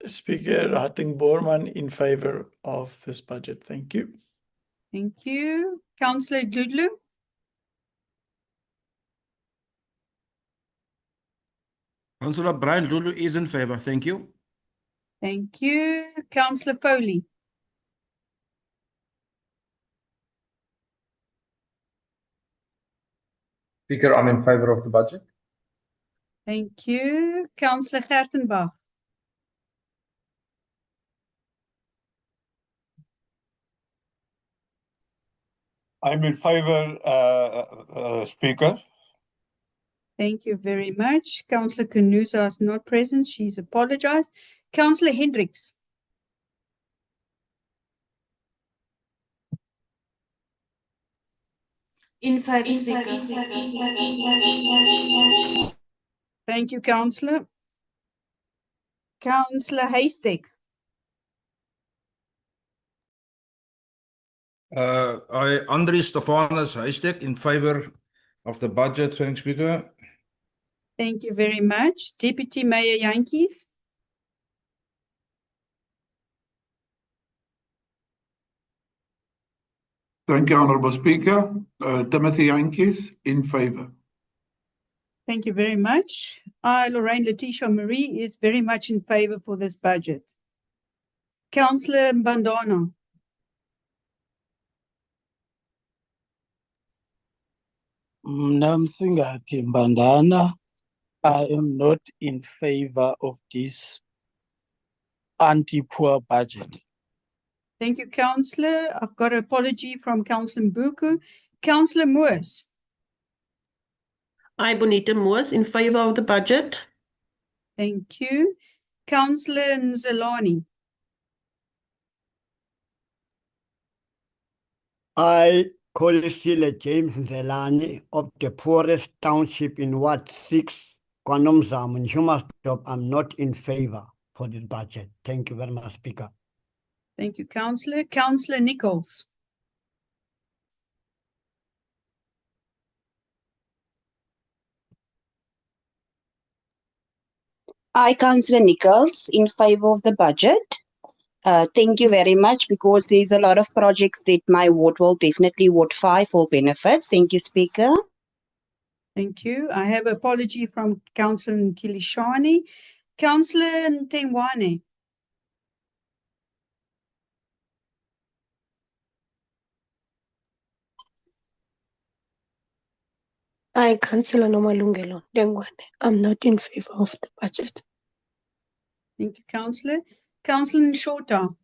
Speaker Harting Boorman in favor of this budget. Thank you. Thank you. Councillor Dudlu. Councillor Brian Lulu is in favor. Thank you. Thank you. Councillor Foley. Speaker, I'm in favor of the budget. Thank you. Councillor Gertenbach. I'm in favor, Speaker. Thank you very much. Councillor Kanuza is not present. She's apologized. Councillor Hendricks. In favor, Speaker. Thank you, Councillor. Councillor Haystack. Andre Stefanus Haystack in favor of the budget. Thanks, Speaker. Thank you very much. Deputy Mayor Jantjies. Thank you, Honourable Speaker. Timothy Jantjies in favor. Thank you very much. I, Lorraine Letitia Marie, is very much in favor for this budget. Councillor Mbandana. Mnamsingathi Mbandana, I am not in favor of this anti-poor budget. Thank you, Councillor. I've got an apology from Councillor Mbuku. Councillor Moores. I, Bonita Moores, in favor of the budget. Thank you. Councillor Nzelani. I, Kolishile James Nzelani of the poorest township in Ward 6, Kwanomzam and Humansdorp, I'm not in favor for this budget. Thank you very much, Speaker. Thank you, Councillor. Councillor Nichols. I, Councillor Nichols, in favor of the budget. Thank you very much, because there's a lot of projects that my ward will definitely, Ward 5, will benefit. Thank you, Speaker. Thank you. I have an apology from Councillor Kilishani. Councillor Ntengwane. I, Councillor Nomalungelo Dengwane, I'm not in favor of the budget. Thank you, Councillor. Councillor Nshota.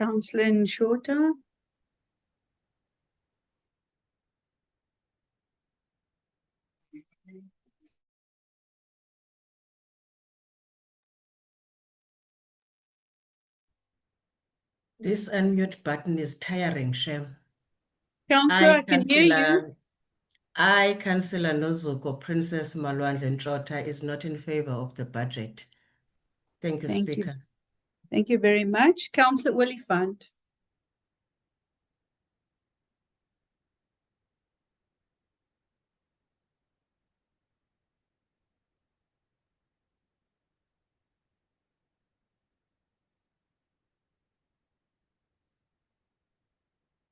Councillor Nshota. This unmute button is tiring, Shem. Councillor, I can hear you. I, Councillor Nozuko, Princess Malwandle Ntrota, is not in favor of the budget. Thank you, Thank you. Speaker. Thank you very much. Councillor Willifant.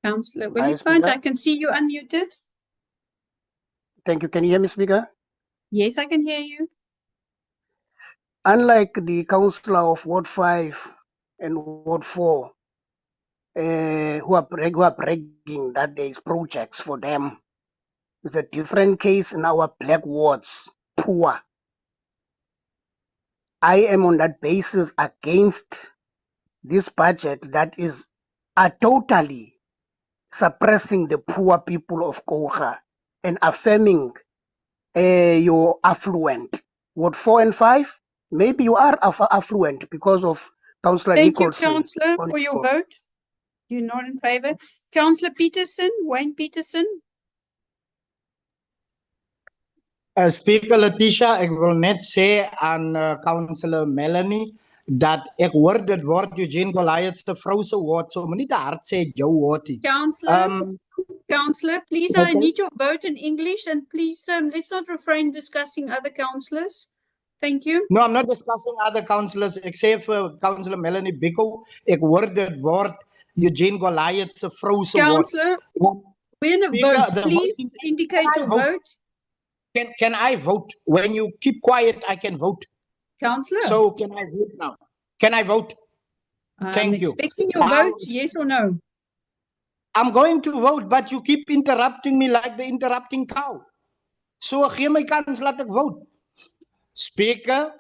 Councillor Willifant, Speaker. I can see you unmuted. Thank you. Can you hear me, Speaker? Yes, I can hear you. Unlike the councillor of Ward 5 and Ward 4, who are bragging that there is projects for them, it's a different case in our black wards, poor. I am on that basis against this budget that is totally suppressing the poor people of Koga and affirming your affluent. Ward 4 and 5, maybe you are affluent because of Councillor Thank you, Nicholson. Councillor, for your vote. You're not in favor. Councillor Peterson, Wayne Peterson. Speaker Letitia, ek wil net sê aan Councillor Melanie dat ek hoor dit word Eugene Goliath se vrou se woord, so moenie te hard sê jou woord nie. Councillor, please, I need your vote in English, and please, let's not refrain discussing other councillors. Thank you. No, I'm not discussing other councillors except for Councillor Melanie Biko. Ek hoor dit word Eugene Goliath se vrou se woord. Councillor, we're in a vote. Please indicate your vote. Can I vote? When you keep quiet, I can vote. Councillor. So can I vote now? Can I vote? Thank you. I'm expecting your vote, yes or no? I'm going to vote, but you keep interrupting me like the interrupting cow. So gee my kans laat ek vote. Speaker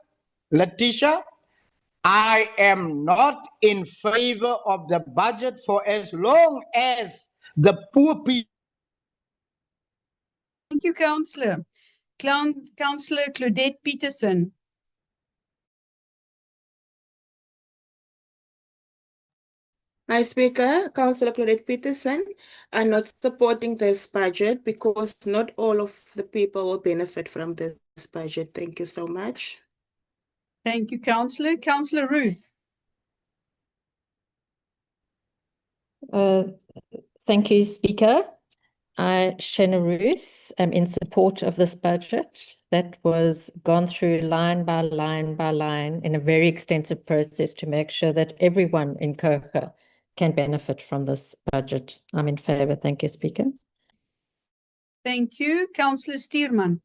Letitia, I am not in favor of the budget for as long as the poor people. Thank you, Councillor. Councillor Claudette Peterson. Hi, Speaker. Councillor Claudette Peterson. I'm not supporting this budget because not all of the people will benefit from this budget. Thank you so much. Thank you, Councillor. Councillor Ruth. Thank you, Speaker. I, Shana Roos, am in support of this budget that was gone through line by line by line in a very extensive process to make sure that everyone in Koga can benefit from this budget. I'm in favor. Thank you, Speaker. Thank you. Councillor Stearman.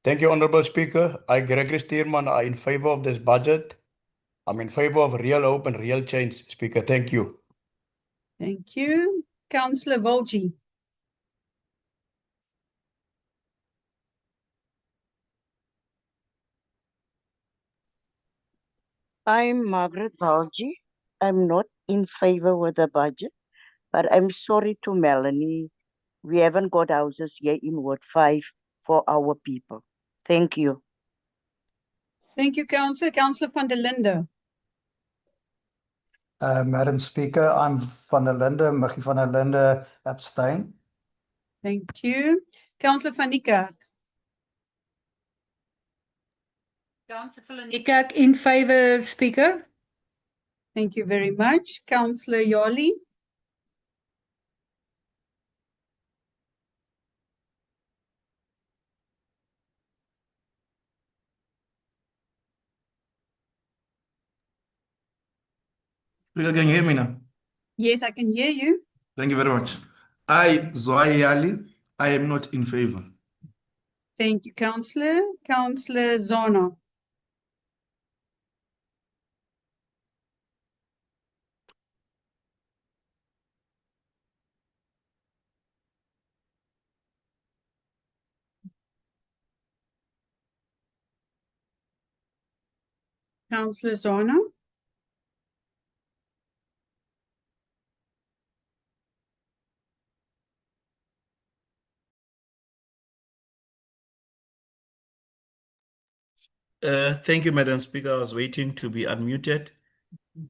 Thank you, Honourable Speaker. I, Gregory Stearman, are in favor of this budget. I'm in favor of real hope and real change, Speaker. Thank you. Thank you. Councillor Volji. I'm Margaret Valji. I'm not in favor with the budget, but I'm sorry to Melanie. We haven't got houses here in Ward 5 for our people. Thank you. Thank you, Councillor. Councillor van der Linde. Madam Speaker, I'm van der Linde, Michie van der Linde, abstain. Thank you. Councillor van Niekerk. Councillor van Niekerk in favor, Speaker. Thank you very much. Councillor Yoli. Speaker, can you hear me now? Yes, I can hear you. Thank you very much. I, Zwai Yali, I am not in favor. Thank you, Councillor. Councillor Zona. Councillor Zona. Thank you, Madam Speaker. I was waiting to be unmuted.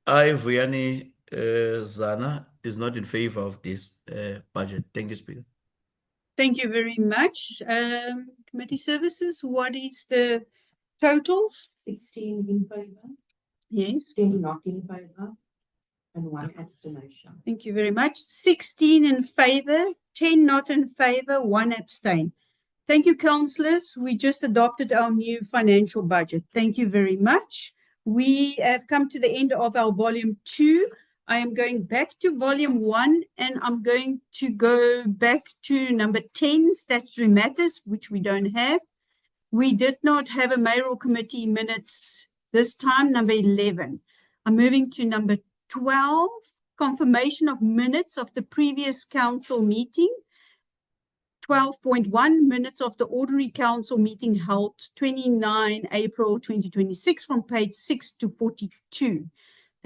I, Vuyani Zana, is not in favor of this budget. Thank you, Speaker. Thank you very much. Committee services, what is the total? 16 in favor, Yes. 10 not in favor, and 1 abstention. Thank you very much. 16 in favor, 10 not in favor, 1 abstain. Thank you, councillors. We just adopted our new financial budget. Thank you very much. We have come to the end of our volume 2. I am going back to volume 1, and I'm going to go back to number 10, statutory matters, which we don't have. We did not have a mayoral committee minutes this time, number 11. I'm moving to number 12, confirmation of minutes of the previous council meeting. 12.1 minutes of the ordinary council meeting held 29 April 2026 from page 6 to 42.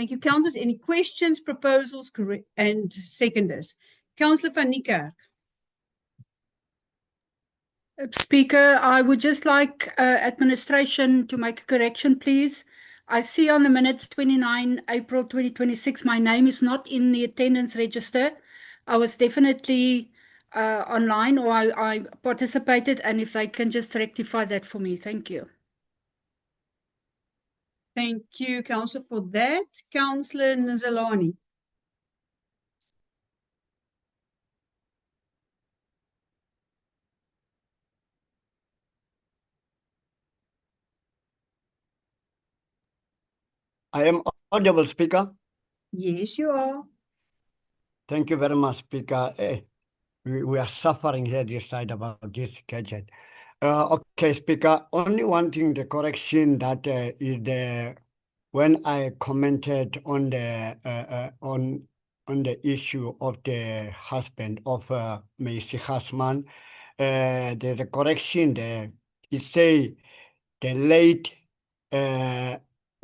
Thank you, councillors. Any questions, proposals, and seconders? Councillor van Niekerk. Speaker, I would just like administration to make a correction, please. I see on the minutes 29 April 2026, my name is not in the attendance register. I was definitely online, or I participated, and if they can just rectify that for me. Thank you. Thank you, Councillor, for that. Councillor Nzalani. I am audible, Speaker. Yes, you are. Thank you very much, Speaker. We are suffering here this side about this gadget. Okay, Speaker, only one thing, the correction that is the when I commented on the on the issue of the husband of Macy Hasman, there's a correction there. It say the late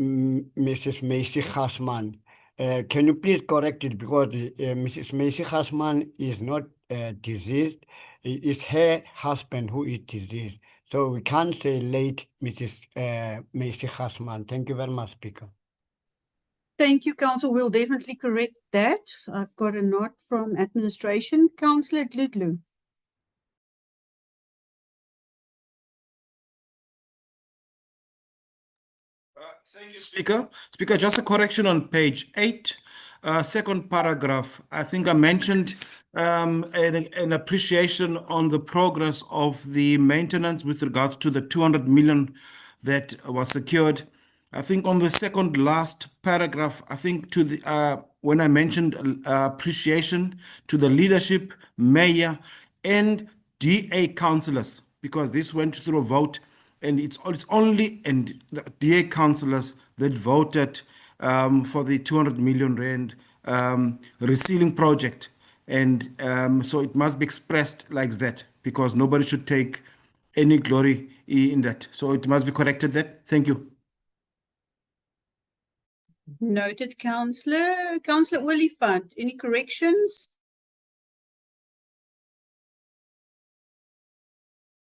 Mrs. Macy Hasman. Can you please correct it, because Mrs. Macy Hasman is not deceased. It's her husband who is deceased. So we can't say late Mrs. Macy Hasman. Thank you very much, Speaker. Thank you, Council. We'll definitely correct that. I've got a note from administration. Councillor Gludlu. Thank you, Speaker. Speaker, just a correction on page 8, second paragraph. I think I mentioned an appreciation on the progress of the maintenance with regards to the 200 million that was secured. I think on the second last paragraph, I think to the when I mentioned appreciation to the leadership, mayor, and DA councillors, because this went through a vote. And it's only and the DA councillors that voted for the 200 million rand resealing project. And so it must be expressed like that, because nobody should take any glory in that. So it must be corrected that. Thank you. Noted, Councillor. Councillor Oliphant, any corrections?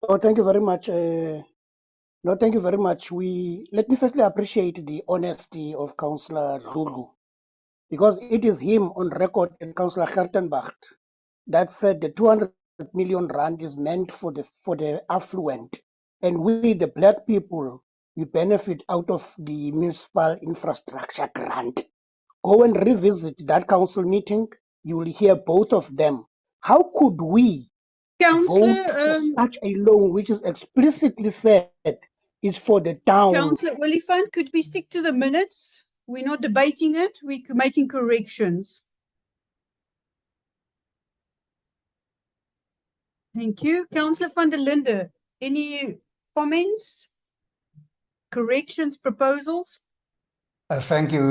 Oh, thank you very much. No, thank you very much. Let me firstly appreciate the honesty of Councillor Lulu, because it is him on record and Councillor Gertenbach that said the 200 million rand is meant for the affluent, and we, the black people, we benefit out of the municipal infrastructure grant. Go and revisit that council meeting. You will hear both of them. How could we Councillor, vote for such a loan which is explicitly said is for the town? Councillor Oliphant, could we stick to the minutes? We're not debating it, we're making corrections. Thank you. Councillor van der Linde, any comments, corrections, proposals? Thank you,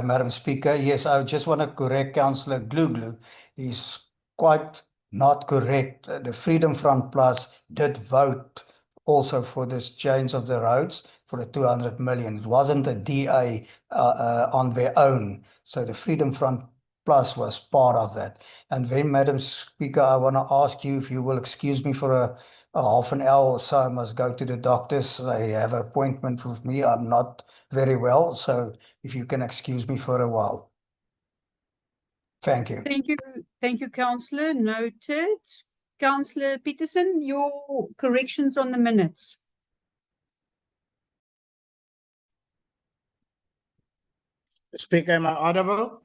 Madam Speaker. Yes, I just want to correct Councillor Gluglu. He's quite not correct. The Freedom Front Plus did vote also for this change of the roads for the 200 million. It wasn't a DA on their own. So the Freedom Front Plus was part of that. And then, Madam Speaker, I want to ask you if you will excuse me for a half an hour or so. I must go to the doctors. They have an appointment with me. I'm not very well. So if you can excuse me for a while. Thank you. Thank you. Thank you, Councillor. Noted. Councillor Peterson, your corrections on the minutes. Speaker, am I audible?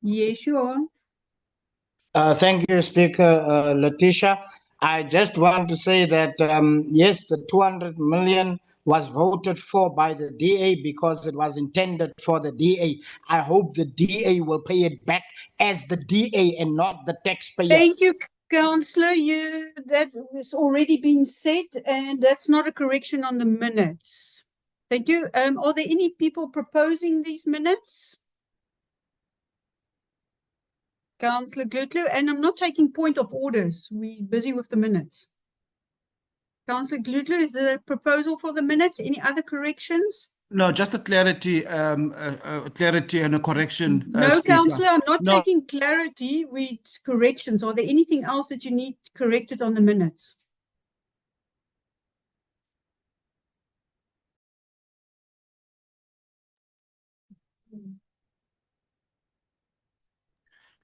Yes, you are. Thank you, Speaker Letitia. I just want to say that, yes, the 200 million was voted for by the DA because it was intended for the DA. I hope the DA will pay it back as the DA and not the taxpayer. Thank you, Councillor. That has already been said, and that's not a correction on the minutes. Thank you. Are there any people proposing these minutes? Councillor Gludlu, and I'm not taking point of orders. We're busy with the minutes. Councillor Gludlu, is there a proposal for the minutes? Any other corrections? No, just a clarity and a correction, No, Speaker. Councillor, I'm not No, taking clarity with corrections. Are there anything else that you need corrected on the minutes?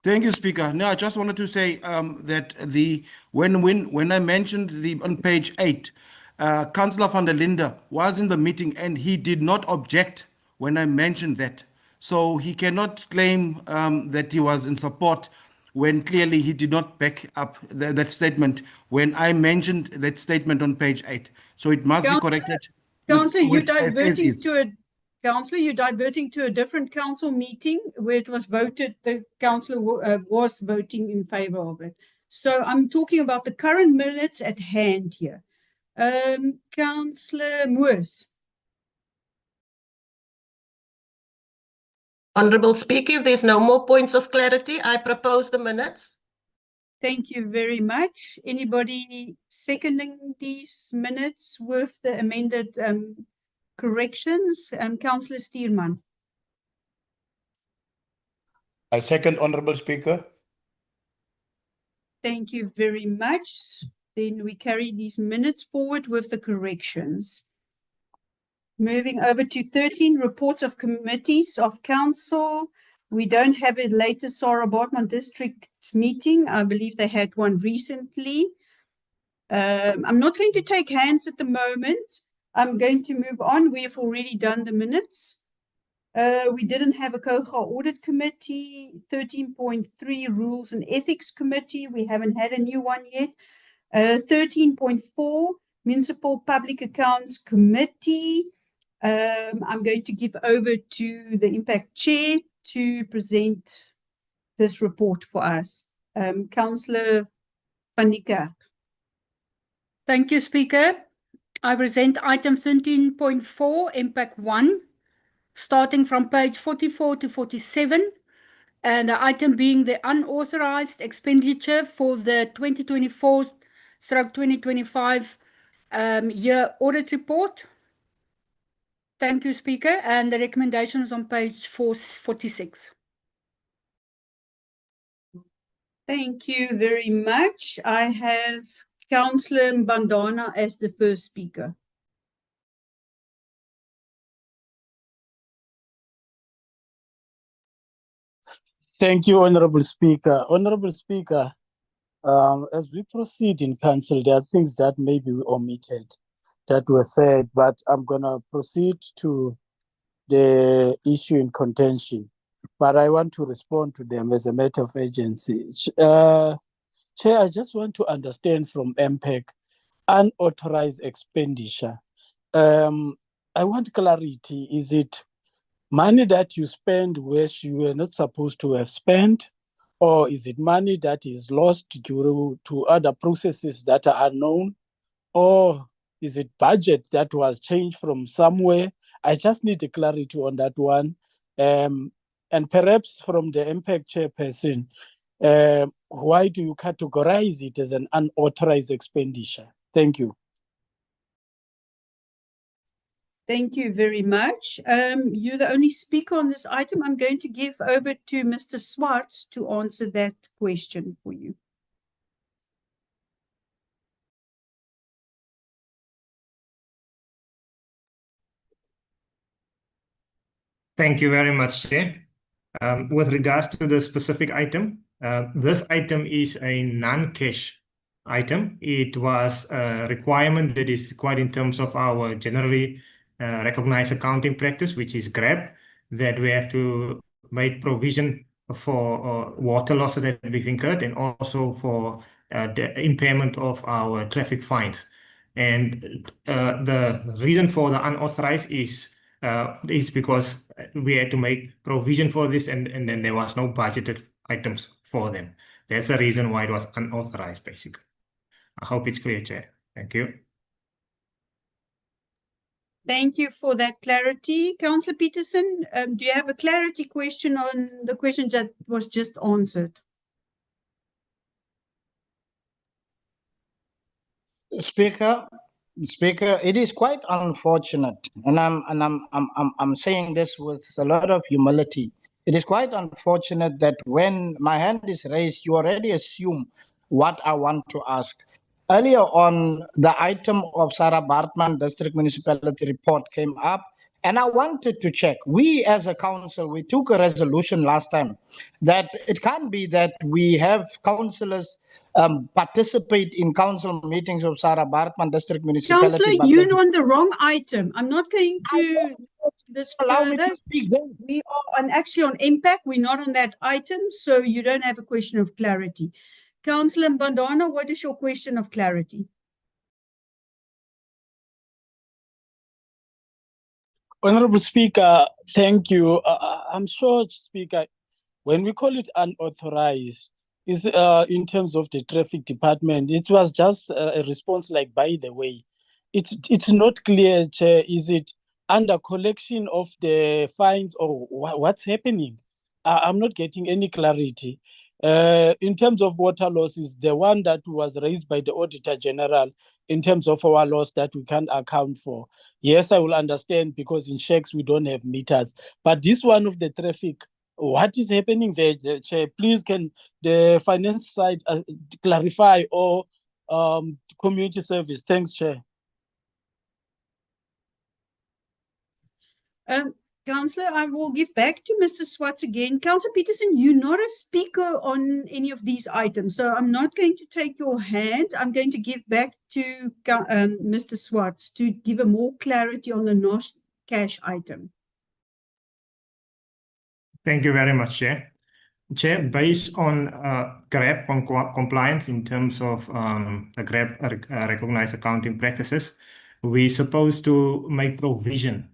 thank you, Speaker. No, I just wanted to say that when I mentioned on page 8, Councillor van der Linde was in the meeting and he did not object when I mentioned that. So he cannot claim that he was in support when clearly he did not back up that statement when I mentioned that statement on page 8. So it must be corrected Councillor, as is. Councillor, you're diverting to a different council meeting where it was voted, the councillor was voting in favor of it. So I'm talking about the current minutes at hand here. Councillor Moores. Honourable Speaker, if there's no more points of clarity, I propose the minutes. Thank you very much. Anybody seconding these minutes with the amended corrections? Councillor Stearman. I second, Honourable Speaker. Thank you very much. Then we carry these minutes forward with the corrections. Moving over to 13, reports of committees of council. We don't have a latest Sarah Baartman district meeting. I believe they had one recently. I'm not going to take hands at the moment. I'm going to move on. We have already done the minutes. We didn't have a COGA audit committee. 13.3 rules and ethics committee. We haven't had a new one yet. 13.4 municipal public accounts committee. I'm going to give over to the impact chair to present this report for us. Councillor van die Kerk. Thank you, Speaker. I present item 13.4, impact 1, starting from page 44 to 47, and the item being the unauthorized expenditure for the 2024/2025 year audit report. Thank you, Speaker, and the recommendation is on page 446. Thank you very much. I have Councillor Mbandana as the first speaker. Thank you, Honourable Speaker. Honourable Speaker, as we proceed in council, there are things that maybe we omitted that were said, but I'm going to proceed to the issue in contention. But I want to respond to them as a matter of urgency. Chair, I just want to understand from MPEC, unauthorized expenditure. I want clarity. Is it money that you spend where you were not supposed to have spent? Or is it money that is lost due to other processes that are unknown? Or is it budget that was changed from somewhere? I just need a clarity on that one. And perhaps from the impact chairperson, why do you categorize it as an unauthorized expenditure? Thank you. Thank you very much. You're the only speaker on this item. I'm going to give over to Mr. Swartz to answer that question for you. Thank you very much, Chair. With regards to the specific item, this item is a non-cash item. It was a requirement that is required in terms of our generally recognized accounting practice, which is GRAB, that we have to make provision for water losses that we've incurred and also for the impairment of our traffic fines. And the reason for the unauthorized is because we had to make provision for this and then there was no budgeted items for them. That's the reason why it was unauthorized, basically. I hope it's clear, Chair. Thank you. Thank you for that clarity. Councillor Peterson, do you have a clarity question on the question that was just answered? Speaker, Speaker, it is quite unfortunate, and I'm saying this with a lot of humility. It is quite unfortunate that when my hand is raised, you already assume what I want to ask. Earlier on, the item of Sarah Bartman District Municipality report came up, and I wanted to check. We as a council, we took a resolution last time that it can't be that we have councillors participate in council meetings of Sarah Bartman District Municipality. Councillor, but you're doesn't on the wrong item. I'm not going to this allow me further. to speak then. We are actually on impact. We're not on that item, so you don't have a question of clarity. Councillor Mbandana, what is your question of clarity? Honorable Speaker, thank you. I'm sure, Speaker, when we call it unauthorized, is in terms of the traffic department, it was just a response like, by the way. It's not clear, Chair, is it under collection of the fines or what's happening? I'm not getting any clarity. In terms of water losses, the one that was raised by the Auditor General in terms of our loss that we can't account for. Yes, I will understand because in checks we don't have meters. But this one of the traffic, what is happening there, Chair? Please, can the finance side clarify or community service? Thanks, Chair. Councillor, I will give back to Mr. Swartz again. Councillor Peterson, you're not a speaker on any of these items, so I'm not going to take your hand. I'm going to give back to Mr. Swartz to give a more clarity on the non-cash item. Thank you very much, Chair. Chair, based on GRAP compliance in terms of the GRAP recognized accounting practices, we're supposed to make provision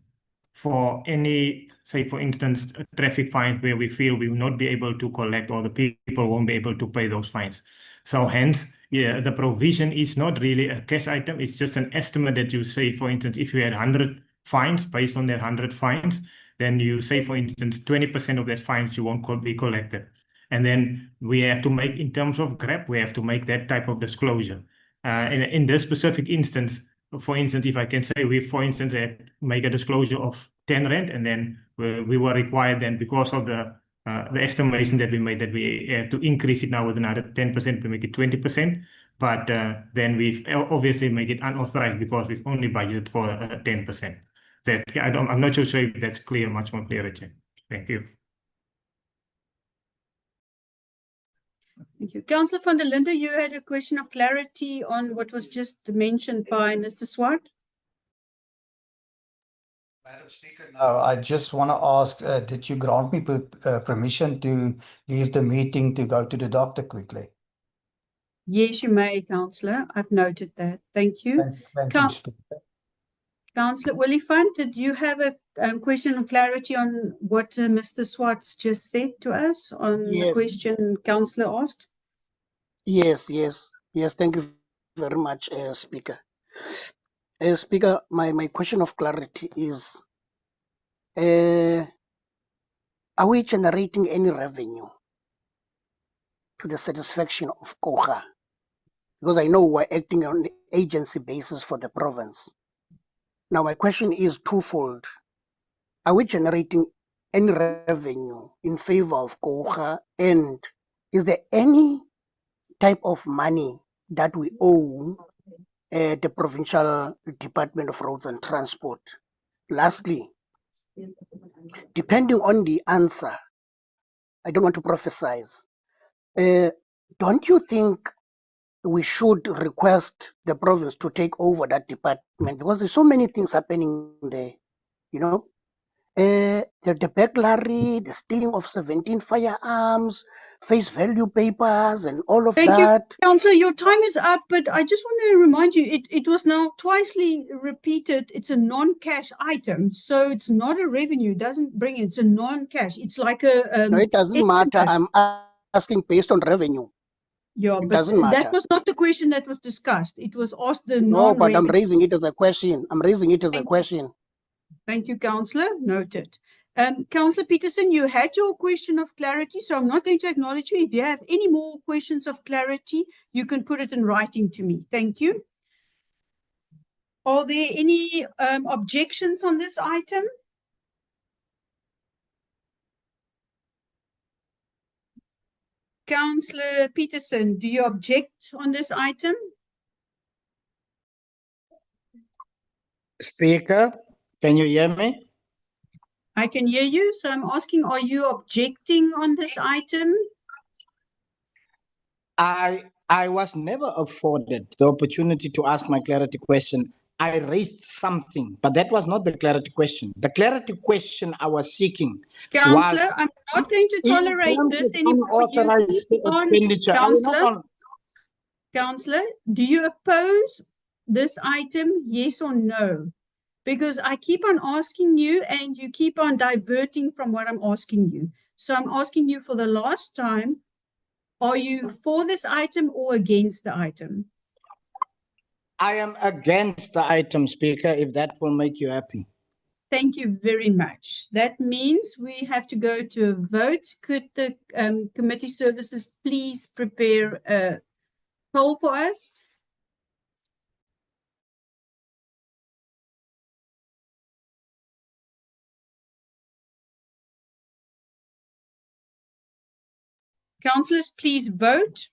for any, say, for instance, a traffic fine where we feel we will not be able to collect or the people won't be able to pay those fines. So hence, yeah, the provision is not really a cash item. It's just an estimate that you say, for instance, if you had 100 fines, based on that 100 fines, then you say, for instance, 20% of that fines you won't be collected. And then we have to make, in terms of GRAP, we have to make that type of disclosure. In this specific instance, for instance, if I can say we, for instance, make a disclosure of 10 rand, and then we were required then, because of the estimation that we made, that we have to increase it now with another 10% to make it 20%. But then we've obviously make it unauthorized because we've only budgeted for 10%. That I'm not sure if that's clear, much more clearer, Chair. Thank you. Thank you. Councillor van der Linde, you had a question of clarity on what was just mentioned by Mr. Swart. Madam Speaker, no, I just want to ask, did you grant me permission to leave the meeting to go to the doctor quickly? Yes, you may, Councillor. I've noted that. Thank you. Thank you, Speaker. Councillor Willifant, did you have a question of clarity on what Mr. Swartz just said to us on the question Councillor asked? Yes. Thank you very much, Speaker. Speaker, my question of clarity is, are we generating any revenue to the satisfaction of KOGA? Because I know we're acting on an agency basis for the province. Now, my question is twofold. Are we generating any revenue in favor of KOGA? And is there any type of money that we owe the Provincial Department of Roads and Transport? Lastly, depending on the answer, I don't want to prophesize. Don't you think we should request the province to take over that department? Because there's so many things happening there, you know? The burglary, the stealing of 17 firearms, face value papers, and all of Thank that. you, Councillor. Your time is up, but I just want to remind you, it was now twicely repeated. It's a non-cash item, so it's not a revenue. It doesn't bring it. It's a non-cash. It's like a No, it doesn't matter. I'm asking based on revenue. Yeah, It but doesn't matter. that was not the question that was discussed. It was asked the No, but I'm non-revenue. raising it as a question. Thank you, Councillor. Noted. Councillor Peterson, you had your question of clarity, so I'm not going to acknowledge you. If you have any more questions of clarity, you can put it in writing to me. Thank you. Are there any objections on this item? Councillor Peterson, do you object on this item? Speaker, can you hear me? I can hear you, so I'm asking, are you objecting on this item? I was never afforded the opportunity to ask my clarity question. I raised something, but that was not the clarity question. The clarity question I was seeking Councillor, was I'm not going to in tolerate terms this of anymore. You unauthorized keep on- expenditure. I will not Councillor, on- Councillor, do you oppose this item, yes or no? Because I keep on asking you and you keep on diverting from what I'm asking you. So I'm asking you for the last time, are you for this item or against the item? I am against the item, Speaker, if that will make you happy. Thank you very much. That means we have to go to a vote. Could the committee services please prepare a poll for us? Councillors, please vote.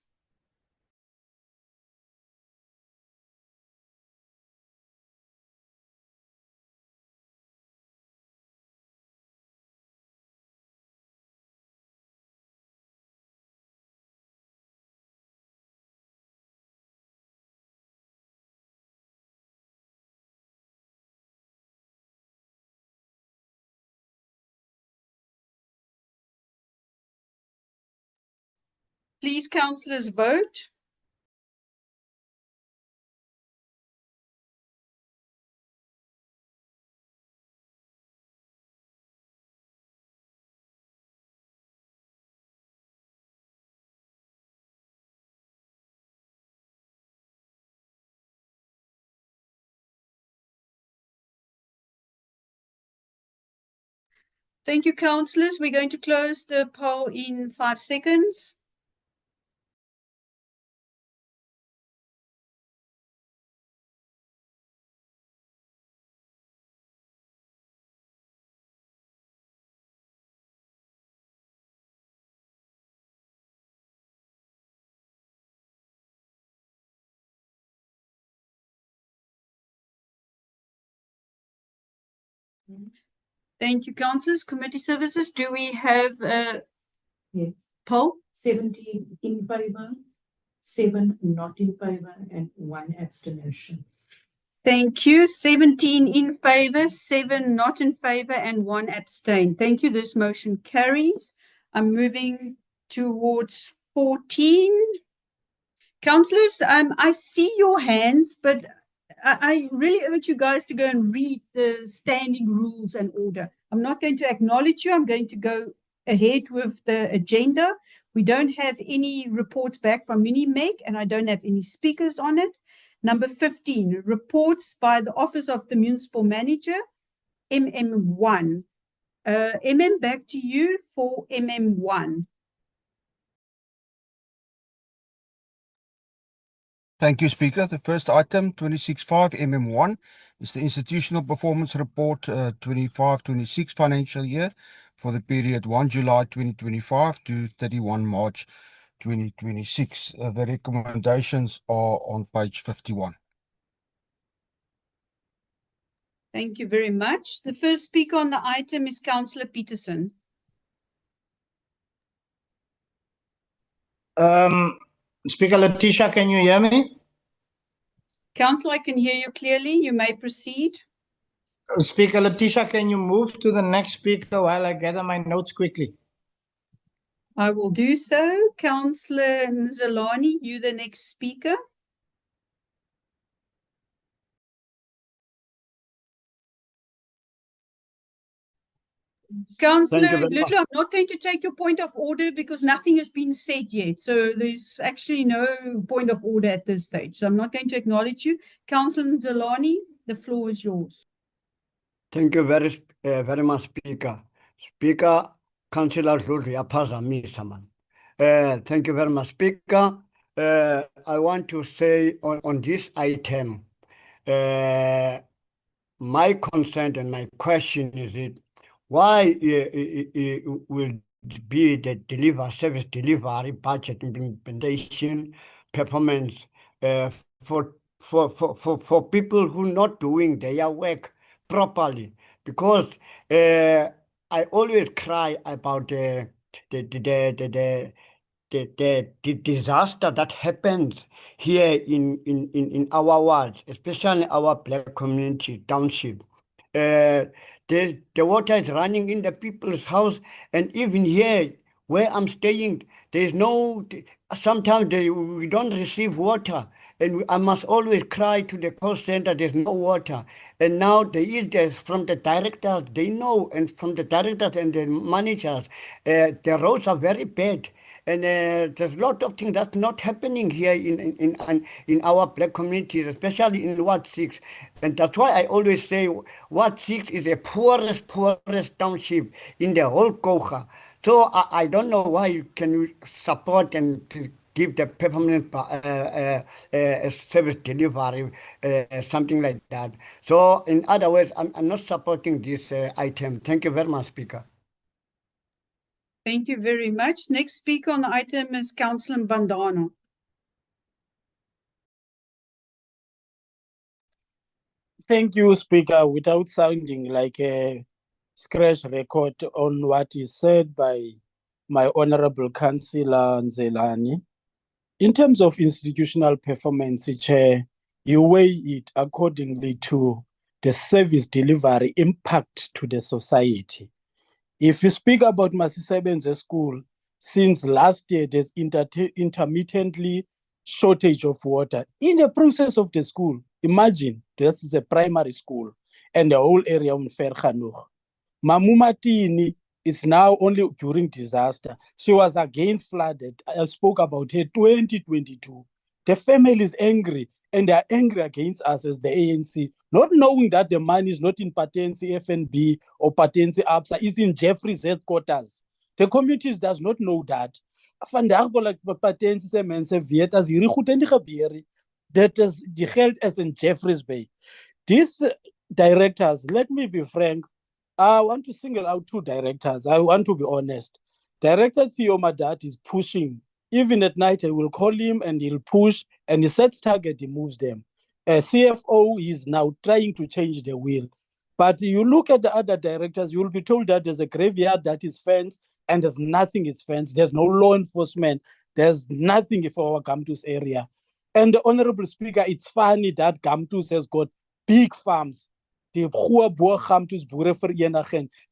Please, councillors, vote. Thank you, councillors. We're going to close the poll in 5 seconds. Thank you, councillors. Committee services, do we have a Yes. poll? 17 in favor, 7 not in favor, and 1 abstention. Thank you. 17 in favor, 7 not in favor, and 1 abstain. Thank you. This motion carries. I'm moving towards 14. Councillors, I see your hands, but I really urge you guys to go and read the standing rules and order. I'm not going to acknowledge you. I'm going to go ahead with the agenda. We don't have any reports back from Minimec, and I don't have any speakers on it. Number 15, reports by the Office of the Municipal Manager, MM1. Back to you for MM1. Thank you, Speaker. The first item, 26.5 MM1, is the Institutional Performance Report 25-26 financial year for the period 1 July 2025 to 31 March 2026. The recommendations are on page 51. Thank you very much. The first speaker on the item is Councillor Peterson. Speaker Letitia, can you hear me? Councillor, I can hear you clearly. You may proceed. Speaker Letitia, can you move to the next speaker while I gather my notes quickly? I will do so. Councillor Mzalani, you the next speaker. Councillor very much. Little, I'm not going to take your point of order because nothing has been said yet. So there's actually no point of order at this stage. So I'm not going to acknowledge you. Councillor Mzalani, the floor is yours. Thank you very much, Speaker. Speaker, Councillor Zulu, yaphazamisa man. Thank you very much, Speaker. I want to say on this item, My concern and my question is why will be the service delivery budget implementation performance for people who not doing their work properly? Because I always cry about the disaster that happens here in our wards, especially our black community township. The water is running in the people's house, and even here where I'm staying, there's no. Sometimes we don't receive water, and I must always cry to the call center. There's no water, and now there's from the directors they know, and from the directors and the managers, the roads are very bad. And there's a lot of things that's not happening here in our black communities, especially in Ward 6. And that's why I always say Ward 6 is the poorest township in the whole Koga. So I don't know why you can support and give the permanent service delivery, something like that. So in other words, I'm not supporting this item. Thank you very much, Speaker. Thank you very much. Next speaker on the item is Councillor Bandano. Thank you, Speaker. Without sounding like a scratch record on what is said by my Honorable Councillor Nzelani, in terms of institutional performance, Chair, you weigh it accordingly to the service delivery impact to the society. If you speak about Masisebenze School, since last year, there's intermittently shortage of water. In the process of the school, imagine this is a primary school and the whole area of Vergenoeg. Mamumatini is now only during disaster. She was again flooded. I spoke about her 2022. The family is angry and they are angry against us as the ANC, not knowing that the money is not in Patensi FNB or Patensi ABSA, it's in Jeffrey's headquarters. The communities does not know that. That is the health as in Jeffrey's Bay. These directors, let me be frank, I want to single out two directors. I want to be honest. Director Theo Madat is pushing. Even at night, I will call him and he'll push, and he sets target, he moves them. CFO is now trying to change the wheel. But you look at the other directors, you will be told that there's a graveyard that is fenced and there's nothing is fenced. There's no law enforcement. There's nothing for our Gamtus area. And the Honorable Speaker, it's funny that Gamtus has got big farms. The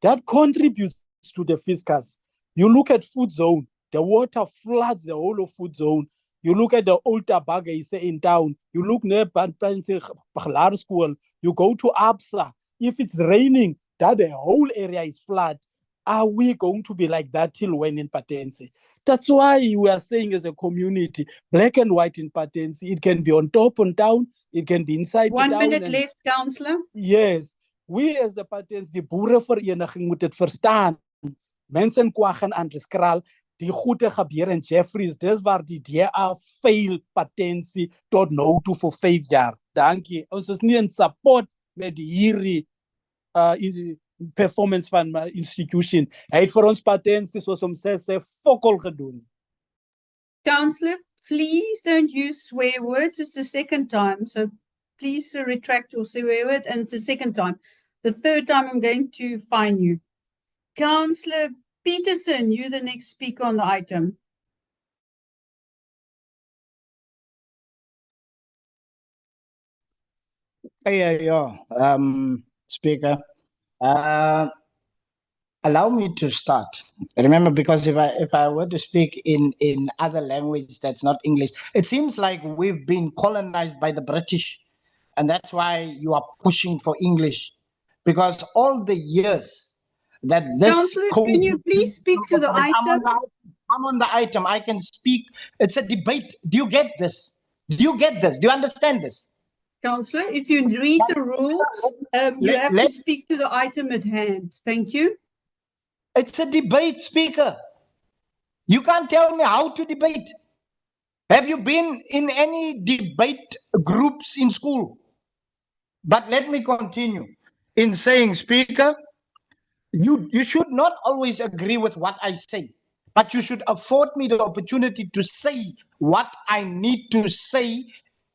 that contributes to the fiscus. You look at food zone, the water floods the whole of food zone. You look at the old Tabaga in town. You look near Baglar School. You go to ABSA. If it's raining, that the whole area is flood. Are we going to be like that till when in Patensi? That's why we are saying as a community, black and white in Patensi, it can be on top, on down, it can be inside 1 town. minute left, Councillor. Yes. We as the Patensi, die boerevereniging moet het verstaan. Mensen kwagen aan de skraal. Die goede gebeur in Jeffreys, dis waar die DA fail Patensi tot nou toe vir 5 jaar. Dankie. Ons is nie in support met die hierdie performance van my institution. Hy het vir ons Patensi soos hom sê fokol gedoen. Councillor, please don't use swear words. It's the second time, so please retract your swear word, and it's the second time. The third time I'm going to fine you. Councillor Peterson, you're the next speaker on the item. Speaker. Allow me to start. Remember, because if I were to speak in other language that's not English, it seems like we've been colonized by the British, and that's why you are pushing for English. Because all the years that this Councillor, can you please speak to the item? I'm on the item. I can speak. It's a debate. Do you get this? Do you get this? Do you understand this? Councillor, if you read the rules, you have to speak to the item at hand. Thank you. It's a debate, Speaker. You can't tell me how to debate. Have you been in any debate groups in school? But let me continue in saying, Speaker, you should not always agree with what I say, but you should afford me the opportunity to say what I need to say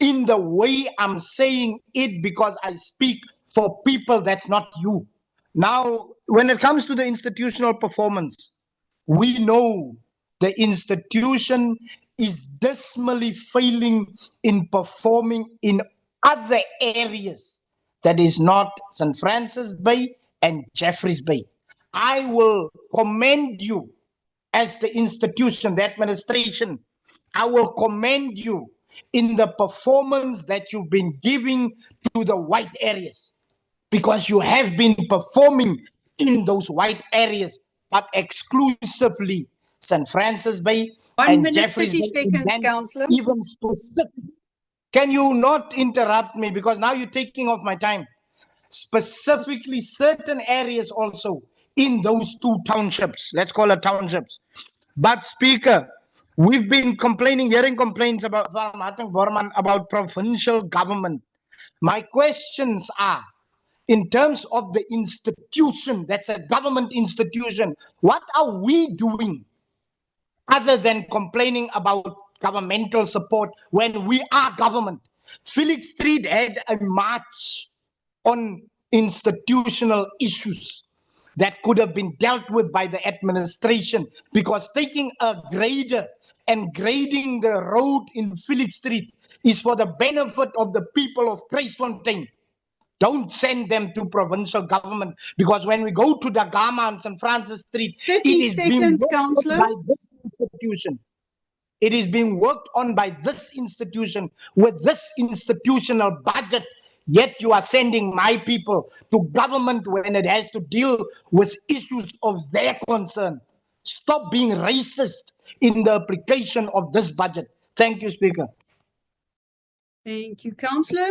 in the way I'm saying it, because I speak for people that's not you. Now, when it comes to the institutional performance, we know the institution is dismally failing in performing in other areas that is not St. Francis Bay and Jeffreys Bay. I will commend you as the institution, the administration. I will commend you in the performance that you've been giving to the white areas, because you have been performing in those white areas, but exclusively St. Francis Bay 1 and minute, Jeffreys 30 Bay, and seconds, then Councillor. even specific. Can you not interrupt me, because now you're taking off my time? Specifically certain areas also in those two townships, let's call it townships. But Speaker, we've been complaining, hearing complaints about Martin Borman about provincial government. My questions are, in terms of the institution, that's a government institution, what are we doing other than complaining about governmental support when we are government? Felix Street had a march on institutional issues that could have been dealt with by the administration, because taking a grader and grading the road in Felix Street is for the benefit of the people of Kreisfontein. Don't send them to provincial government, because when we go to the Gama and St. Francis Street, 30 it is being seconds, worked on Councillor. by this institution. It is being worked on by this institution with this institutional budget. Yet you are sending my people to government when it has to deal with issues of their concern. Stop being racist in the application of this budget. Thank you, Speaker. Thank you, Councillor.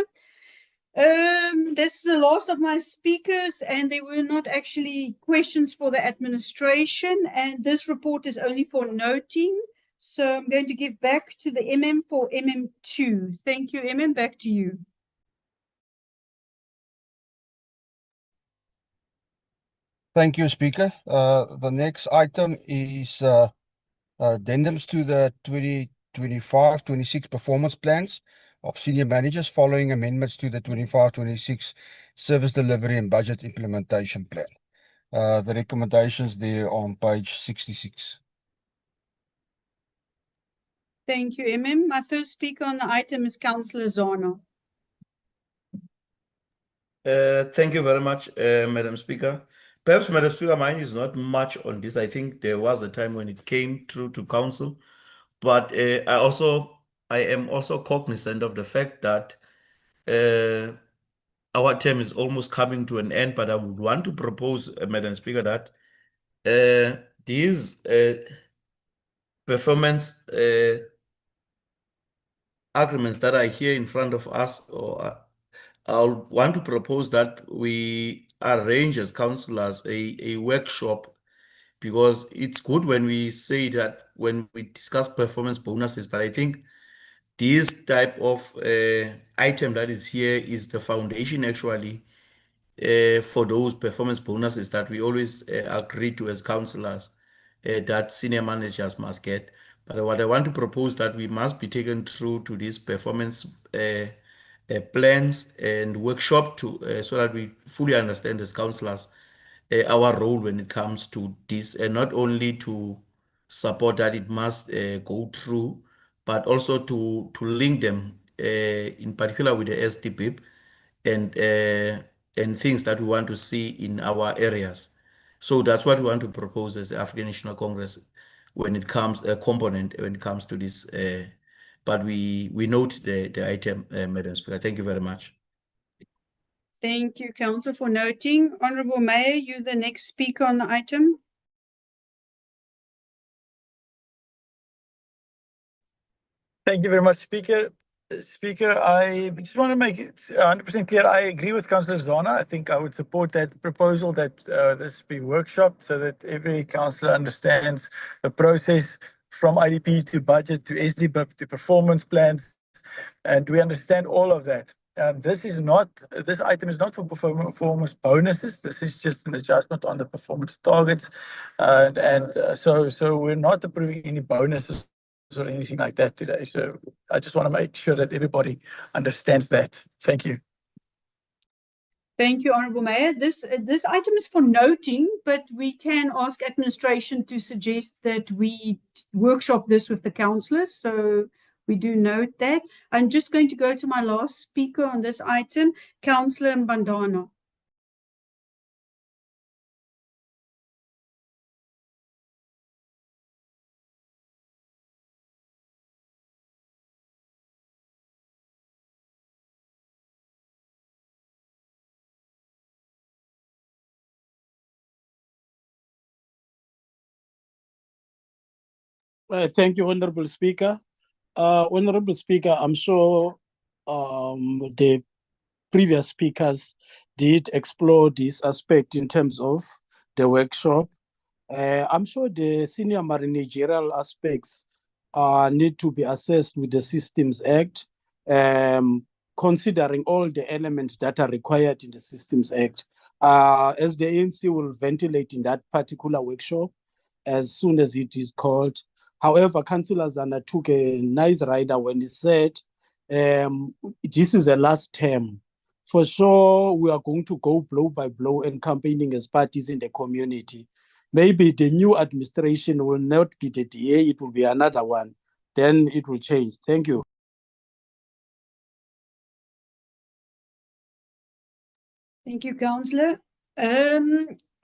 This is the last of my speakers, and there were not actually questions for the administration, and this report is only for noting. So I'm going to give back to the MM for MM2. Thank you, MM. Back to you. Thank you, Speaker. The next item is addendums to the 2025-26 performance plans of senior managers following amendments to the 25-26 service delivery and budget implementation plan. The recommendations there on page 66. Thank you, MM. My first speaker on the item is Councillor Zana. Thank you very much, Madam Speaker. Perhaps, Madam Speaker, mine is not much on this. I think there was a time when it came through to council, but I am also cognizant of the fact that our term is almost coming to an end, but I would want to propose, Madam Speaker, that these performance agreements that are here in front of us, or I'll want to propose that we arrange as councillors a workshop, because it's good when we say that when we discuss performance bonuses, but I think this type of item that is here is the foundation actually for those performance bonuses that we always agree to as councillors that senior managers must get. But what I want to propose that we must be taken through to these performance plans and workshop to so that we fully understand as councillors our role when it comes to this, and not only to support that it must go through, but also to link them in particular with the SDPIP and things that we want to see in our areas. So that's what we want to propose as the African National Congress when it comes a component when it comes to this. But we note the item, Madam Speaker. Thank you very much. Thank you, Councillor, for noting. Honourable Mayor, you're the next speaker on the item. Thank you very much, Speaker. Speaker, I just want to make it 100% clear. I agree with Councillor Zana. I think I would support that proposal that this be workshopped so that every councillor understands the process from IDP to budget to SDPIP to performance plans, and we understand all of that. this item is not for performance bonuses. This is just an adjustment on the performance targets. So we're not approving any bonuses or anything like that today. So I just want to make sure that everybody understands that. Thank you. Thank you, Honourable Mayor. This item is for noting, but we can ask administration to suggest that we workshop this with the councillors. So we do note that. I'm just going to go to my last speaker on this item, Councillor Mbandana. Thank you, Honorable Speaker. Honorable Speaker, I'm sure the previous speakers did explore this aspect in terms of the workshop. I'm sure the senior managerial aspects need to be assessed with the Systems Act, considering all the elements that are required in the Systems Act. As the ANC will ventilate in that particular workshop as soon as it is called. However, Councillor Zana took a nice rider when he said, this is the last term. For sure, we are going to go blow by blow and campaigning as parties in the community. Maybe the new administration will not be the DA, it will be another one. Then it will change. Thank you. Thank you, Councillor.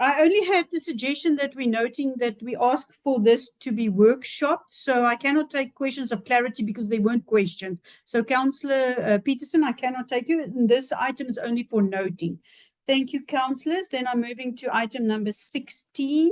I only have the suggestion that we're noting that we ask for this to be workshopped, so I cannot take questions of clarity because they weren't questions. So Councillor Peterson, I cannot take you. And this item is only for noting. Thank you, councillors. Then I'm moving to item number 16.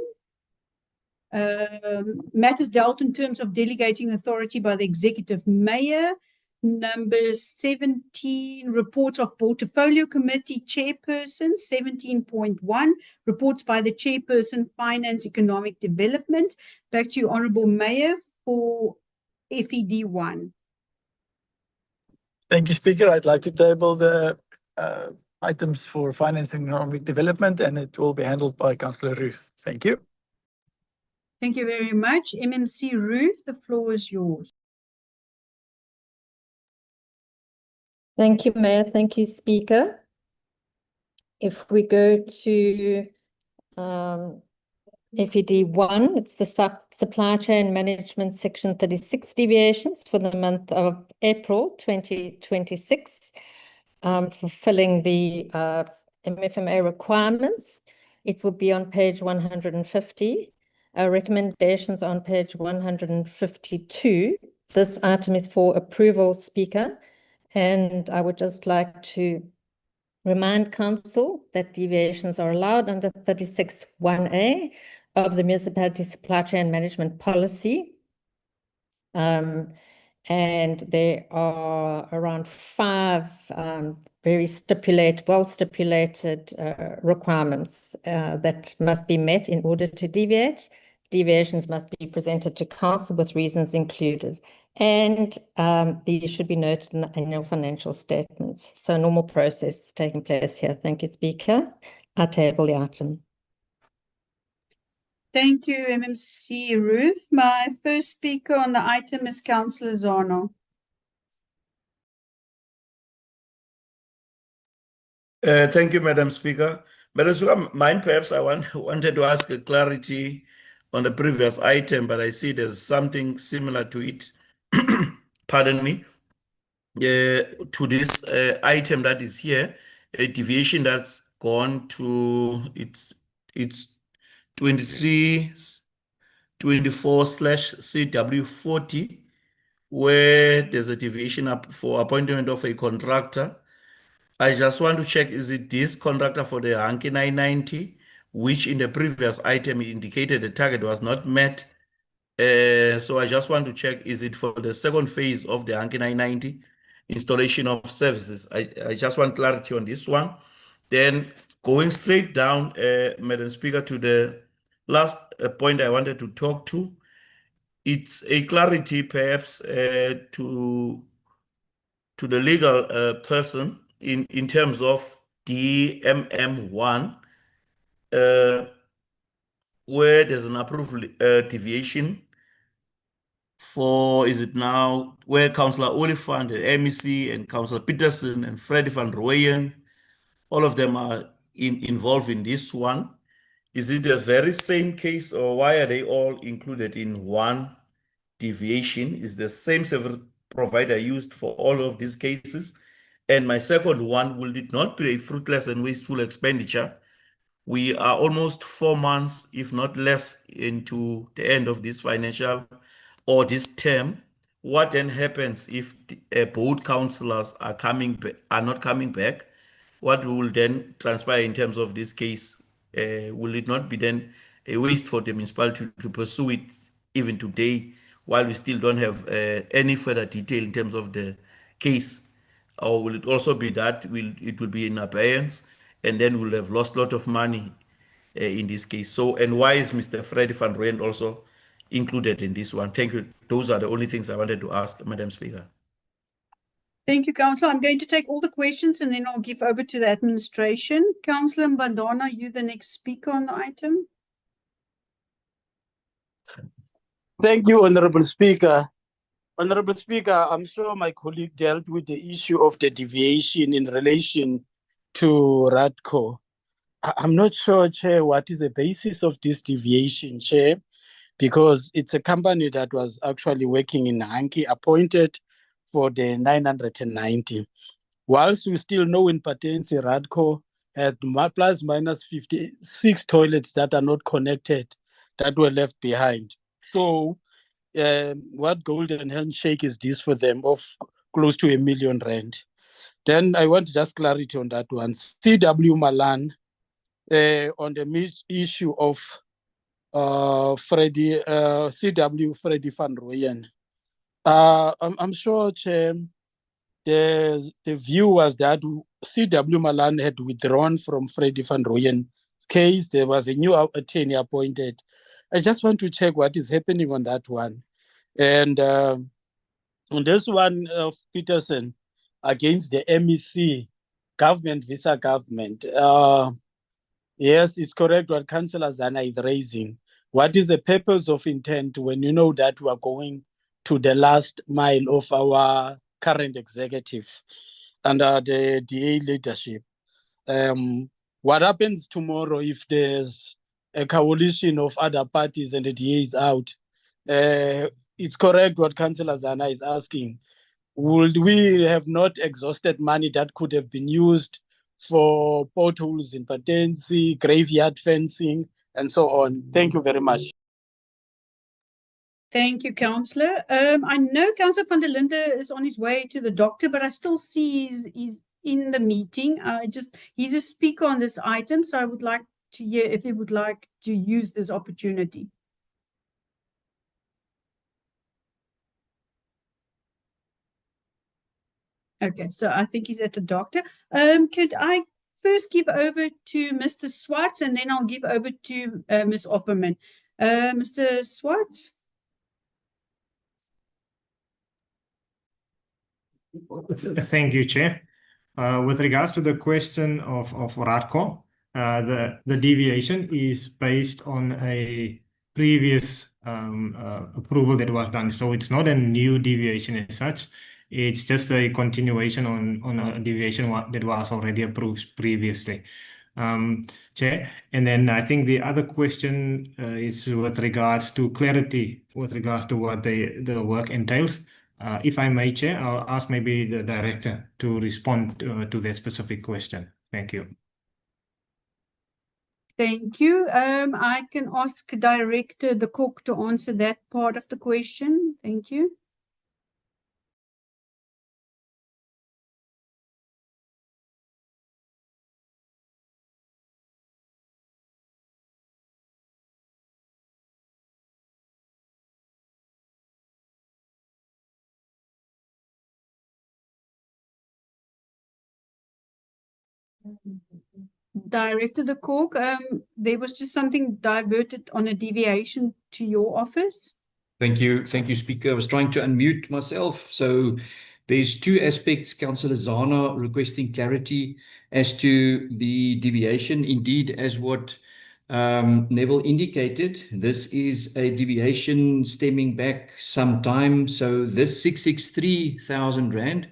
Matters dealt in terms of delegating authority by the executive mayor. Number 17, reports of portfolio committee chairperson. 17.1, reports by the chairperson, finance, economic development. Back to you, Honourable Mayor, for FED1. Thank you, Speaker. I'd like to table the items for finance and economic development, and it will be handled by Councillor Ruth. Thank you. Thank you very much. MMC Ruth, the floor is yours. Thank you, Mayor. Thank you, Speaker. If we go to FED1, it's the supply chain management section 36 deviations for the month of April 2026, fulfilling the MFMA requirements. It will be on page 150. Our recommendations on page 152. This item is for approval, Speaker. And I would just like to remind Council that deviations are allowed under 36(1)(a) of the Municipality Supply Chain Management Policy. And there are around 5 very well-stipulated requirements that must be met in order to deviate. Deviations must be presented to Council with reasons included. And these should be noted in the annual financial statements. So normal process taking place here. Thank you, Speaker. I table the item. Thank you, MMC Ruth. My first speaker on the item is Councillor Zano. Thank you, Madam Speaker. Madam Speaker, mine perhaps I wanted to ask a clarity on the previous item, but I see there's something similar to it. Pardon me. To this item that is here, a deviation that's gone to it's 2324/CW40, where there's a deviation up for appointment of a contractor. I just want to check, is it this contractor for the Hanke 990, which in the previous item indicated the target was not met? So I just want to check, is it for the second phase of the Hanke 990 installation of services? I just want clarity on this one. Then going straight down, Madam Speaker, to the last point I wanted to talk to, it's a clarity perhaps to the legal person in terms of DMM1, where there's an approved deviation for, is it now, where Councillor Oliphant, the MEC, and Councillor Peterson and Freddie van Rooyen, all of them are involved in this one. Is it the very same case, or why are they all included in one deviation? Is the same service provider used for all of these cases? And my second one, will it not be a fruitless and wasteful expenditure? We are almost 4 months, if not less, into the end of this financial or this term. What then happens if both councillors are not coming back? What will then transpire in terms of this case? Will it not be then a waste for the municipality to pursue it even today, while we still don't have any further detail in terms of the case? Or will it also be that it will be in abeyance, and then we'll have lost a lot of money in this case? So, and why is Mr. Freddie van Rooyen also included in this one? Thank you. Those are the only things I wanted to ask, Madam Speaker. Thank you, Councillor. I'm going to take all the questions and then I'll give over to the administration. Councillor Mbandana, you the next speaker on the item. Thank you, Honorable Speaker. Honorable Speaker, I'm sure my colleague dealt with the issue of the deviation in relation to RADCO. I'm not sure, Chair, what is the basis of this deviation, Chair, because it's a company that was actually working in Hanki, appointed for the 990. Whilst we still know in Patensi, RADCO had plus minus 56 toilets that are not connected, that were left behind. So what golden handshake is this for them of close to R1 million? Then I want just clarity on that one. CW Malan, on the issue of CW Freddie van Rooyen. I'm sure, Chair, the view was that CW Malan had withdrawn from Freddie van Rooyen's case. There was a new attorney appointed. I just want to check what is happening on that one. And on this one of Peterson against the MEC, government visa government. Yes, it's correct what Councillor Zana is raising. What is the purpose of intent when you know that we are going to the last mile of our current executive under the DA leadership? What happens tomorrow if there's a coalition of other parties and the DA is out? It's correct what Councillor Zana is asking. Would we have not exhausted money that could have been used for potholes in Patensi, graveyard fencing, and so on? Thank you very much. Thank you, Councillor. I know Councillor van der Linde is on his way to the doctor, but I still see he's in the meeting. He's a speaker on this item, so I would like to hear if he would like to use this opportunity. Okay, so I think he's at the doctor. Could I first give over to Mr. Swartz, and then I'll give over to Ms. Opperman. Mr. Swartz? Thank you, Chair. With regards to the question of RADCO, the deviation is based on a previous approval that was done. So it's not a new deviation as such. It's just a continuation on a deviation that was already approved previously, Chair. And then I think the other question is with regards to clarity, with regards to what the work entails. If I may, Chair, I'll ask maybe the Director to respond to that specific question. Thank you. Thank you. I can ask Director De Kock to answer that part of the question. Thank you. Director De Kock, there was just something diverted on a deviation to your office. Thank you, Speaker. I was trying to unmute myself. So There's two aspects. Councillor Zana requesting clarity as to the deviation. Indeed, as what Neville indicated, this is a deviation stemming back some time. So this 663,000 Rand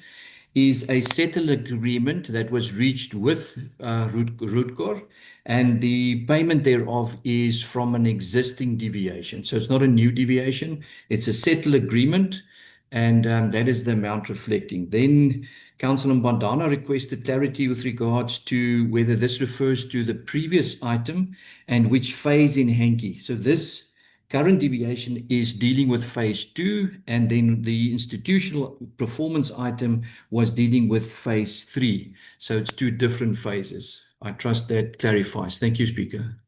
is a settled agreement that was reached with Roodkor, and the payment thereof is from an existing deviation. So it's not a new deviation, it's a settled agreement, and that is the amount reflecting. Then Councillor Mbandana requested clarity with regards to whether this refers to the previous item and which phase in Henki. So this current deviation is dealing with phase 2, and then the institutional performance item was dealing with phase 3. So it's two different phases. I trust that clarifies. Thank you, Speaker.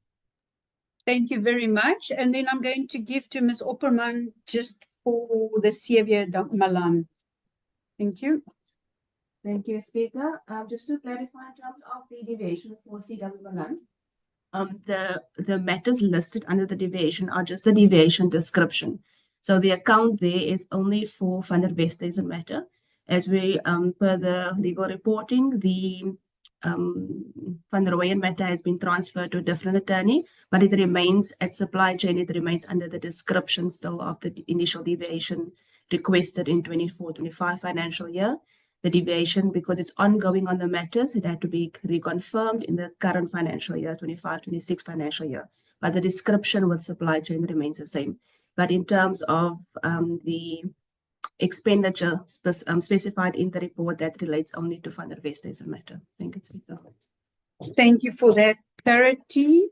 Thank you very much. And then I'm going to give to Ms. Opperman just for the Xavier Malan. Thank you. Thank you, Speaker. Just to clarify in terms of the deviation for CW Malan, the matters listed under the deviation are just the deviation description. So the account there is only for Van der Westhuizen matter. As we, per the legal reporting, the Van der Westhuizen matter has been transferred to a different attorney, but it remains at supply chain. It remains under the description still of the initial deviation requested in 24-25 financial year. The deviation, because it's ongoing on the matters, it had to be reconfirmed in the current financial year, 25-26 financial year. But the description with supply chain remains the same. But in terms of the expenditure specified in the report, that relates only to Van der Westhuizen matter. Thank you, Speaker. Thank you for that clarity.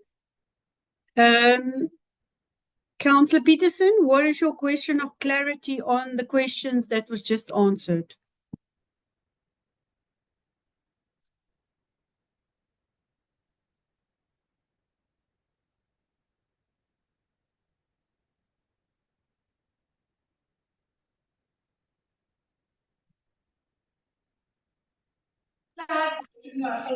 Councillor Peterson, what is your question of clarity on the questions that was just answered?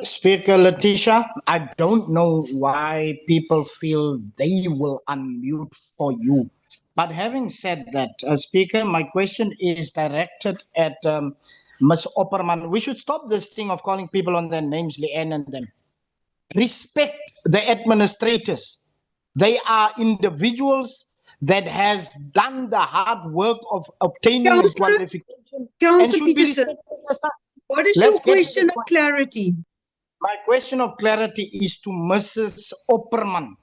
Speaker Letitia, I don't know why people feel they will unmute for you. But having said that, Speaker, my question is directed at Ms. Opperman. We should stop this thing of calling people on their names, Leanne and them. Respect the administrators. They are individuals that has done the hard work of obtaining the qualification and should be respected as such. What is your question of clarity? My question of clarity is to Mrs. Opperman.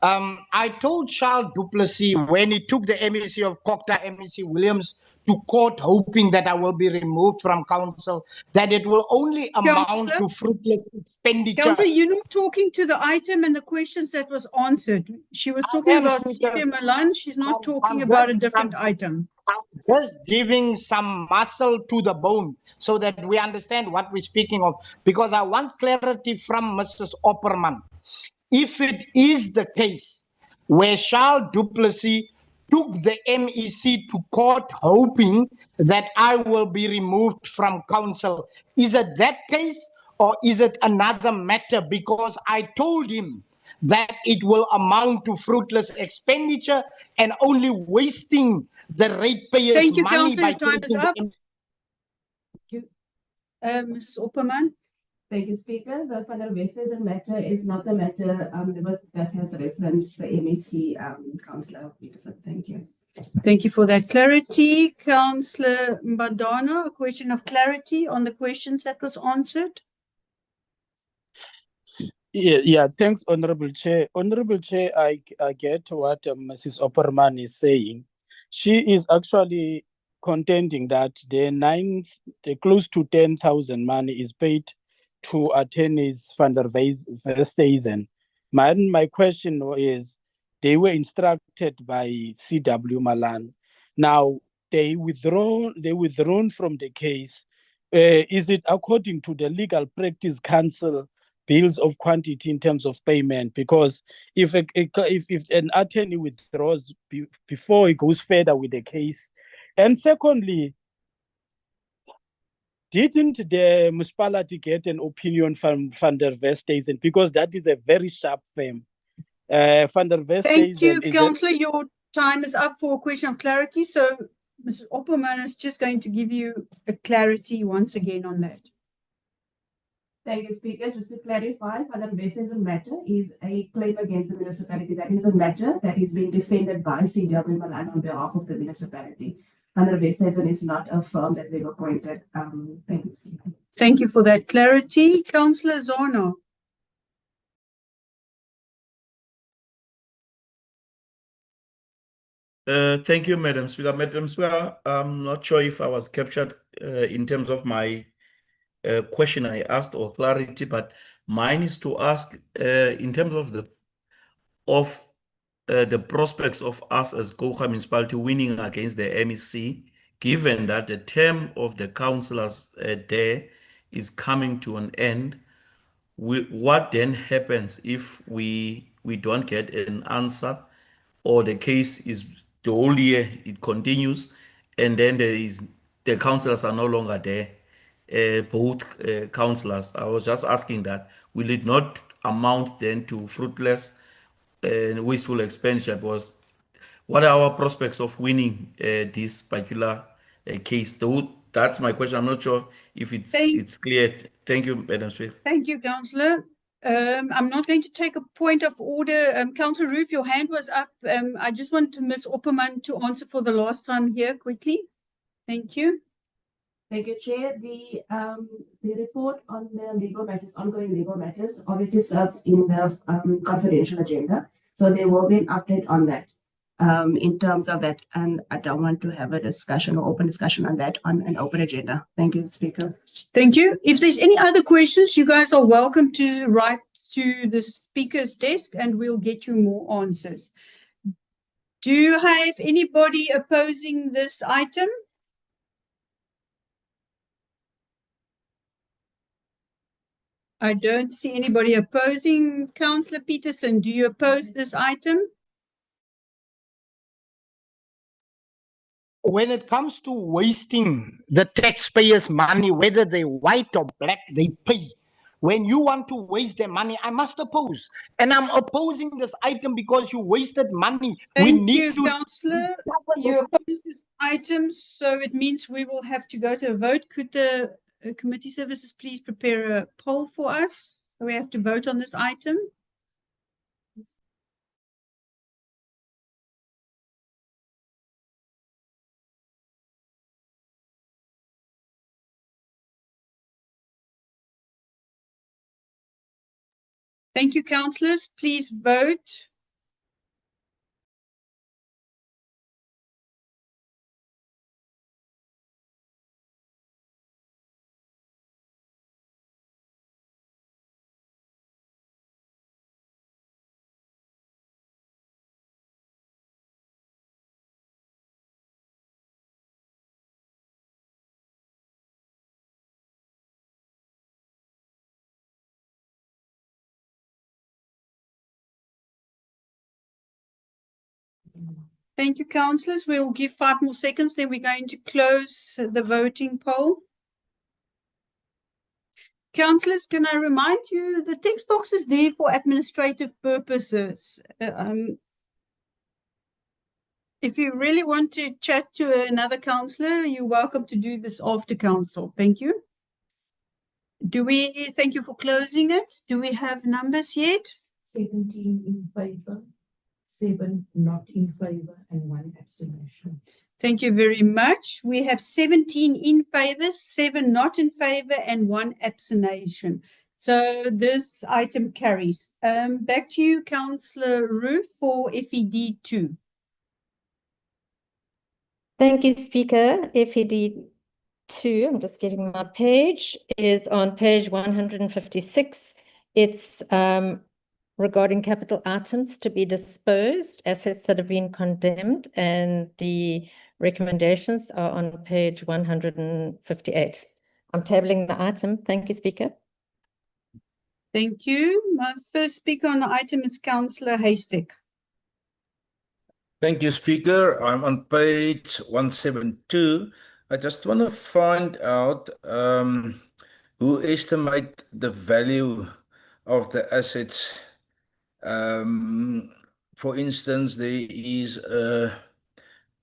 I told Charles du Plessis when he took the MEC of Kokta, MEC Williams, to court, hoping that I will be removed from council, that it will only amount to fruitless expenditure. Councillor, you're not talking to the item and the questions that was answered. She was talking about CW Malan. She's not talking about a different item. I'm just giving some muscle to the bone so that we understand what we're speaking of, because I want clarity from Mrs. Opperman. If it is the case where Charles du Plessis took the MEC to court hoping that I will be removed from council, is it that case or is it another matter? Because I told him that it will amount to fruitless expenditure and only wasting the ratepayers' Thank you, money by Councillor. Time is taking up. the Thank you. Mrs. Opperman. Thank you, Speaker. The Van der Westhuizen matter is not the matter that has referenced the MEC, Councillor Peterson. Thank you. Thank you for that clarity. Councillor Mbandana, a question of clarity on the questions that was answered. Yeah, thanks, Honorable Chair. Honorable Chair, I get what Mrs. Opperman is saying. She is actually contending that the close to 10,000 money is paid to attorneys Van der Westhuizen. My question is, they were instructed by CW Malan. Now they withdrawn from the case. Is it according to the Legal Practice Council bills of quantity in terms of payment? Because if an attorney withdraws before he goes further with the case, and secondly, didn't the municipality get an opinion from Van der Westhuizen? Because that is a very sharp firm. Van der Westhuizen. Thank you, Councillor. Your time is up for a question of clarity. So Mrs. Opperman is just going to give you a clarity once again on that. Thank you, Speaker. Just to clarify, Father Western's matter is a claim against the municipality. That is a matter that is being defended by CW Malan on behalf of the municipality. Father Western is not a firm that they've appointed. Thank you, Speaker. Thank you for that clarity. Councillor Zono. Thank you, Madam Speaker. Madam Speaker, I'm not sure if I was captured in terms of my question I asked or clarity, but mine is to ask in terms of the prospects of us as Gqoga Municipality winning against the MEC, given that the term of the councillors there is coming to an end. What then happens if we don't get an answer, or the case is the whole year it continues, and then the councillors are no longer there, both councillors? I was just asking that, will it not amount then to fruitless and wasteful expenditure? Because what are our prospects of winning this particular case? Though that's my question. I'm not sure if it's clear. Thank you, Madam Speaker. Thank you, Councillor. I'm not going to take a point of order. Councillor Roof, your hand was up. I just want Ms. Opperman to answer for the last time here quickly. Thank you. Thank you, Chair. The report on the legal matters, ongoing legal matters, obviously serves in the confidential agenda. So there will be an update on that in terms of that. And I don't want to have a discussion or open discussion on that on an open agenda. Thank you, Speaker. Thank you. If there's any other questions, you guys are welcome to write to the Speaker's desk and we'll get you more answers. Do you have anybody opposing this item? I don't see anybody opposing. Councillor Peterson, do you oppose this item? When it comes to wasting the taxpayers' money, whether they're white or black, they pay. When you want to waste their money, I must oppose. And I'm opposing this item because you wasted money. Thank you, Councillor. You oppose this item, so it means we will have to go to a vote. Could the committee services please prepare a poll for us? We have to vote on this item. Thank you, councillors. Please vote. Thank you, councillors. We'll give 5 more seconds, then we're going to close the voting poll. Councillors, can I remind you, the text box is there for administrative purposes. If you really want to chat to another councillor, you're welcome to do this after council. Thank you. Thank you for closing it. Do we have numbers yet? 17 in favour, 7 not in favour, and 1 abstention. Thank you very much. We have 17 in favour, 7 not in favour, and 1 abstention. So this item carries. Back to you, Councillor Ruth, for FED 2. Thank you, Speaker. FED 2, I'm just getting my page, is on page 156. It's regarding capital items to be disposed, assets that have been condemned, and the recommendations are on page 158. I'm tabling the item. Thank you, Speaker. Thank you. My first speaker on the item is Councillor Haystack. Thank you, Speaker. I'm on page 172. I just want to find out who estimate the value of the assets. For instance, there is a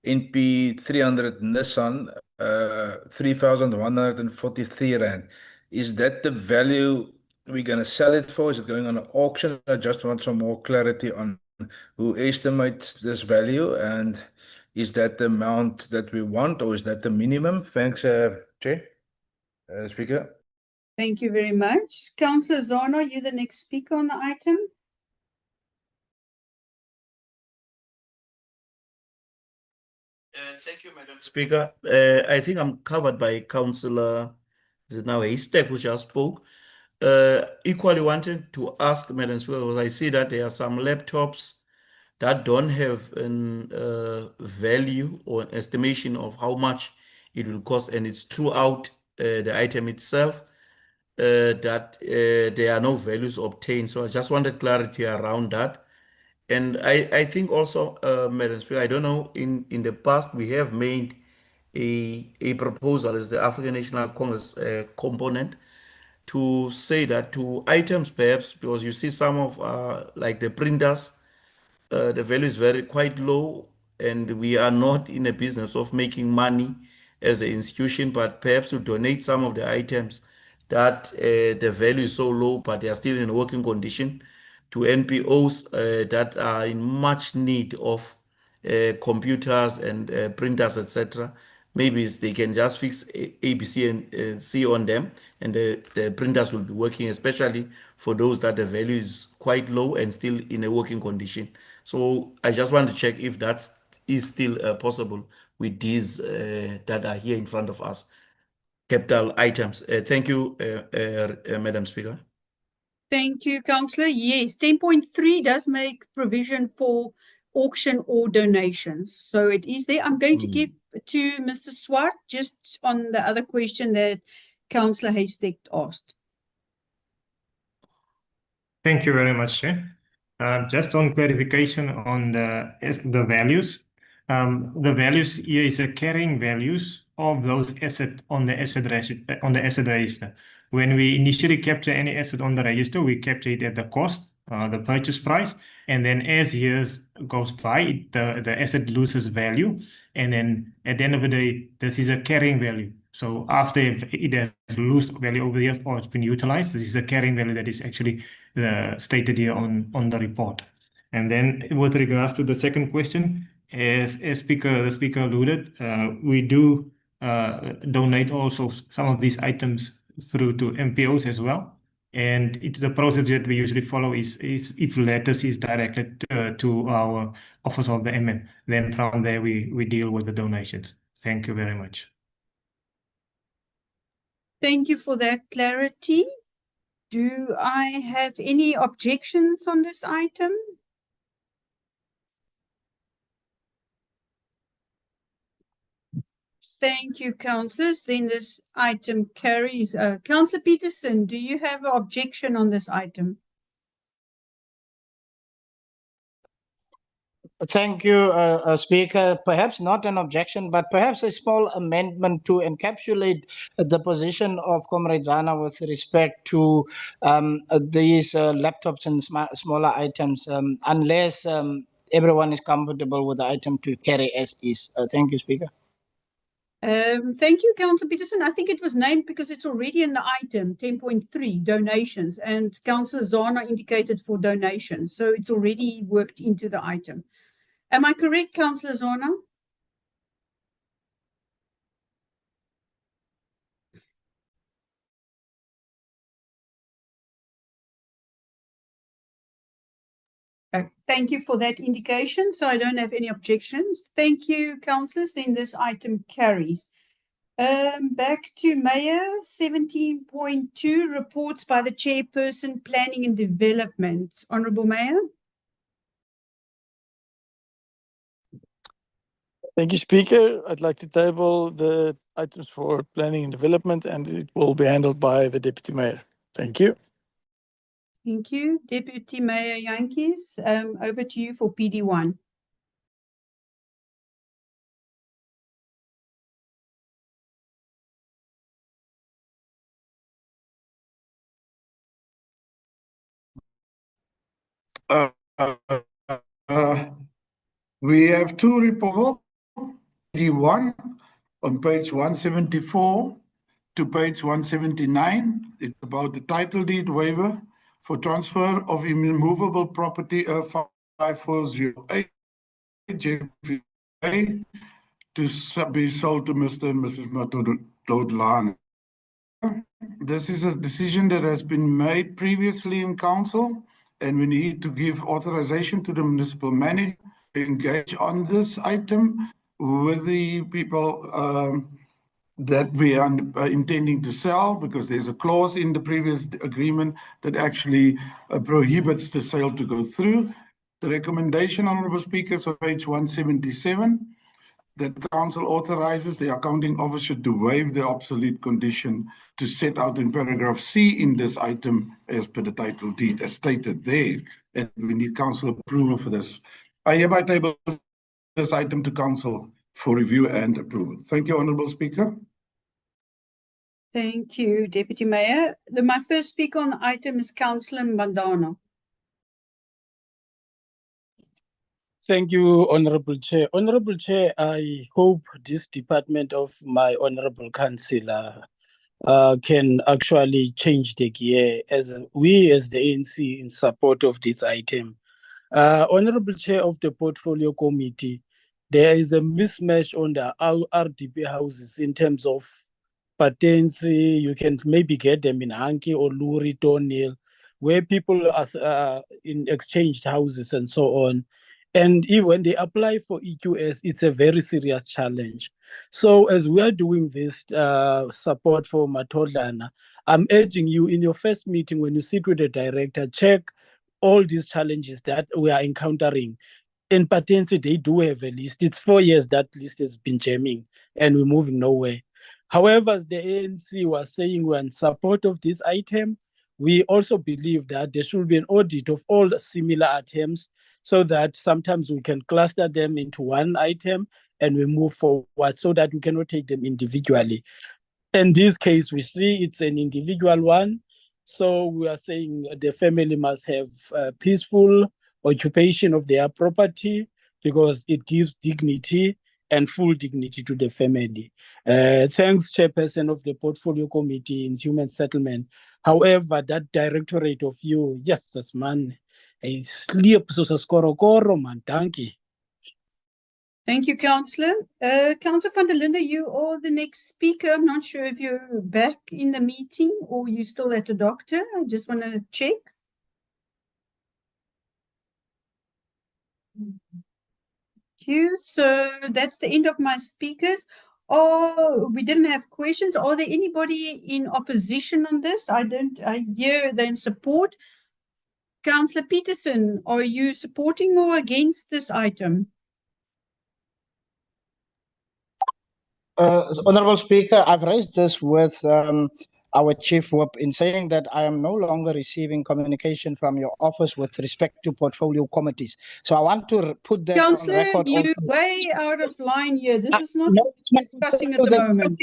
NP 300 Nissan, 3,143 rand. Is that the value we're going to sell it for? Is it going on an auction? I just want some more clarity on who estimates this value, and is that the amount that we want, or is that the minimum? Thanks, Chair, Speaker. Thank you very much. Councillor Zana, you're the next speaker on the item. Thank you, Madam Speaker. I think I'm covered by Councillor, is it now Haystack, who just spoke. Equally wanted to ask Madam Speaker, because I see that there are some laptops that don't have an value or an estimation of how much it will cost, and it's throughout the item itself that there are no values obtained. So I just wanted clarity around that. And I think also, Madam Speaker, I don't know, in the past we have made a proposal as the African National Congress component to say that to items perhaps, because you see some of like the printers, the value is quite low, and we are not in a business of making money as an institution, but perhaps to donate some of the items that the value is so low, but they are still in working condition, to NPOs that are in much need of computers and printers, etc. Maybe they can just fix ABC and C on them, and the printers will be working, especially for those that the value is quite low and still in a working condition. So I just want to check if that is still possible with these that are here in front of us, capital items. Thank you, Madam Speaker. Thank you, Councillor. Yes, 10.3 does make provision for auction or donations. So it is there. I'm going to give to Mr. Swart just on the other question that Councillor Haystack asked. Thank you very much, Chair. Just on clarification on the values. The values here is a carrying values of those assets on the asset register. When we initially capture any asset on the register, we capture it at the cost, the purchase price, and then as years goes by, the asset loses value, and then at the end of the day, this is a carrying value. So after it has lost value over the years or it's been utilized, this is a carrying value that is actually stated here on the report. And then with regards to the second question, as the speaker alluded, we do donate also some of these items through to MPOs as well. And it's the process that we usually follow is if letters is directed to our office of the MM, then from there we deal with the donations. Thank you very much. Thank you for that clarity. Do I have any objections on this item? Thank you, councillors. Then this item carries. Councillor Peterson, do you have an objection on this item? Thank you, Speaker. Perhaps not an objection, but perhaps a small amendment to encapsulate the position of Comrade Zana with respect to these laptops and smaller items, unless everyone is comfortable with the item to carry as is. Thank you, Speaker. Thank you, Councillor Peterson. I think it was named because it's already in the item 10.3 donations, and Councillor Zana indicated for donations, so it's already worked into the item. Am I correct, Councillor Zana? Thank you for that indication. So I don't have any objections. Thank you, councillors. Then this item carries. Back to Mayor, 17.2, reports by the chairperson, planning and development. Honourable Mayor. Thank you, Speaker. I'd like to table the items for planning and development, and it will be handled by the Deputy Mayor. Thank you. Thank you. Deputy Mayor Jantjies, over to you for PD1. We have two reports. D1 on page 174 to page 179. It's about the title deed waiver for transfer of immovable property 5408 Jeffrey Bay to be sold to Mr. and Mrs. Matodlane. This is a decision that has been made previously in council, and we need to give authorization to the municipal manager to engage on this item with the people that we are intending to sell, because there's a clause in the previous agreement that actually prohibits the sale to go through. The recommendation, Honourable Speakers, on page 177, that the council authorizes the accounting officer to waive the obsolete condition to set out in paragraph C in this item as per the title deed, as stated there, and we need council approval for this. I hereby table this item to council for review and approval. Thank you, Honourable Speaker. Thank you, Deputy Mayor. My first speaker on the item is Councillor Mbandana. Thank you, Honorable Chair. Honorable Chair, I hope this department of my Honorable Councillor can actually change the gear as we as the ANC in support of this item. Honorable Chair of the Portfolio Committee, there is a mismatch on the RDP houses in terms of patents. You can maybe get them in Hanki or Luri, Tonil, where people are in exchanged houses and so on. And even when they apply for EQS, it's a very serious challenge. So as we are doing this support for Matodlane, I'm urging you in your first meeting when you sit with the director, check all these challenges that we are encountering. In patents, they do have a list. It's 4 years that list has been jamming and we're moving nowhere. However, as the ANC was saying, we're in support of this item. We also believe that there should be an audit of all the similar items so that sometimes we can cluster them into one item and we move forward so that we cannot take them individually. In this case, we see it's an individual one. So we are saying the family must have peaceful occupation of their property because it gives dignity and full dignity to the family. Thanks, Chairperson of the Portfolio Committee in Human Settlement. However, that directorate of you, yes, man, sleep so skorokoro, man, thank you. Thank you, Councillor. Councillor van der Linde, you are the next speaker. I'm not sure if you're back in the meeting or you're still at the doctor. I just want to check. Thank you. So that's the end of my speakers. Oh, we didn't have questions. Are there anybody in opposition on this? I hear they're in support. Councillor Peterson, are you supporting or against this item? Honorable Speaker, I've raised this with our Chief Whip in saying that I am no longer receiving communication from your office with respect to portfolio committees. So I want to put that Councillor, on record. you're way out of line here. This is not No, it's my discussing at the portfolio. moment.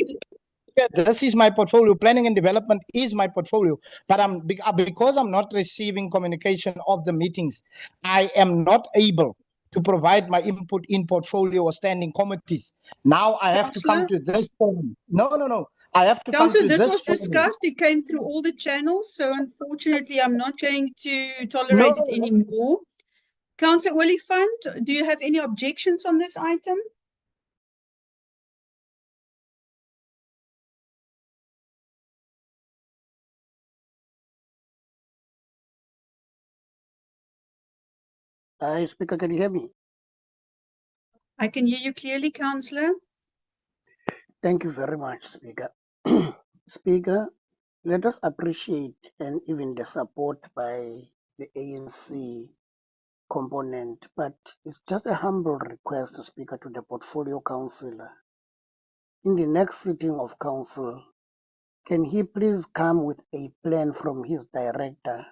This is my portfolio. Planning and development is my portfolio. But because I'm not receiving communication of the meetings, I am not able to provide my input in portfolio or standing committees. Now I have to come to this forum. No. I have to come to Councillor, this this was forum. discussed. It came through all the channels. So unfortunately, I'm not going to tolerate it anymore. Councillor Oliphant, do you have any objections on this item? Speaker, can you hear me? I can hear you clearly, Councillor. Thank you very much, Speaker. Speaker, let us appreciate and even the support by the ANC component, but it's just a humble request, Speaker, to the Portfolio Councillor. In the next sitting of Council, can he please come with a plan from his director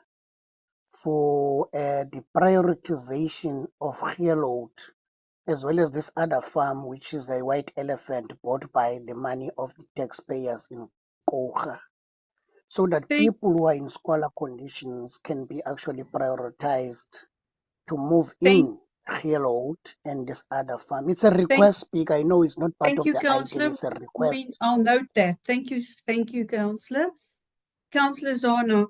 for the prioritization of Geelhout, as well as this other farm, which is a white elephant bought by the money of the taxpayers in Koga, so that people who are in squalor conditions can be actually prioritized to move in Geelhout and this other farm. It's a request, Speaker. I know it's not part Thank of you, the item, Councillor. it's a request. I'll note that. Thank you, Councillor. Councillor Zono.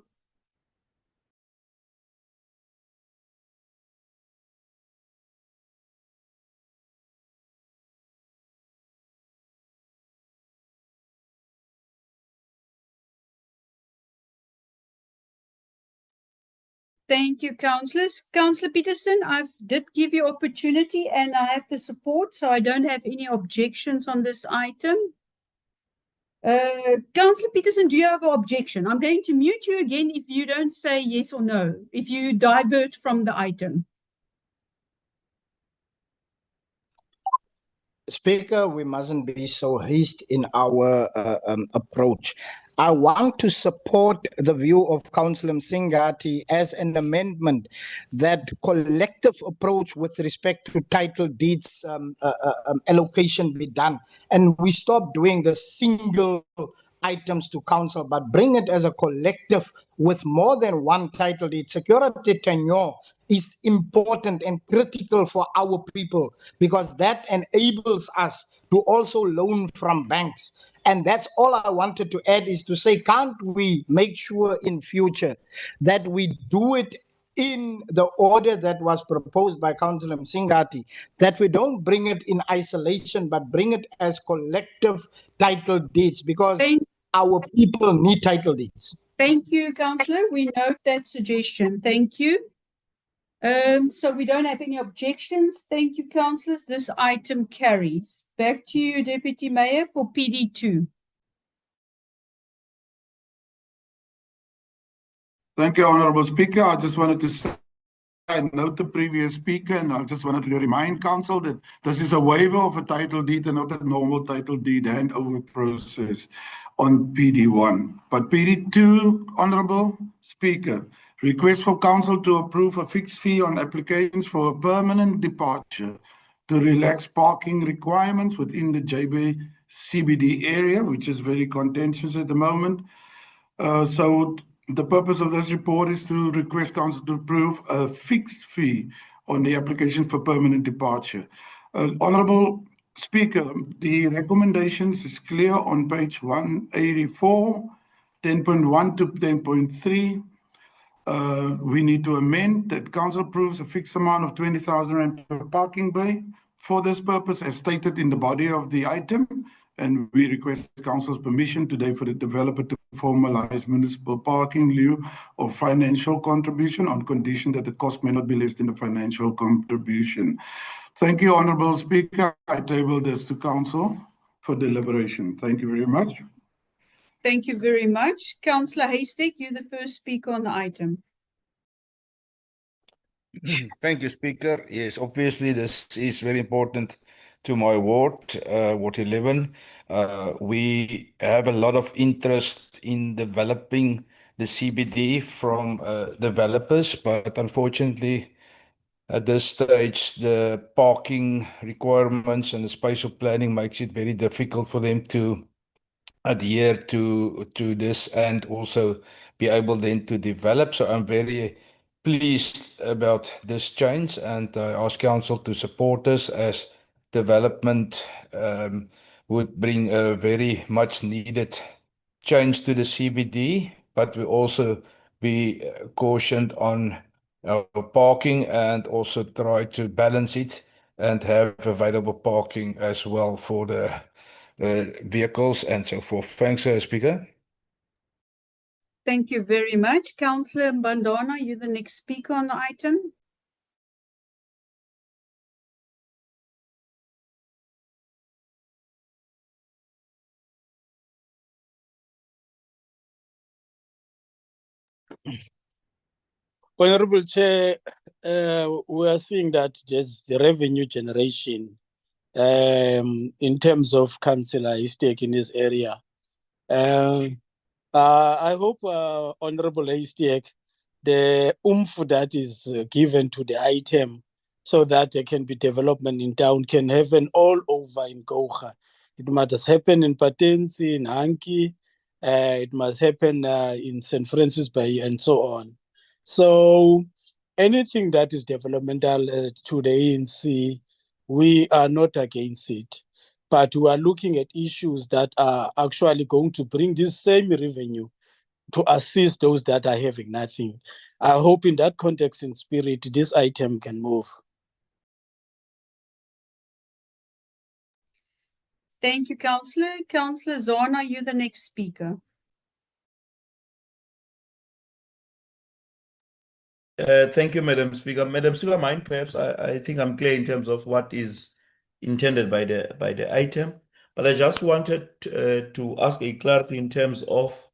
Thank you, councillors. Councillor Peterson, I did give you opportunity and I have the support, so I don't have any objections on this item. Councillor Peterson, do you have an objection? I'm going to mute you again if you don't say yes or no, if you divert from the item. Speaker, we mustn't be so hasty in our approach. I want to support the view of Councillor Msingati as an amendment that collective approach with respect to title deeds allocation be done. And we stop doing the single items to council, but bring it as a collective with more than one title deed. Security tenure is important and critical for our people because that enables us to also loan from banks. And that's all I wanted to add is to say, can't we make sure in future that we do it in the order that was proposed by Councillor Msingati, that we don't bring it in isolation, but bring it as collective title deeds because our people need title deeds. Thank you, Councillor. We note that suggestion. Thank you. So we don't have any objections. Thank you, councillors. This item carries. Back to you, Deputy Mayor, for PD2. Thank you, Honourable Speaker. I just wanted to say, I note the previous speaker, and I just wanted to remind Council that this is a waiver of a title deed and not a normal title deed handover process on PD1. But PD2, Honourable Speaker, request for Council to approve a fixed fee on applications for a permanent departure to relax parking requirements within the JB CBD area, which is very contentious at the moment. So the purpose of this report is to request Council to approve a fixed fee on the application for permanent departure. Honourable Speaker, the recommendations is clear on page 184, 10.1 to 10.3. We need to amend that Council approves a fixed amount of 20,000 rand per parking bay for this purpose as stated in the body of the item. And we request Council's permission today for the developer to formalize municipal parking in lieu of financial contribution on condition that the cost may not be less than the financial contribution. Thank you, Honourable Speaker. I table this to Council for deliberation. Thank you very much. Thank you very much. Councillor Haystack, you're the first speaker on the item. Thank you, Speaker. Yes, obviously this is very important to my ward, Ward 11. We have a lot of interest in developing the CBD from developers, but unfortunately at this stage, the parking requirements and the spatial planning makes it very difficult for them to adhere to this and also be able then to develop. So I'm very pleased about this change and I ask Council to support us as development would bring a very much needed change to the CBD, but we also be cautioned on our parking and also try to balance it and have available parking as well for the vehicles and so forth. Thanks, Speaker. Thank you very much. Councillor Mbandana, you're the next speaker on the item. Honorable Chair, we are seeing that just the revenue generation in terms of Councillor Haystack in this area. I hope, Honorable Haystack, the oomph that is given to the item so that there can be development in town can happen all over in Gouga. It must happen in Patensi, in Hanki, it must happen in St. Francis Bay and so on. So anything that is developmental to the ANC, we are not against it. But we are looking at issues that are actually going to bring this same revenue to assist those that are having nothing. I hope in that context and spirit, this item can move. Thank you, Councillor. Councillor Zona, you're the next speaker. Thank you, Madam Speaker. Madam Speaker, mine perhaps I think I'm clear in terms of what is intended by the item, but I just wanted to ask a clarity in terms of,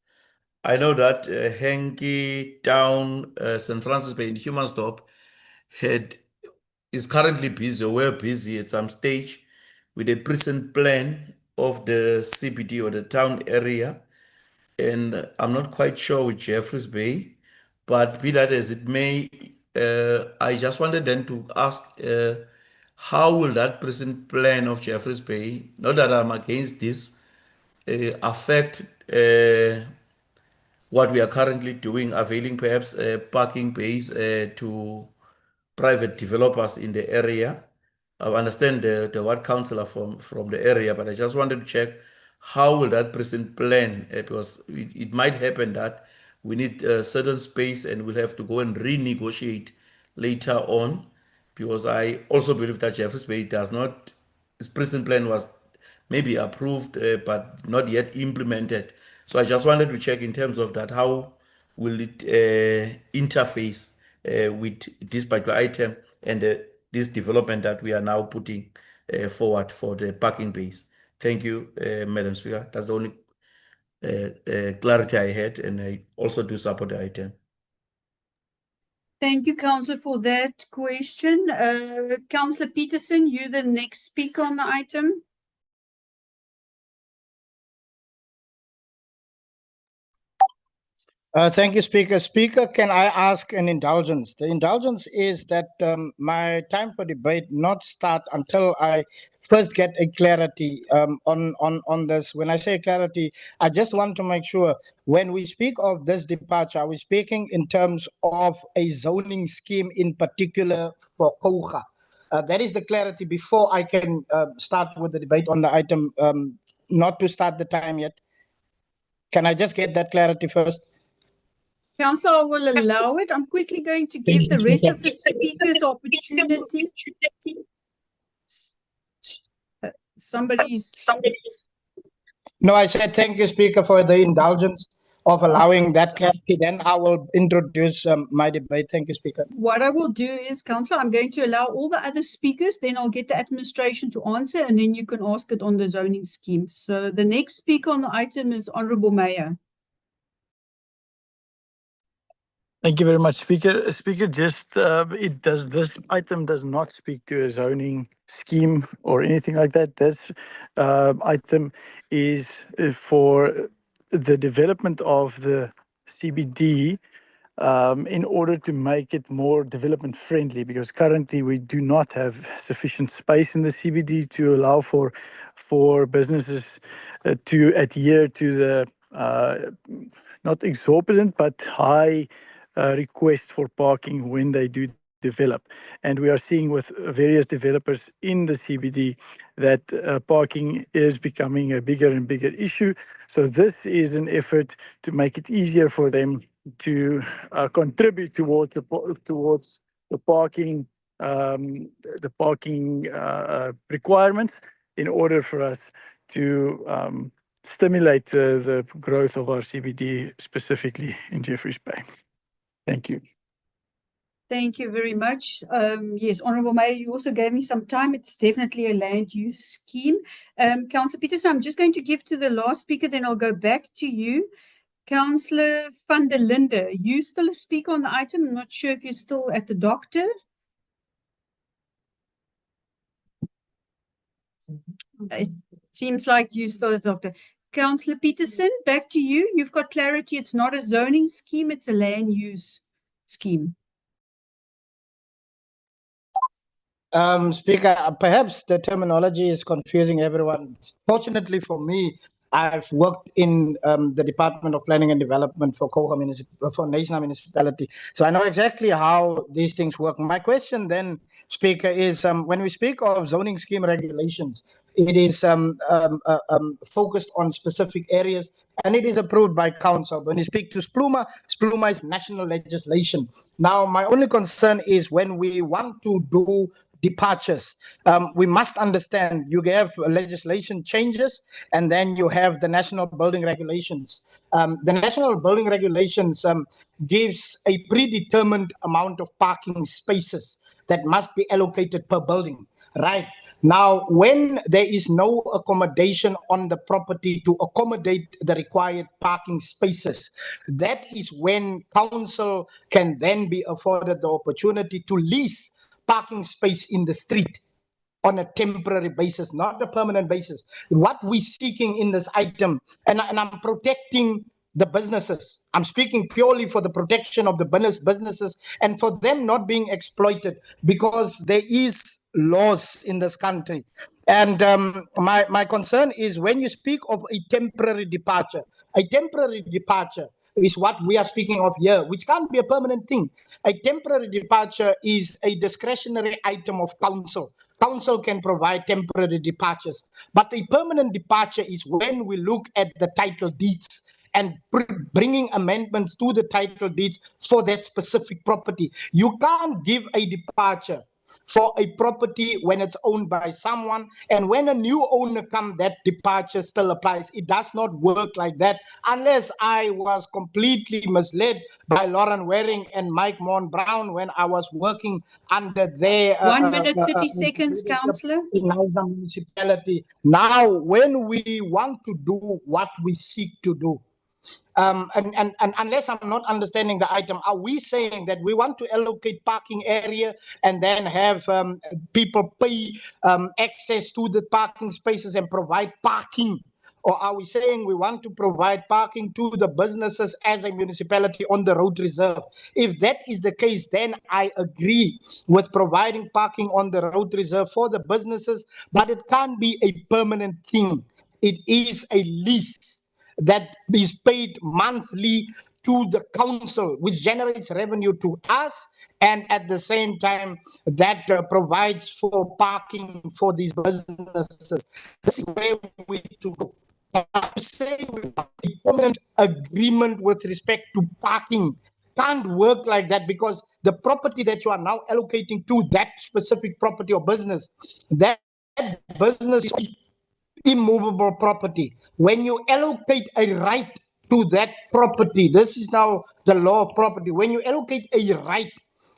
I know that Henke Town, St. Francis Bay, and Humansdorp is currently busy, or were busy at some stage, with a present plan of the CBD or the town area, and I'm not quite sure with Jeffreys Bay, but be that as it may, I just wanted then to ask, how will that present plan of Jeffreys Bay, not that I'm against this, affect what we are currently doing, availing perhaps parking bays to private developers in the area? I understand the ward councillor from the area, but I just wanted to check how will that present plan, because it might happen that we need a certain space and we'll have to go and renegotiate later on, because I also believe that Jeffreys Bay does not, its present plan was maybe approved, but not yet implemented. So I just wanted to check in terms of that, how will it interface with this particular item and this development that we are now putting forward for the parking base. Thank you, Madam Speaker. That's the only clarity I had, and I also do support the item. Thank you, Councillor, for that question. Councillor Peterson, you're the next speaker on the item. Thank you, Speaker. Speaker, can I ask an indulgence? The indulgence is that my time for debate not start until I first get a clarity on this. When I say clarity, I just want to make sure when we speak of this departure, are we speaking in terms of a zoning scheme in particular for Kouga? That is the clarity before I can start with the debate on the item, not to start the time yet. Can I just get that clarity first? Councillor, I will allow it. I'm quickly going to give the rest of the speakers opportunity. Somebody's. No, I said thank you, Speaker, for the indulgence of allowing that clarity. Then I will introduce my debate. Thank you, Speaker. What I will do is, Councillor, I'm going to allow all the other speakers, then I'll get the administration to answer, and then you can ask it on the zoning scheme. So the next speaker on the item is Honourable Mayor. Thank you very much, Speaker. Speaker, just this item does not speak to a zoning scheme or anything like that. This item is for the development of the CBD in order to make it more development friendly, because currently we do not have sufficient space in the CBD to allow for businesses to adhere to the not exorbitant but high request for parking when they do develop. And we are seeing with various developers in the CBD that parking is becoming a bigger and bigger issue. So this is an effort to make it easier for them to contribute towards the parking requirements in order for us to stimulate the growth of our CBD, specifically in Jeffreys Bay. Thank you. Thank you very much. Yes, Honourable Mayor, you also gave me some time. It's definitely a land use scheme. Councillor Peterson, I'm just going to give to the last speaker, then I'll go back to you. Councillor van der Linde, you still a speaker on the item? I'm not sure if you're still at the doctor. It seems like you're still at the doctor. Councillor Peterson, back to you. You've got clarity. It's not a zoning scheme, it's a land use scheme. Speaker, perhaps the terminology is confusing everyone. Fortunately for me, I've worked in the Department of Planning and Development for for Knysna Municipality. So I know exactly how these things work. My question then, Speaker, is when we speak of zoning scheme regulations, it is focused on specific areas and it is approved by council. When you speak to SPLUMA, SPLUMA is national legislation. Now, my only concern is when we want to do departures, we must understand you have legislation changes and then you have the national building regulations. The national building regulations gives a predetermined amount of parking spaces that must be allocated per building, right? Now, when there is no accommodation on the property to accommodate the required parking spaces, that is when council can then be afforded the opportunity to lease parking space in the street on a temporary basis, not a permanent basis. What we're seeking in this item, and I'm protecting the businesses. I'm speaking purely for the protection of the businesses and for them not being exploited, because there is laws in this country. And my concern is when you speak of a temporary departure is what we are speaking of here, which can't be a permanent thing. A temporary departure is a discretionary item of council. Council can provide temporary departures, but a permanent departure is when we look at the title deeds and bringing amendments to the title deeds for that specific property. You can't give a departure for a property when it's owned by someone, and when a new owner comes, that departure still applies. It does not work like that, unless I was completely misled by Lauren Waring and Mike Mon Brown when I was working under their 1 minute, 30 seconds, Councillor. In Knysna Municipality. Now, when we want to do what we seek to do, and unless I'm not understanding the item, are we saying that we want to allocate parking area and then have people pay access to the parking spaces and provide parking? Or are we saying we want to provide parking to the businesses as a municipality on the road reserve? If that is the case, then I agree with providing parking on the road reserve for the businesses, but it can't be a permanent thing. It is a lease that is paid monthly to the council, which generates revenue to us, and at the same time that provides for parking for these businesses. This is where we to go. I'm saying a permanent agreement with respect to parking can't work like that, because the property that you are now allocating to that specific property or business, that business is immovable property. When you allocate a right to that property, this is now the law of property. When you allocate a right,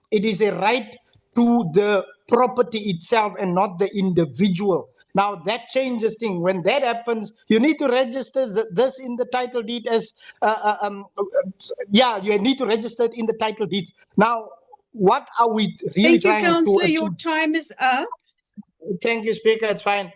it is a right to the property itself and not the individual. Now that changes things. When that happens, you need to register this in the title deed as, you need to register it in the title deed. Now, what are we really Thank you, trying Councillor. to Your achieve? time is up. Thank you, Speaker. It's fine.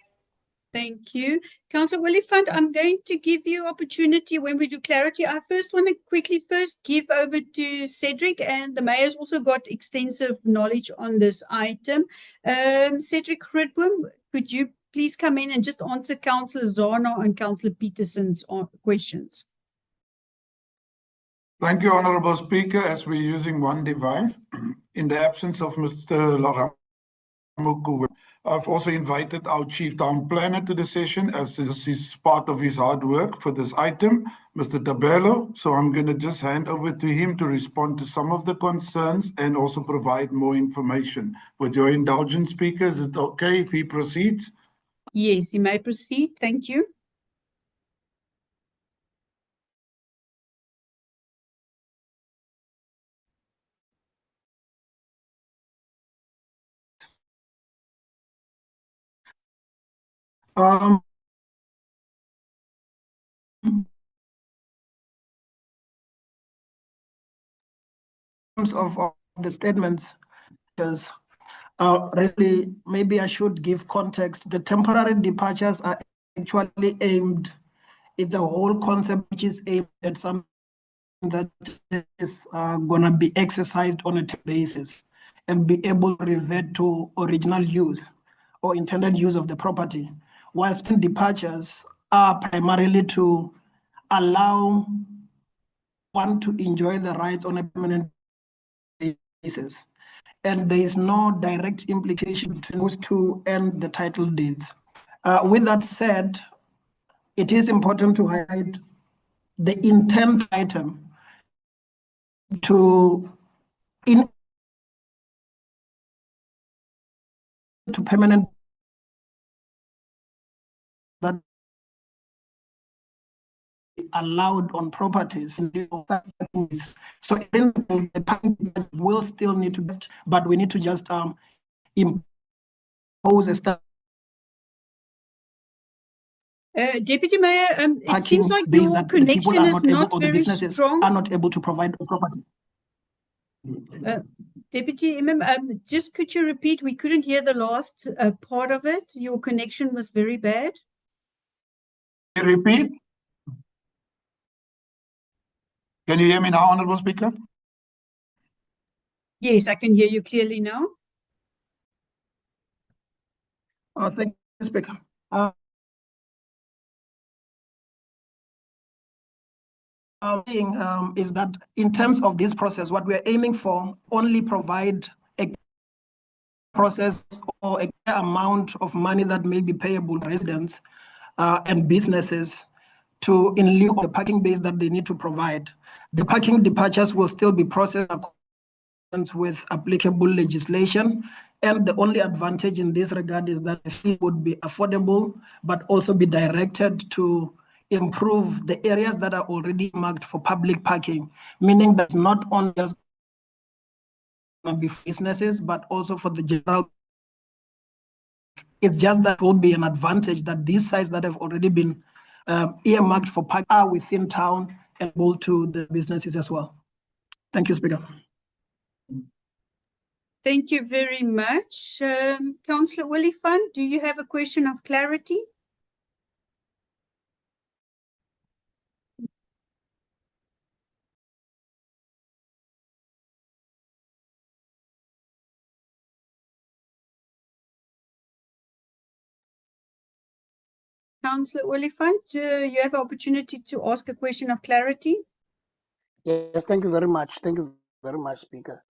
Thank you. Councillor Willifant, I'm going to give you opportunity when we do clarity. I first want to quickly give over to Cedric, and the mayor's also got extensive knowledge on this item. Cedric Grootboom, could you please come in and just answer Councillor Zana and Councillor Peterson's questions? Thank you, Honourable Speaker. As we're using one device, in the absence of Mr. Laramuku, I've also invited our Chief Town Planner to the session, as this is part of his hard work for this item, Mr. Tabelo. So I'm going to just hand over to him to respond to some of the concerns and also provide more information. With your indulgence, Speaker, is it okay if he proceeds? Yes, you may proceed. Thank you. Of the statements, because really maybe I should give context. The temporary departures are actually aimed, it's a whole concept which is aimed at something that is going to be exercised on a basis and be able to revert to original use or intended use of the property. Whilst departures are primarily to allow one to enjoy the rights on a permanent basis. And there is no direct implication between those two and the title deeds. With that said, it is important to highlight the intent item to permanent that allowed on properties. So the parking will still need to, but we need to just impose a standard. Deputy Mayor, it seems like your connection is not very strong. Are not able to provide property. Deputy Imam, just could you repeat? We couldn't hear the last part of it. Your connection was very bad. Repeat. Can you hear me now, Honorable Speaker? Yes, I can hear you clearly now. Thank you, Speaker. Is that in terms of this process, what we're aiming for only provide a process or a amount of money that may be payable to residents and businesses to in lieu of the parking base that they need to provide. The parking departures will still be processed with applicable legislation, and the only advantage in this regard is that the fee would be affordable, but also be directed to improve the areas that are already marked for public parking, meaning that not only just be businesses, but also for the general. It's just that will be an advantage that these sites that have already been earmarked for parking are within town and able to the businesses as well. Thank you, Speaker. Thank you very much. Councillor Willifan, do you have a question of clarity? Councillor Willifan, you have an opportunity to ask a question of clarity. Yes, thank you very much. Thank you very much, Speaker.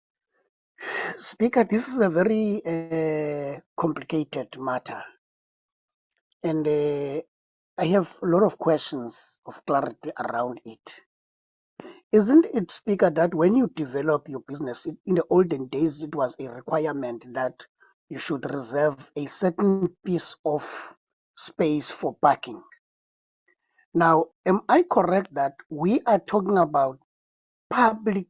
Speaker, this is a very complicated matter. And I have a lot of questions of clarity around it. Isn't it, Speaker, that when you develop your business, in the olden days, it was a requirement that you should reserve a certain piece of space for parking? Now, am I correct that we are talking about public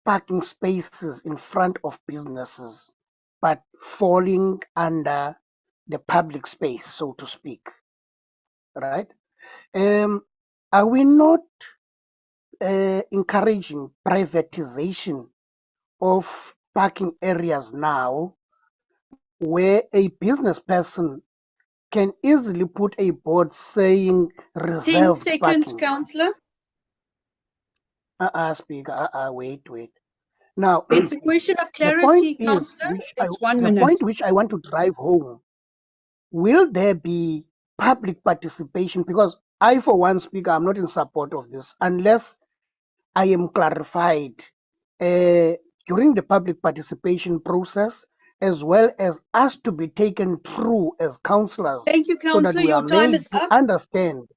parking spaces in front of businesses, but falling under the public space, so to speak, right? Are we not encouraging privatization of parking areas now, where a business person can easily put a board saying 10 reserved seconds, parking? Councillor. Speaker, wait. Now, It's a question of the point clarity, is, Councillor. It's 1 the minute. point which I want to drive home, will there be public participation? Because I, for one, Speaker, I'm not in support of this unless I am clarified during the public participation process, as well as us to be taken through as councillors. Thank you, so that Councillor. we are Your time made is to up. understand.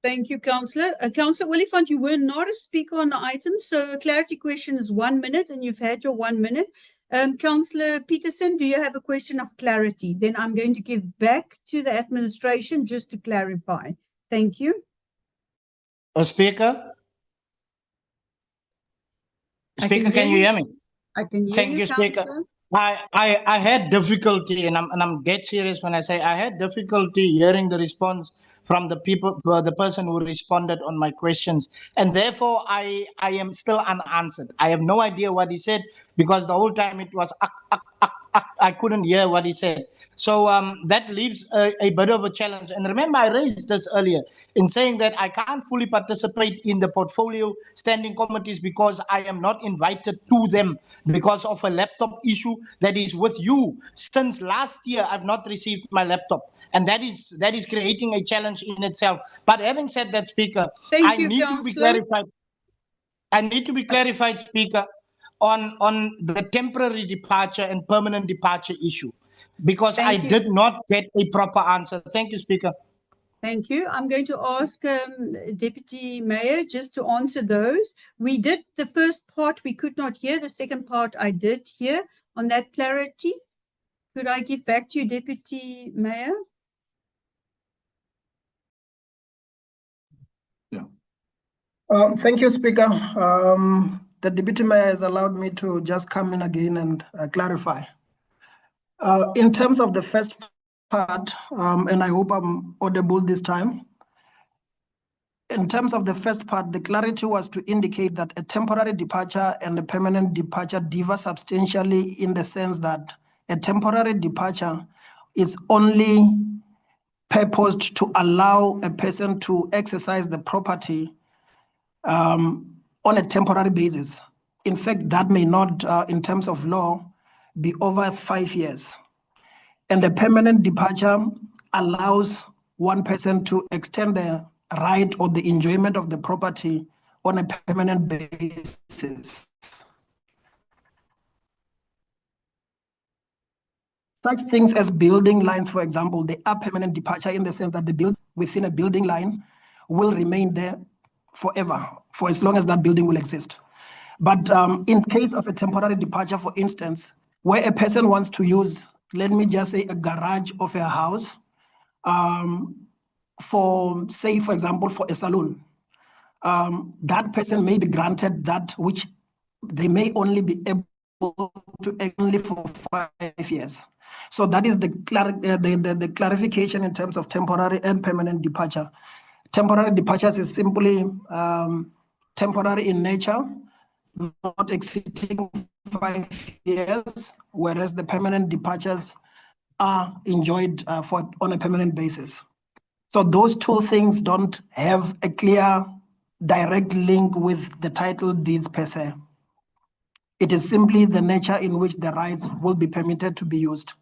Thank you, Councillor. Councillor Willifant, you were not a speaker on the item, so a clarity question is 1 minute, and you've had your 1 minute. Councillor Peterson, do you have a question of clarity? Then I'm going to give back to the administration just to clarify. Thank you. Speaker? Speaker, can you hear me? I can hear Thank you, you, Speaker. Councillor. I had difficulty, and I'm dead serious when I say I had difficulty hearing the response from the people, for the person who responded on my questions, and therefore I am still unanswered. I have no idea what he said, because the whole time it was I couldn't hear what he said. So that leaves a bit of a challenge. And remember, I raised this earlier in saying that I can't fully participate in the portfolio standing committees because I am not invited to them because of a laptop issue that is with you. Since last year, I've not received my laptop. And that is creating a challenge in itself. But having said that, Speaker, I need to be clarified. I need to be clarified, Speaker, on the temporary departure and permanent departure issue, because I did not get a proper answer. Thank you, Speaker. Thank you. I'm going to ask Deputy Mayor just to answer those. We did the first part, we could not hear. The second part I did hear. On that clarity, could I give back to you, Deputy Mayor? Thank you, Speaker. The Deputy Mayor has allowed me to just come in again and clarify. In terms of the first part, and I hope I'm audible this time. In terms of the first part, the clarity was to indicate that a temporary departure and a permanent departure differ substantially in the sense that a temporary departure is only purposed to allow a person to exercise the property on a temporary basis. In fact, that may not, in terms of law, be over 5 years. And the permanent departure allows one person to extend the right or the enjoyment of the property on a permanent basis. Such things as building lines, for example, they are permanent departure in the sense that the building within a building line will remain there forever, for as long as that building will exist. But in case of a temporary departure, for instance, where a person wants to use, let me just say, a garage of a house for, say, for example, for a salon, that person may be granted that which they may only be able to only for 5 years. So that is the clarification in terms of temporary and permanent departure. Temporary departures is simply temporary in nature, not exceeding 5 years, whereas the permanent departures are enjoyed on a permanent basis. So those two things don't have a clear direct link with the title deeds per se. It is simply the nature in which the rights will be permitted to be used.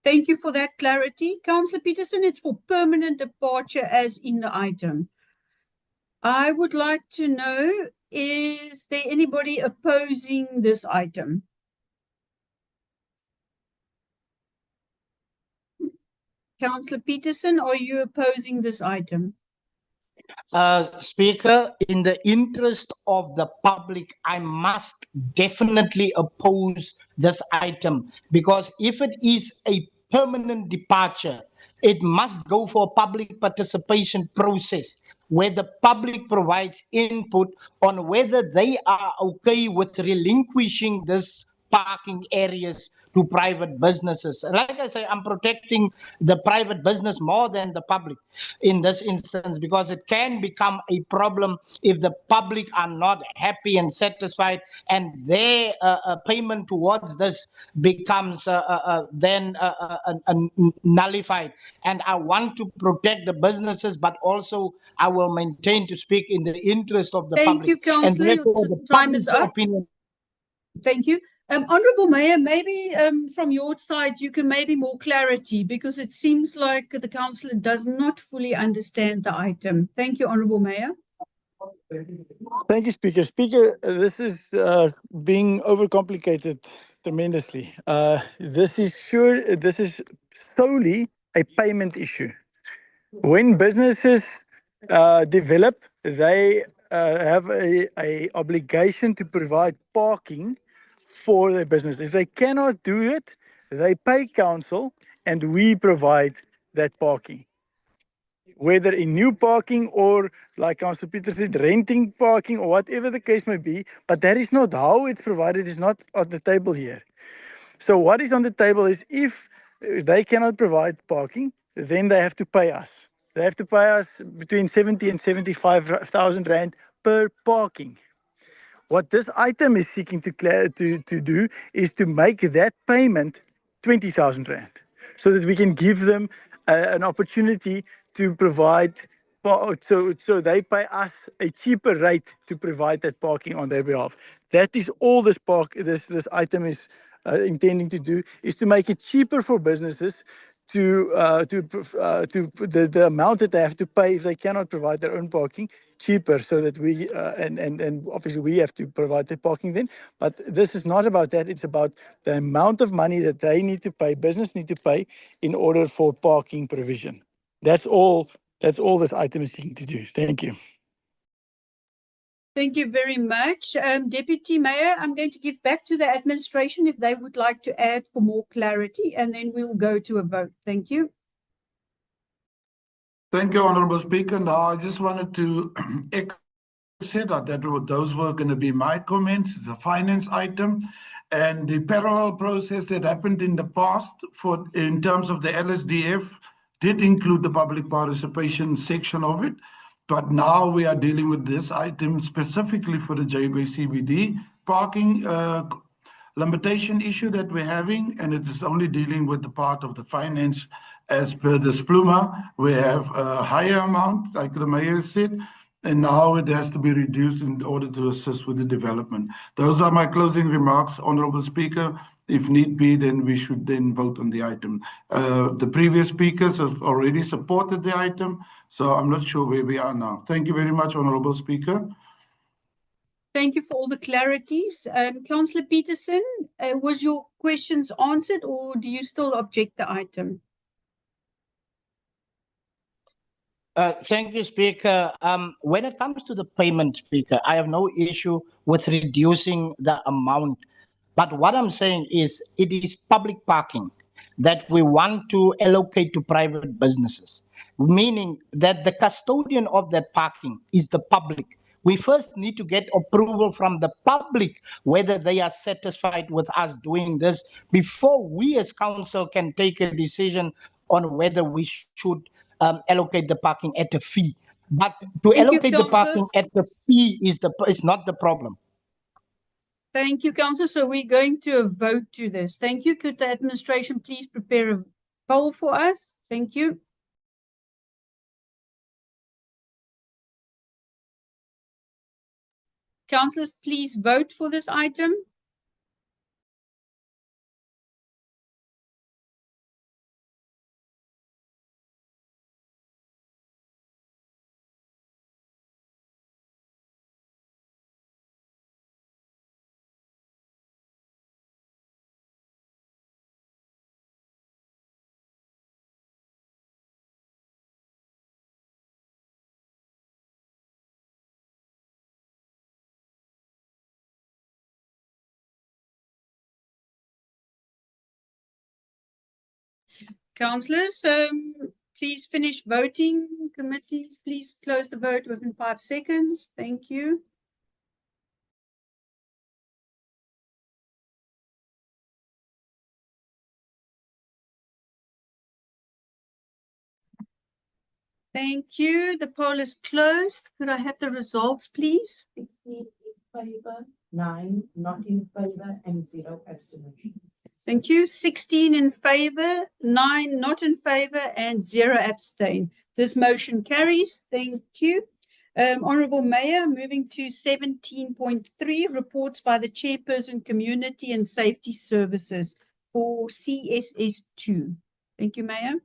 Thank you for that clarity. Councillor Peterson, it's for permanent departure as in the item. I would like to know, is there anybody opposing this item? Councillor Peterson, are you opposing this item? Speaker, in the interest of the public, I must definitely oppose this item, because if it is a permanent departure, it must go for a public participation process where the public provides input on whether they are okay with relinquishing this parking areas to private businesses. Like I say, I'm protecting the private business more than the public in this instance, because it can become a problem if the public are not happy and satisfied, and their payment towards this becomes then nullified. And I want to protect the businesses, but also I will maintain to speak in the interest of the public. Thank you, Councillor. Your time is up. Thank you. Honourable Mayor, maybe from your side, you can maybe more clarity, because it seems like the councillor does not fully understand the item. Thank you, Honourable Mayor. Thank you, Speaker. Speaker, this is being overcomplicated tremendously. This is solely a payment issue. When businesses develop, they have a obligation to provide parking for their business. If they cannot do it, they pay council and we provide that parking. Whether in new parking or, like Councillor Peterson said, renting parking or whatever the case may be, but that is not how it's provided, it's not on the table here. So what is on the table is if they cannot provide parking, then they have to pay us. They have to pay us between 70 and 75,000 rand per parking. What this item is seeking to do is to make that payment 20,000 Rand, so that we can give them an opportunity to provide, so they pay us a cheaper rate to provide that parking on their behalf. That is all this item is intending to do, is to make it cheaper for businesses to the amount that they have to pay if they cannot provide their own parking cheaper, so that we and obviously we have to provide the parking then. But this is not about that. It's about the amount of money that they need to pay, business need to pay, in order for parking provision. That's all this item is seeking to do. Thank you. Thank you very much. Deputy Mayor, I'm going to give back to the administration if they would like to add for more clarity, and then we'll go to a vote. Thank you. Thank you, Honorable Speaker. Now, I just wanted to echo that those were going to be my comments, the finance item, and the parallel process that happened in the past in terms of the LSDF did include the public participation section of it. But now we are dealing with this item specifically for the J-Bay CBD parking limitation issue that we're having, and it is only dealing with the part of the finance. As per the SPLUMA, we have a higher amount, like the mayor said, and now it has to be reduced in order to assist with the development. Those are my closing remarks, Honorable Speaker. If need be, then we should then vote on the item. The previous speakers have already supported the item, so I'm not sure where we are now. Thank you very much, Honorable Speaker. Thank you for all the clarities. Councillor Peterson, was your questions answered, or do you still object the item? Thank you, Speaker. When it comes to the payment, Speaker, I have no issue with reducing the amount. But what I'm saying is it is public parking that we want to allocate to private businesses, meaning that the custodian of that parking is the public. We first need to get approval from the public whether they are satisfied with us doing this before we as council can take a decision on whether we should allocate the parking at a fee. But to allocate the parking at the fee is not the problem. Thank you, Councillor. So we're going to vote to this. Thank you. Could the administration please prepare a poll for us? Thank you. Councillors, please vote for this item. Councillors, please finish voting. Committees, please close the vote within 5 seconds. Thank you. Thank you. The poll is closed. Could I have the results, please? 16 in favor, 9 not in favor, and 0 abstention. Thank you. 16 in favor, 9 not in favor, and 0 abstain. This motion carries. Thank you. Honourable Mayor, moving to 17.3, reports by the Chairperson, Community and Safety Services for CSS2. Thank you, Mayor.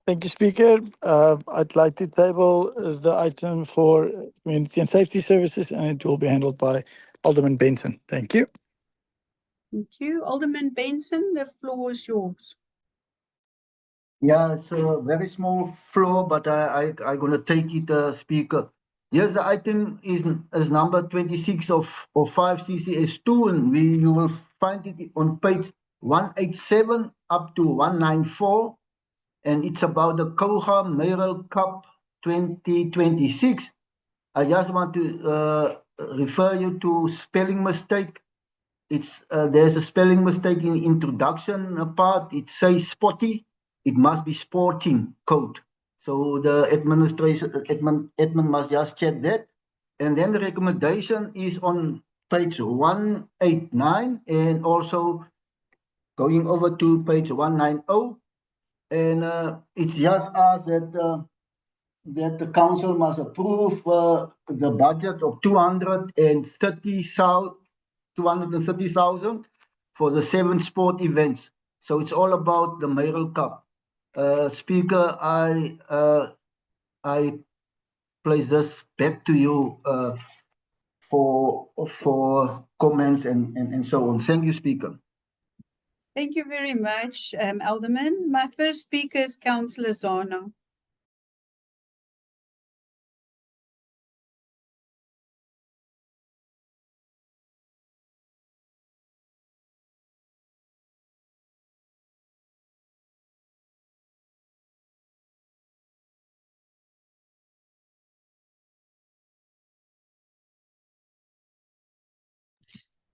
Thank you, Speaker. I'd like to table the item for Community and Safety Services, and it will be handled by Alderman Benson. Thank you. Thank you. Alderman Benson, the floor is yours. Yeah, it's a very small floor, but I'm going to take it, Speaker. Here's the item is number 26 of 5 CCS2, and you will find it on page 187 up to 194. And it's about the Koga Mayoral Cup 2026. I just want to refer you to spelling mistake. There's a spelling mistake in the introduction part. It says sporty. It must be sporting code. So the administration, admin must just check that. And then the recommendation is on page 189 and also going over to page 190. And it's just asked that the council must approve the budget of 230,000 for the 7 sport events. So it's all about the Mayoral Cup. Speaker, I place this back to you for comments and so on. Thank you, Speaker. Thank you very much, Alderman. My first speaker is Councillor Zana.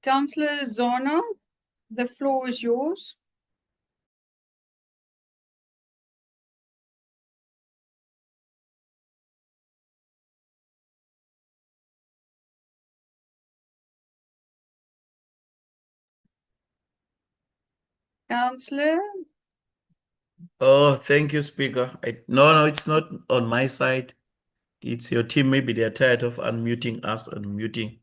Councillor Zana, the floor is yours. Councillor, Oh, thank you, Speaker. No, it's not on my side. It's your team. Maybe they're tired of unmuting us and muting.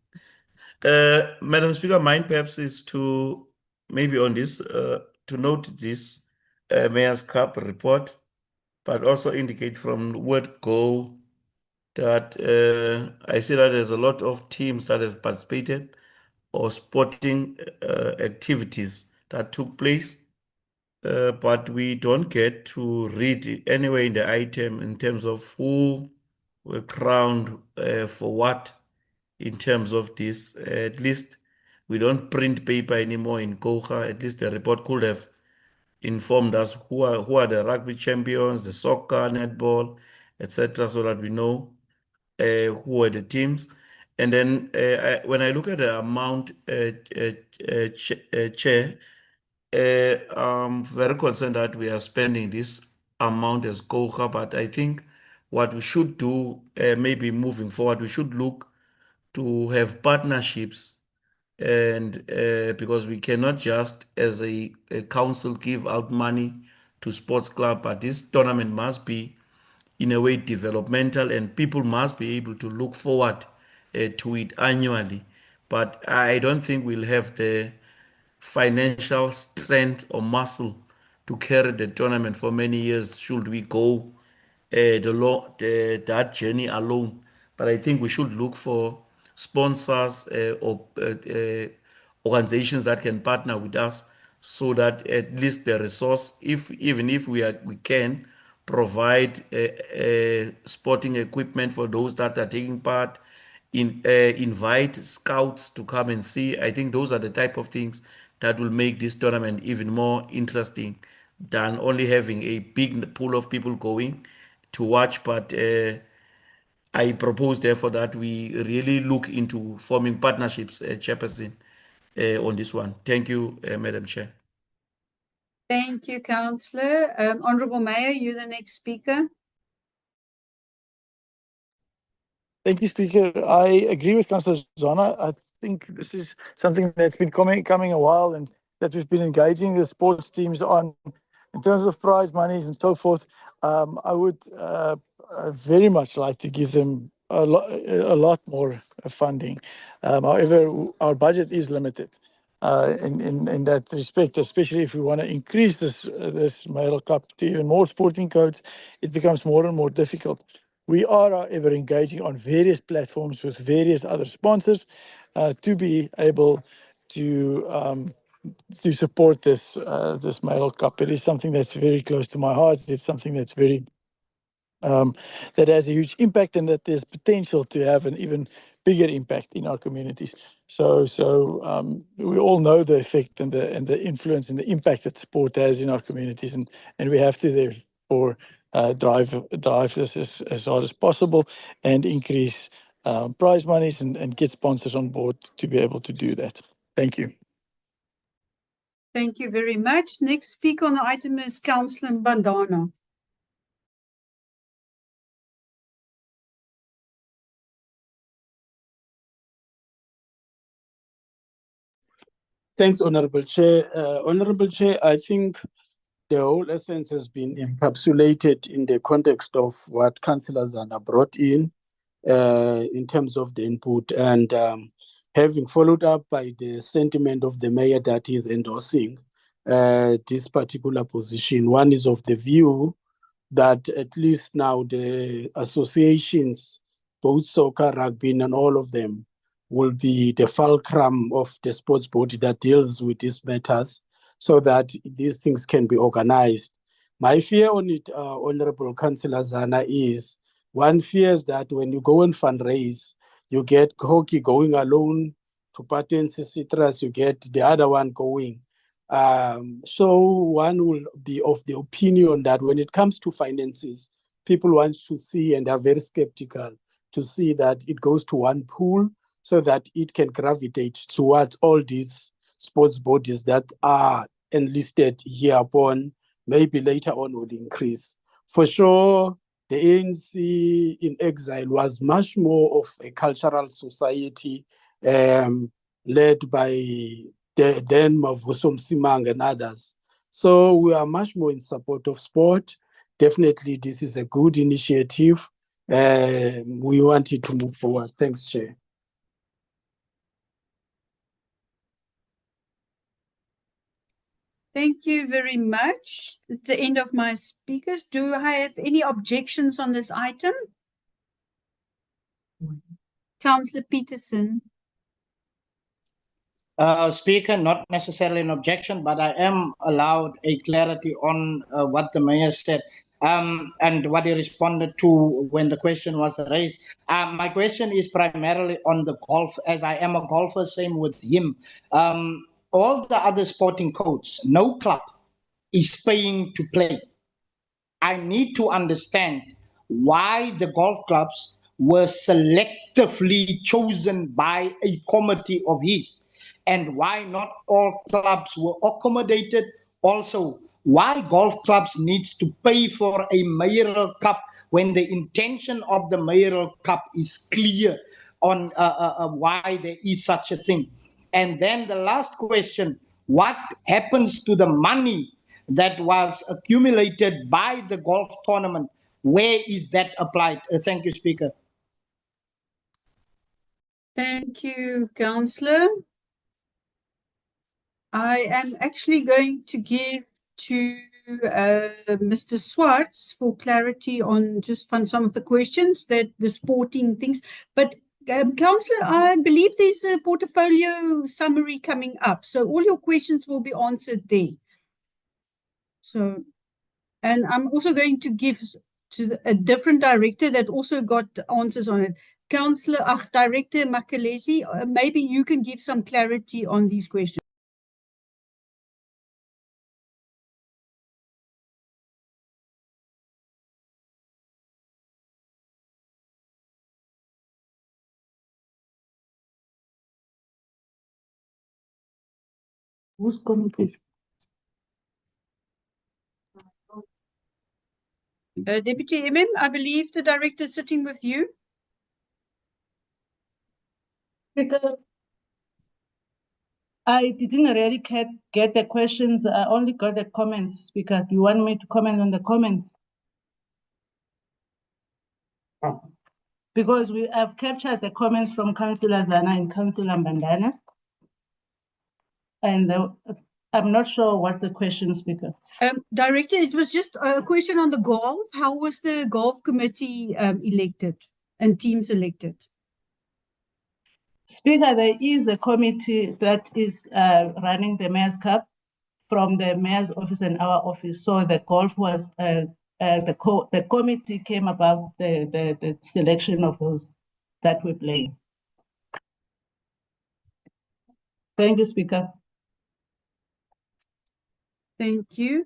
Madam Speaker, mine perhaps is to maybe on this to note this Mayor's Cup report, but also indicate from word go that I see that there's a lot of teams that have participated or sporting activities that took place. But we don't get to read anywhere in the item in terms of who were crowned for what in terms of this. At least we don't print paper anymore in Koga. At least the report could have informed us who are the rugby champions, the soccer, netball, etc., so that we know who are the teams. And then when I look at the amount, Chair, I'm very concerned that we are spending this amount as Koga, but I think what we should do, maybe moving forward, we should look to have partnerships, and because we cannot just as a council give out money to sports club, but this tournament must be in a way developmental and people must be able to look forward to it annually. But I don't think we'll have the financial strength or muscle to carry the tournament for many years should we go that journey alone. But I think we should look for sponsors or organizations that can partner with us so that at least the resource, even if we can provide sporting equipment for those that are taking part, invite scouts to come and see. I think those are the type of things that will make this tournament even more interesting than only having a big pool of people going to watch. But I propose, therefore, that we really look into forming partnerships, Chairperson, on this one. Thank you, Madam Chair. thank you, Councillor. Honourable Mayor, you're the next speaker. Thank you, Speaker. I agree with Councillor Zana. I think this is something that's been coming a while and that we've been engaging the sports teams on in terms of prize monies and so forth. I would very much like to give them a lot more funding. However, our budget is limited in that respect, especially if we want to increase this Mayoral Cup to even more sporting codes, it becomes more and more difficult. We are, however, engaging on various platforms with various other sponsors to be able to support this Mayoral Cup. It is something that's very close to my heart. It's something that's very that has a huge impact and that there's potential to have an even bigger impact in our communities. So we all know the effect and the influence and the impact that sport has in our communities, and we have to therefore drive this as hard as possible and increase prize monies and get sponsors on board to be able to do that. Thank you. Thank you very much. Next speaker on the item is Councillor Bandana. Thanks, Honorable Chair. Honorable Chair, I think the whole essence has been encapsulated in the context of what Councillor Zana brought in terms of the input, and having followed up by the sentiment of the mayor that is endorsing this particular position. One is of the view that at least now the associations, both soccer, rugby, and all of them, will be the fulcrum of the sports body that deals with these matters so that these things can be organized. My fear on it, Honorable Councillor Zana, is one fears that when you go and fundraise, you get hockey going alone to patents, etc. You get the other one going. So one will be of the opinion that when it comes to finances, people want to see and are very skeptical to see that it goes to one pool so that it can gravitate towards all these sports bodies that are enlisted hereupon, maybe later on will increase. For sure, the ANC in exile was much more of a cultural society led by the then Mavuso Msimang and others. So we are much more in support of sport. Definitely, this is a good initiative. We want it to move forward. Thanks, Chair. Thank you very much. It's the end of my speakers. Do I have any objections on this item? Councillor Peterson. Speaker, not necessarily an objection, but I am allowed a clarity on what the mayor said and what he responded to when the question was raised. My question is primarily on the golf, as I am a golfer, same with him. All the other sporting codes, no club is paying to play. I need to understand why the golf clubs were selectively chosen by a committee of his, and why not all clubs were accommodated. Also, why golf clubs needs to pay for a mayoral cup when the intention of the mayoral cup is clear on why there is such a thing. And then the last question, what happens to the money that was accumulated by the golf tournament? Where is that applied? Thank you, Speaker. Thank you, Councillor. I am actually going to give to Mr. Swartz for clarity on just some of the questions, that the sporting things. But Councillor, I believe there's a portfolio summary coming up, so all your questions will be answered there. So, and I'm also going to give to a different director that also got answers on it. Director Makalesi, maybe you can give some clarity on these questions. Who's coming, please? Deputy MM, I believe the director is sitting with you. Speaker, I didn't really get the questions. I only got the comments. Speaker, do you want me to comment on the comments? Because we have captured the comments from Councillor Zana and Councillor Mbandana. And I'm not sure what the question, Speaker. Director, it was just a question on the golf. How was the golf committee elected and teams elected? Speaker, there is a committee that is running the Mayor's Cup from the Mayor's office and our office. So the golf was, the committee came about the selection of those that we play. Thank you, Speaker. Thank you.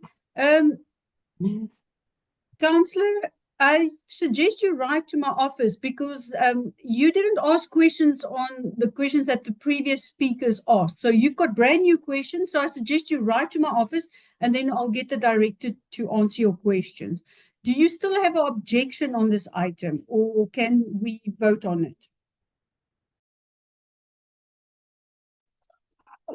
Councillor, I suggest you write to my office, because you didn't ask questions on the questions that the previous speakers asked. So you've got brand new questions. So I suggest you write to my office, and then I'll get the director to answer your questions. Do you still have an objection on this item, or can we vote on it?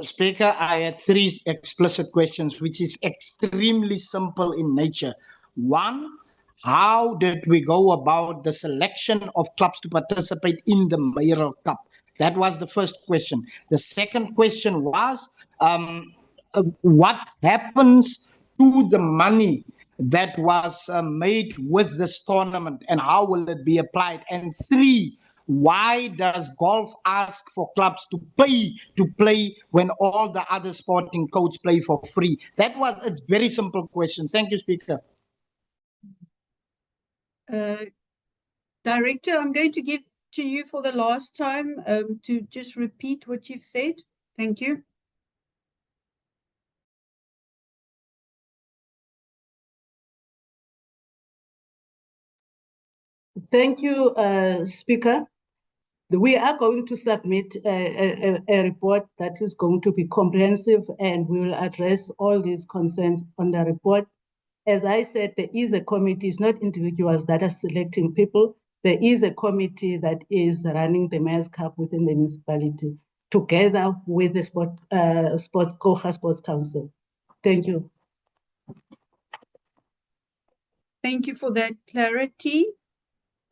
Speaker, I had three explicit questions, which is extremely simple in nature. One, how did we go about the selection of clubs to participate in the Mayoral Cup? That was the first question. The second question was, what happens to the money that was made with this tournament and how will it be applied? And three, why does golf ask for clubs to pay to play when all the other sporting codes play for free? It's very simple questions. Thank you, Speaker. Director, I'm going to give to you for the last time to just repeat what you've said. Thank you. Thank you, Speaker. We are going to submit a report that is going to be comprehensive, and we will address all these concerns on the report. As I said, there is a committee, it's not individuals that are selecting people. There is a committee that is running the Mayor's Cup within the municipality, together with the Coga Sports Council. Thank you. Thank you for that clarity.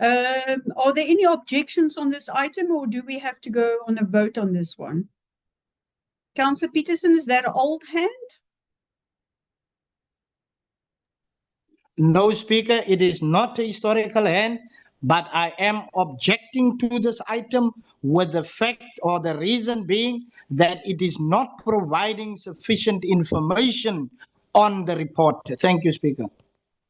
Are there any objections on this item, or do we have to go on a vote on this one? Councillor Peterson, is that an old hand? No, Speaker, it is not a historical hand, but I am objecting to this item with the fact or the reason being that it is not providing sufficient information on the report. Thank you, Speaker.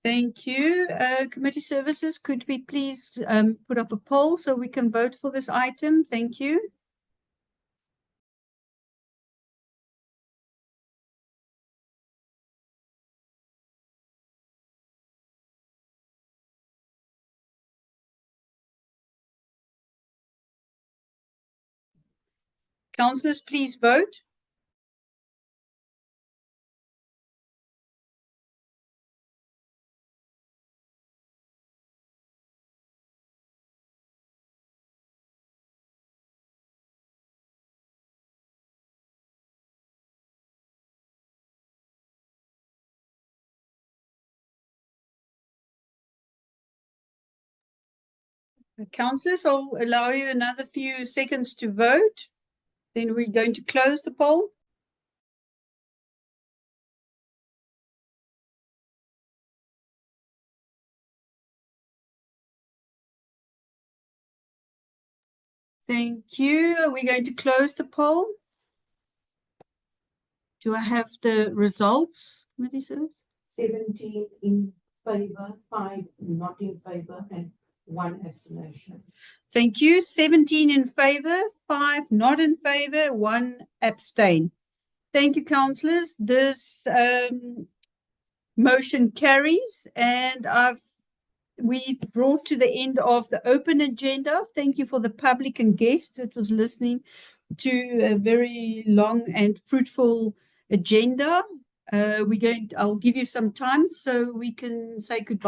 Thank you. Committee Services, could we please put up a poll so we can vote for this item? Thank you. Councillors, please vote. Councillors, I'll allow you another few seconds to vote. Then we're going to close the poll. Thank you. We're going to close the poll. Do I have the results, Committee Service? 17 in favor, 5 not in favor, and 1 abstention. Thank you. 17 in favor, 5 not in favor, 1 abstain. Thank you, councillors. This motion carries, and we've brought to the end of the open agenda. Thank you for the public and guests that was listening to a very long and fruitful agenda. I'll give you some time so we can say goodbye.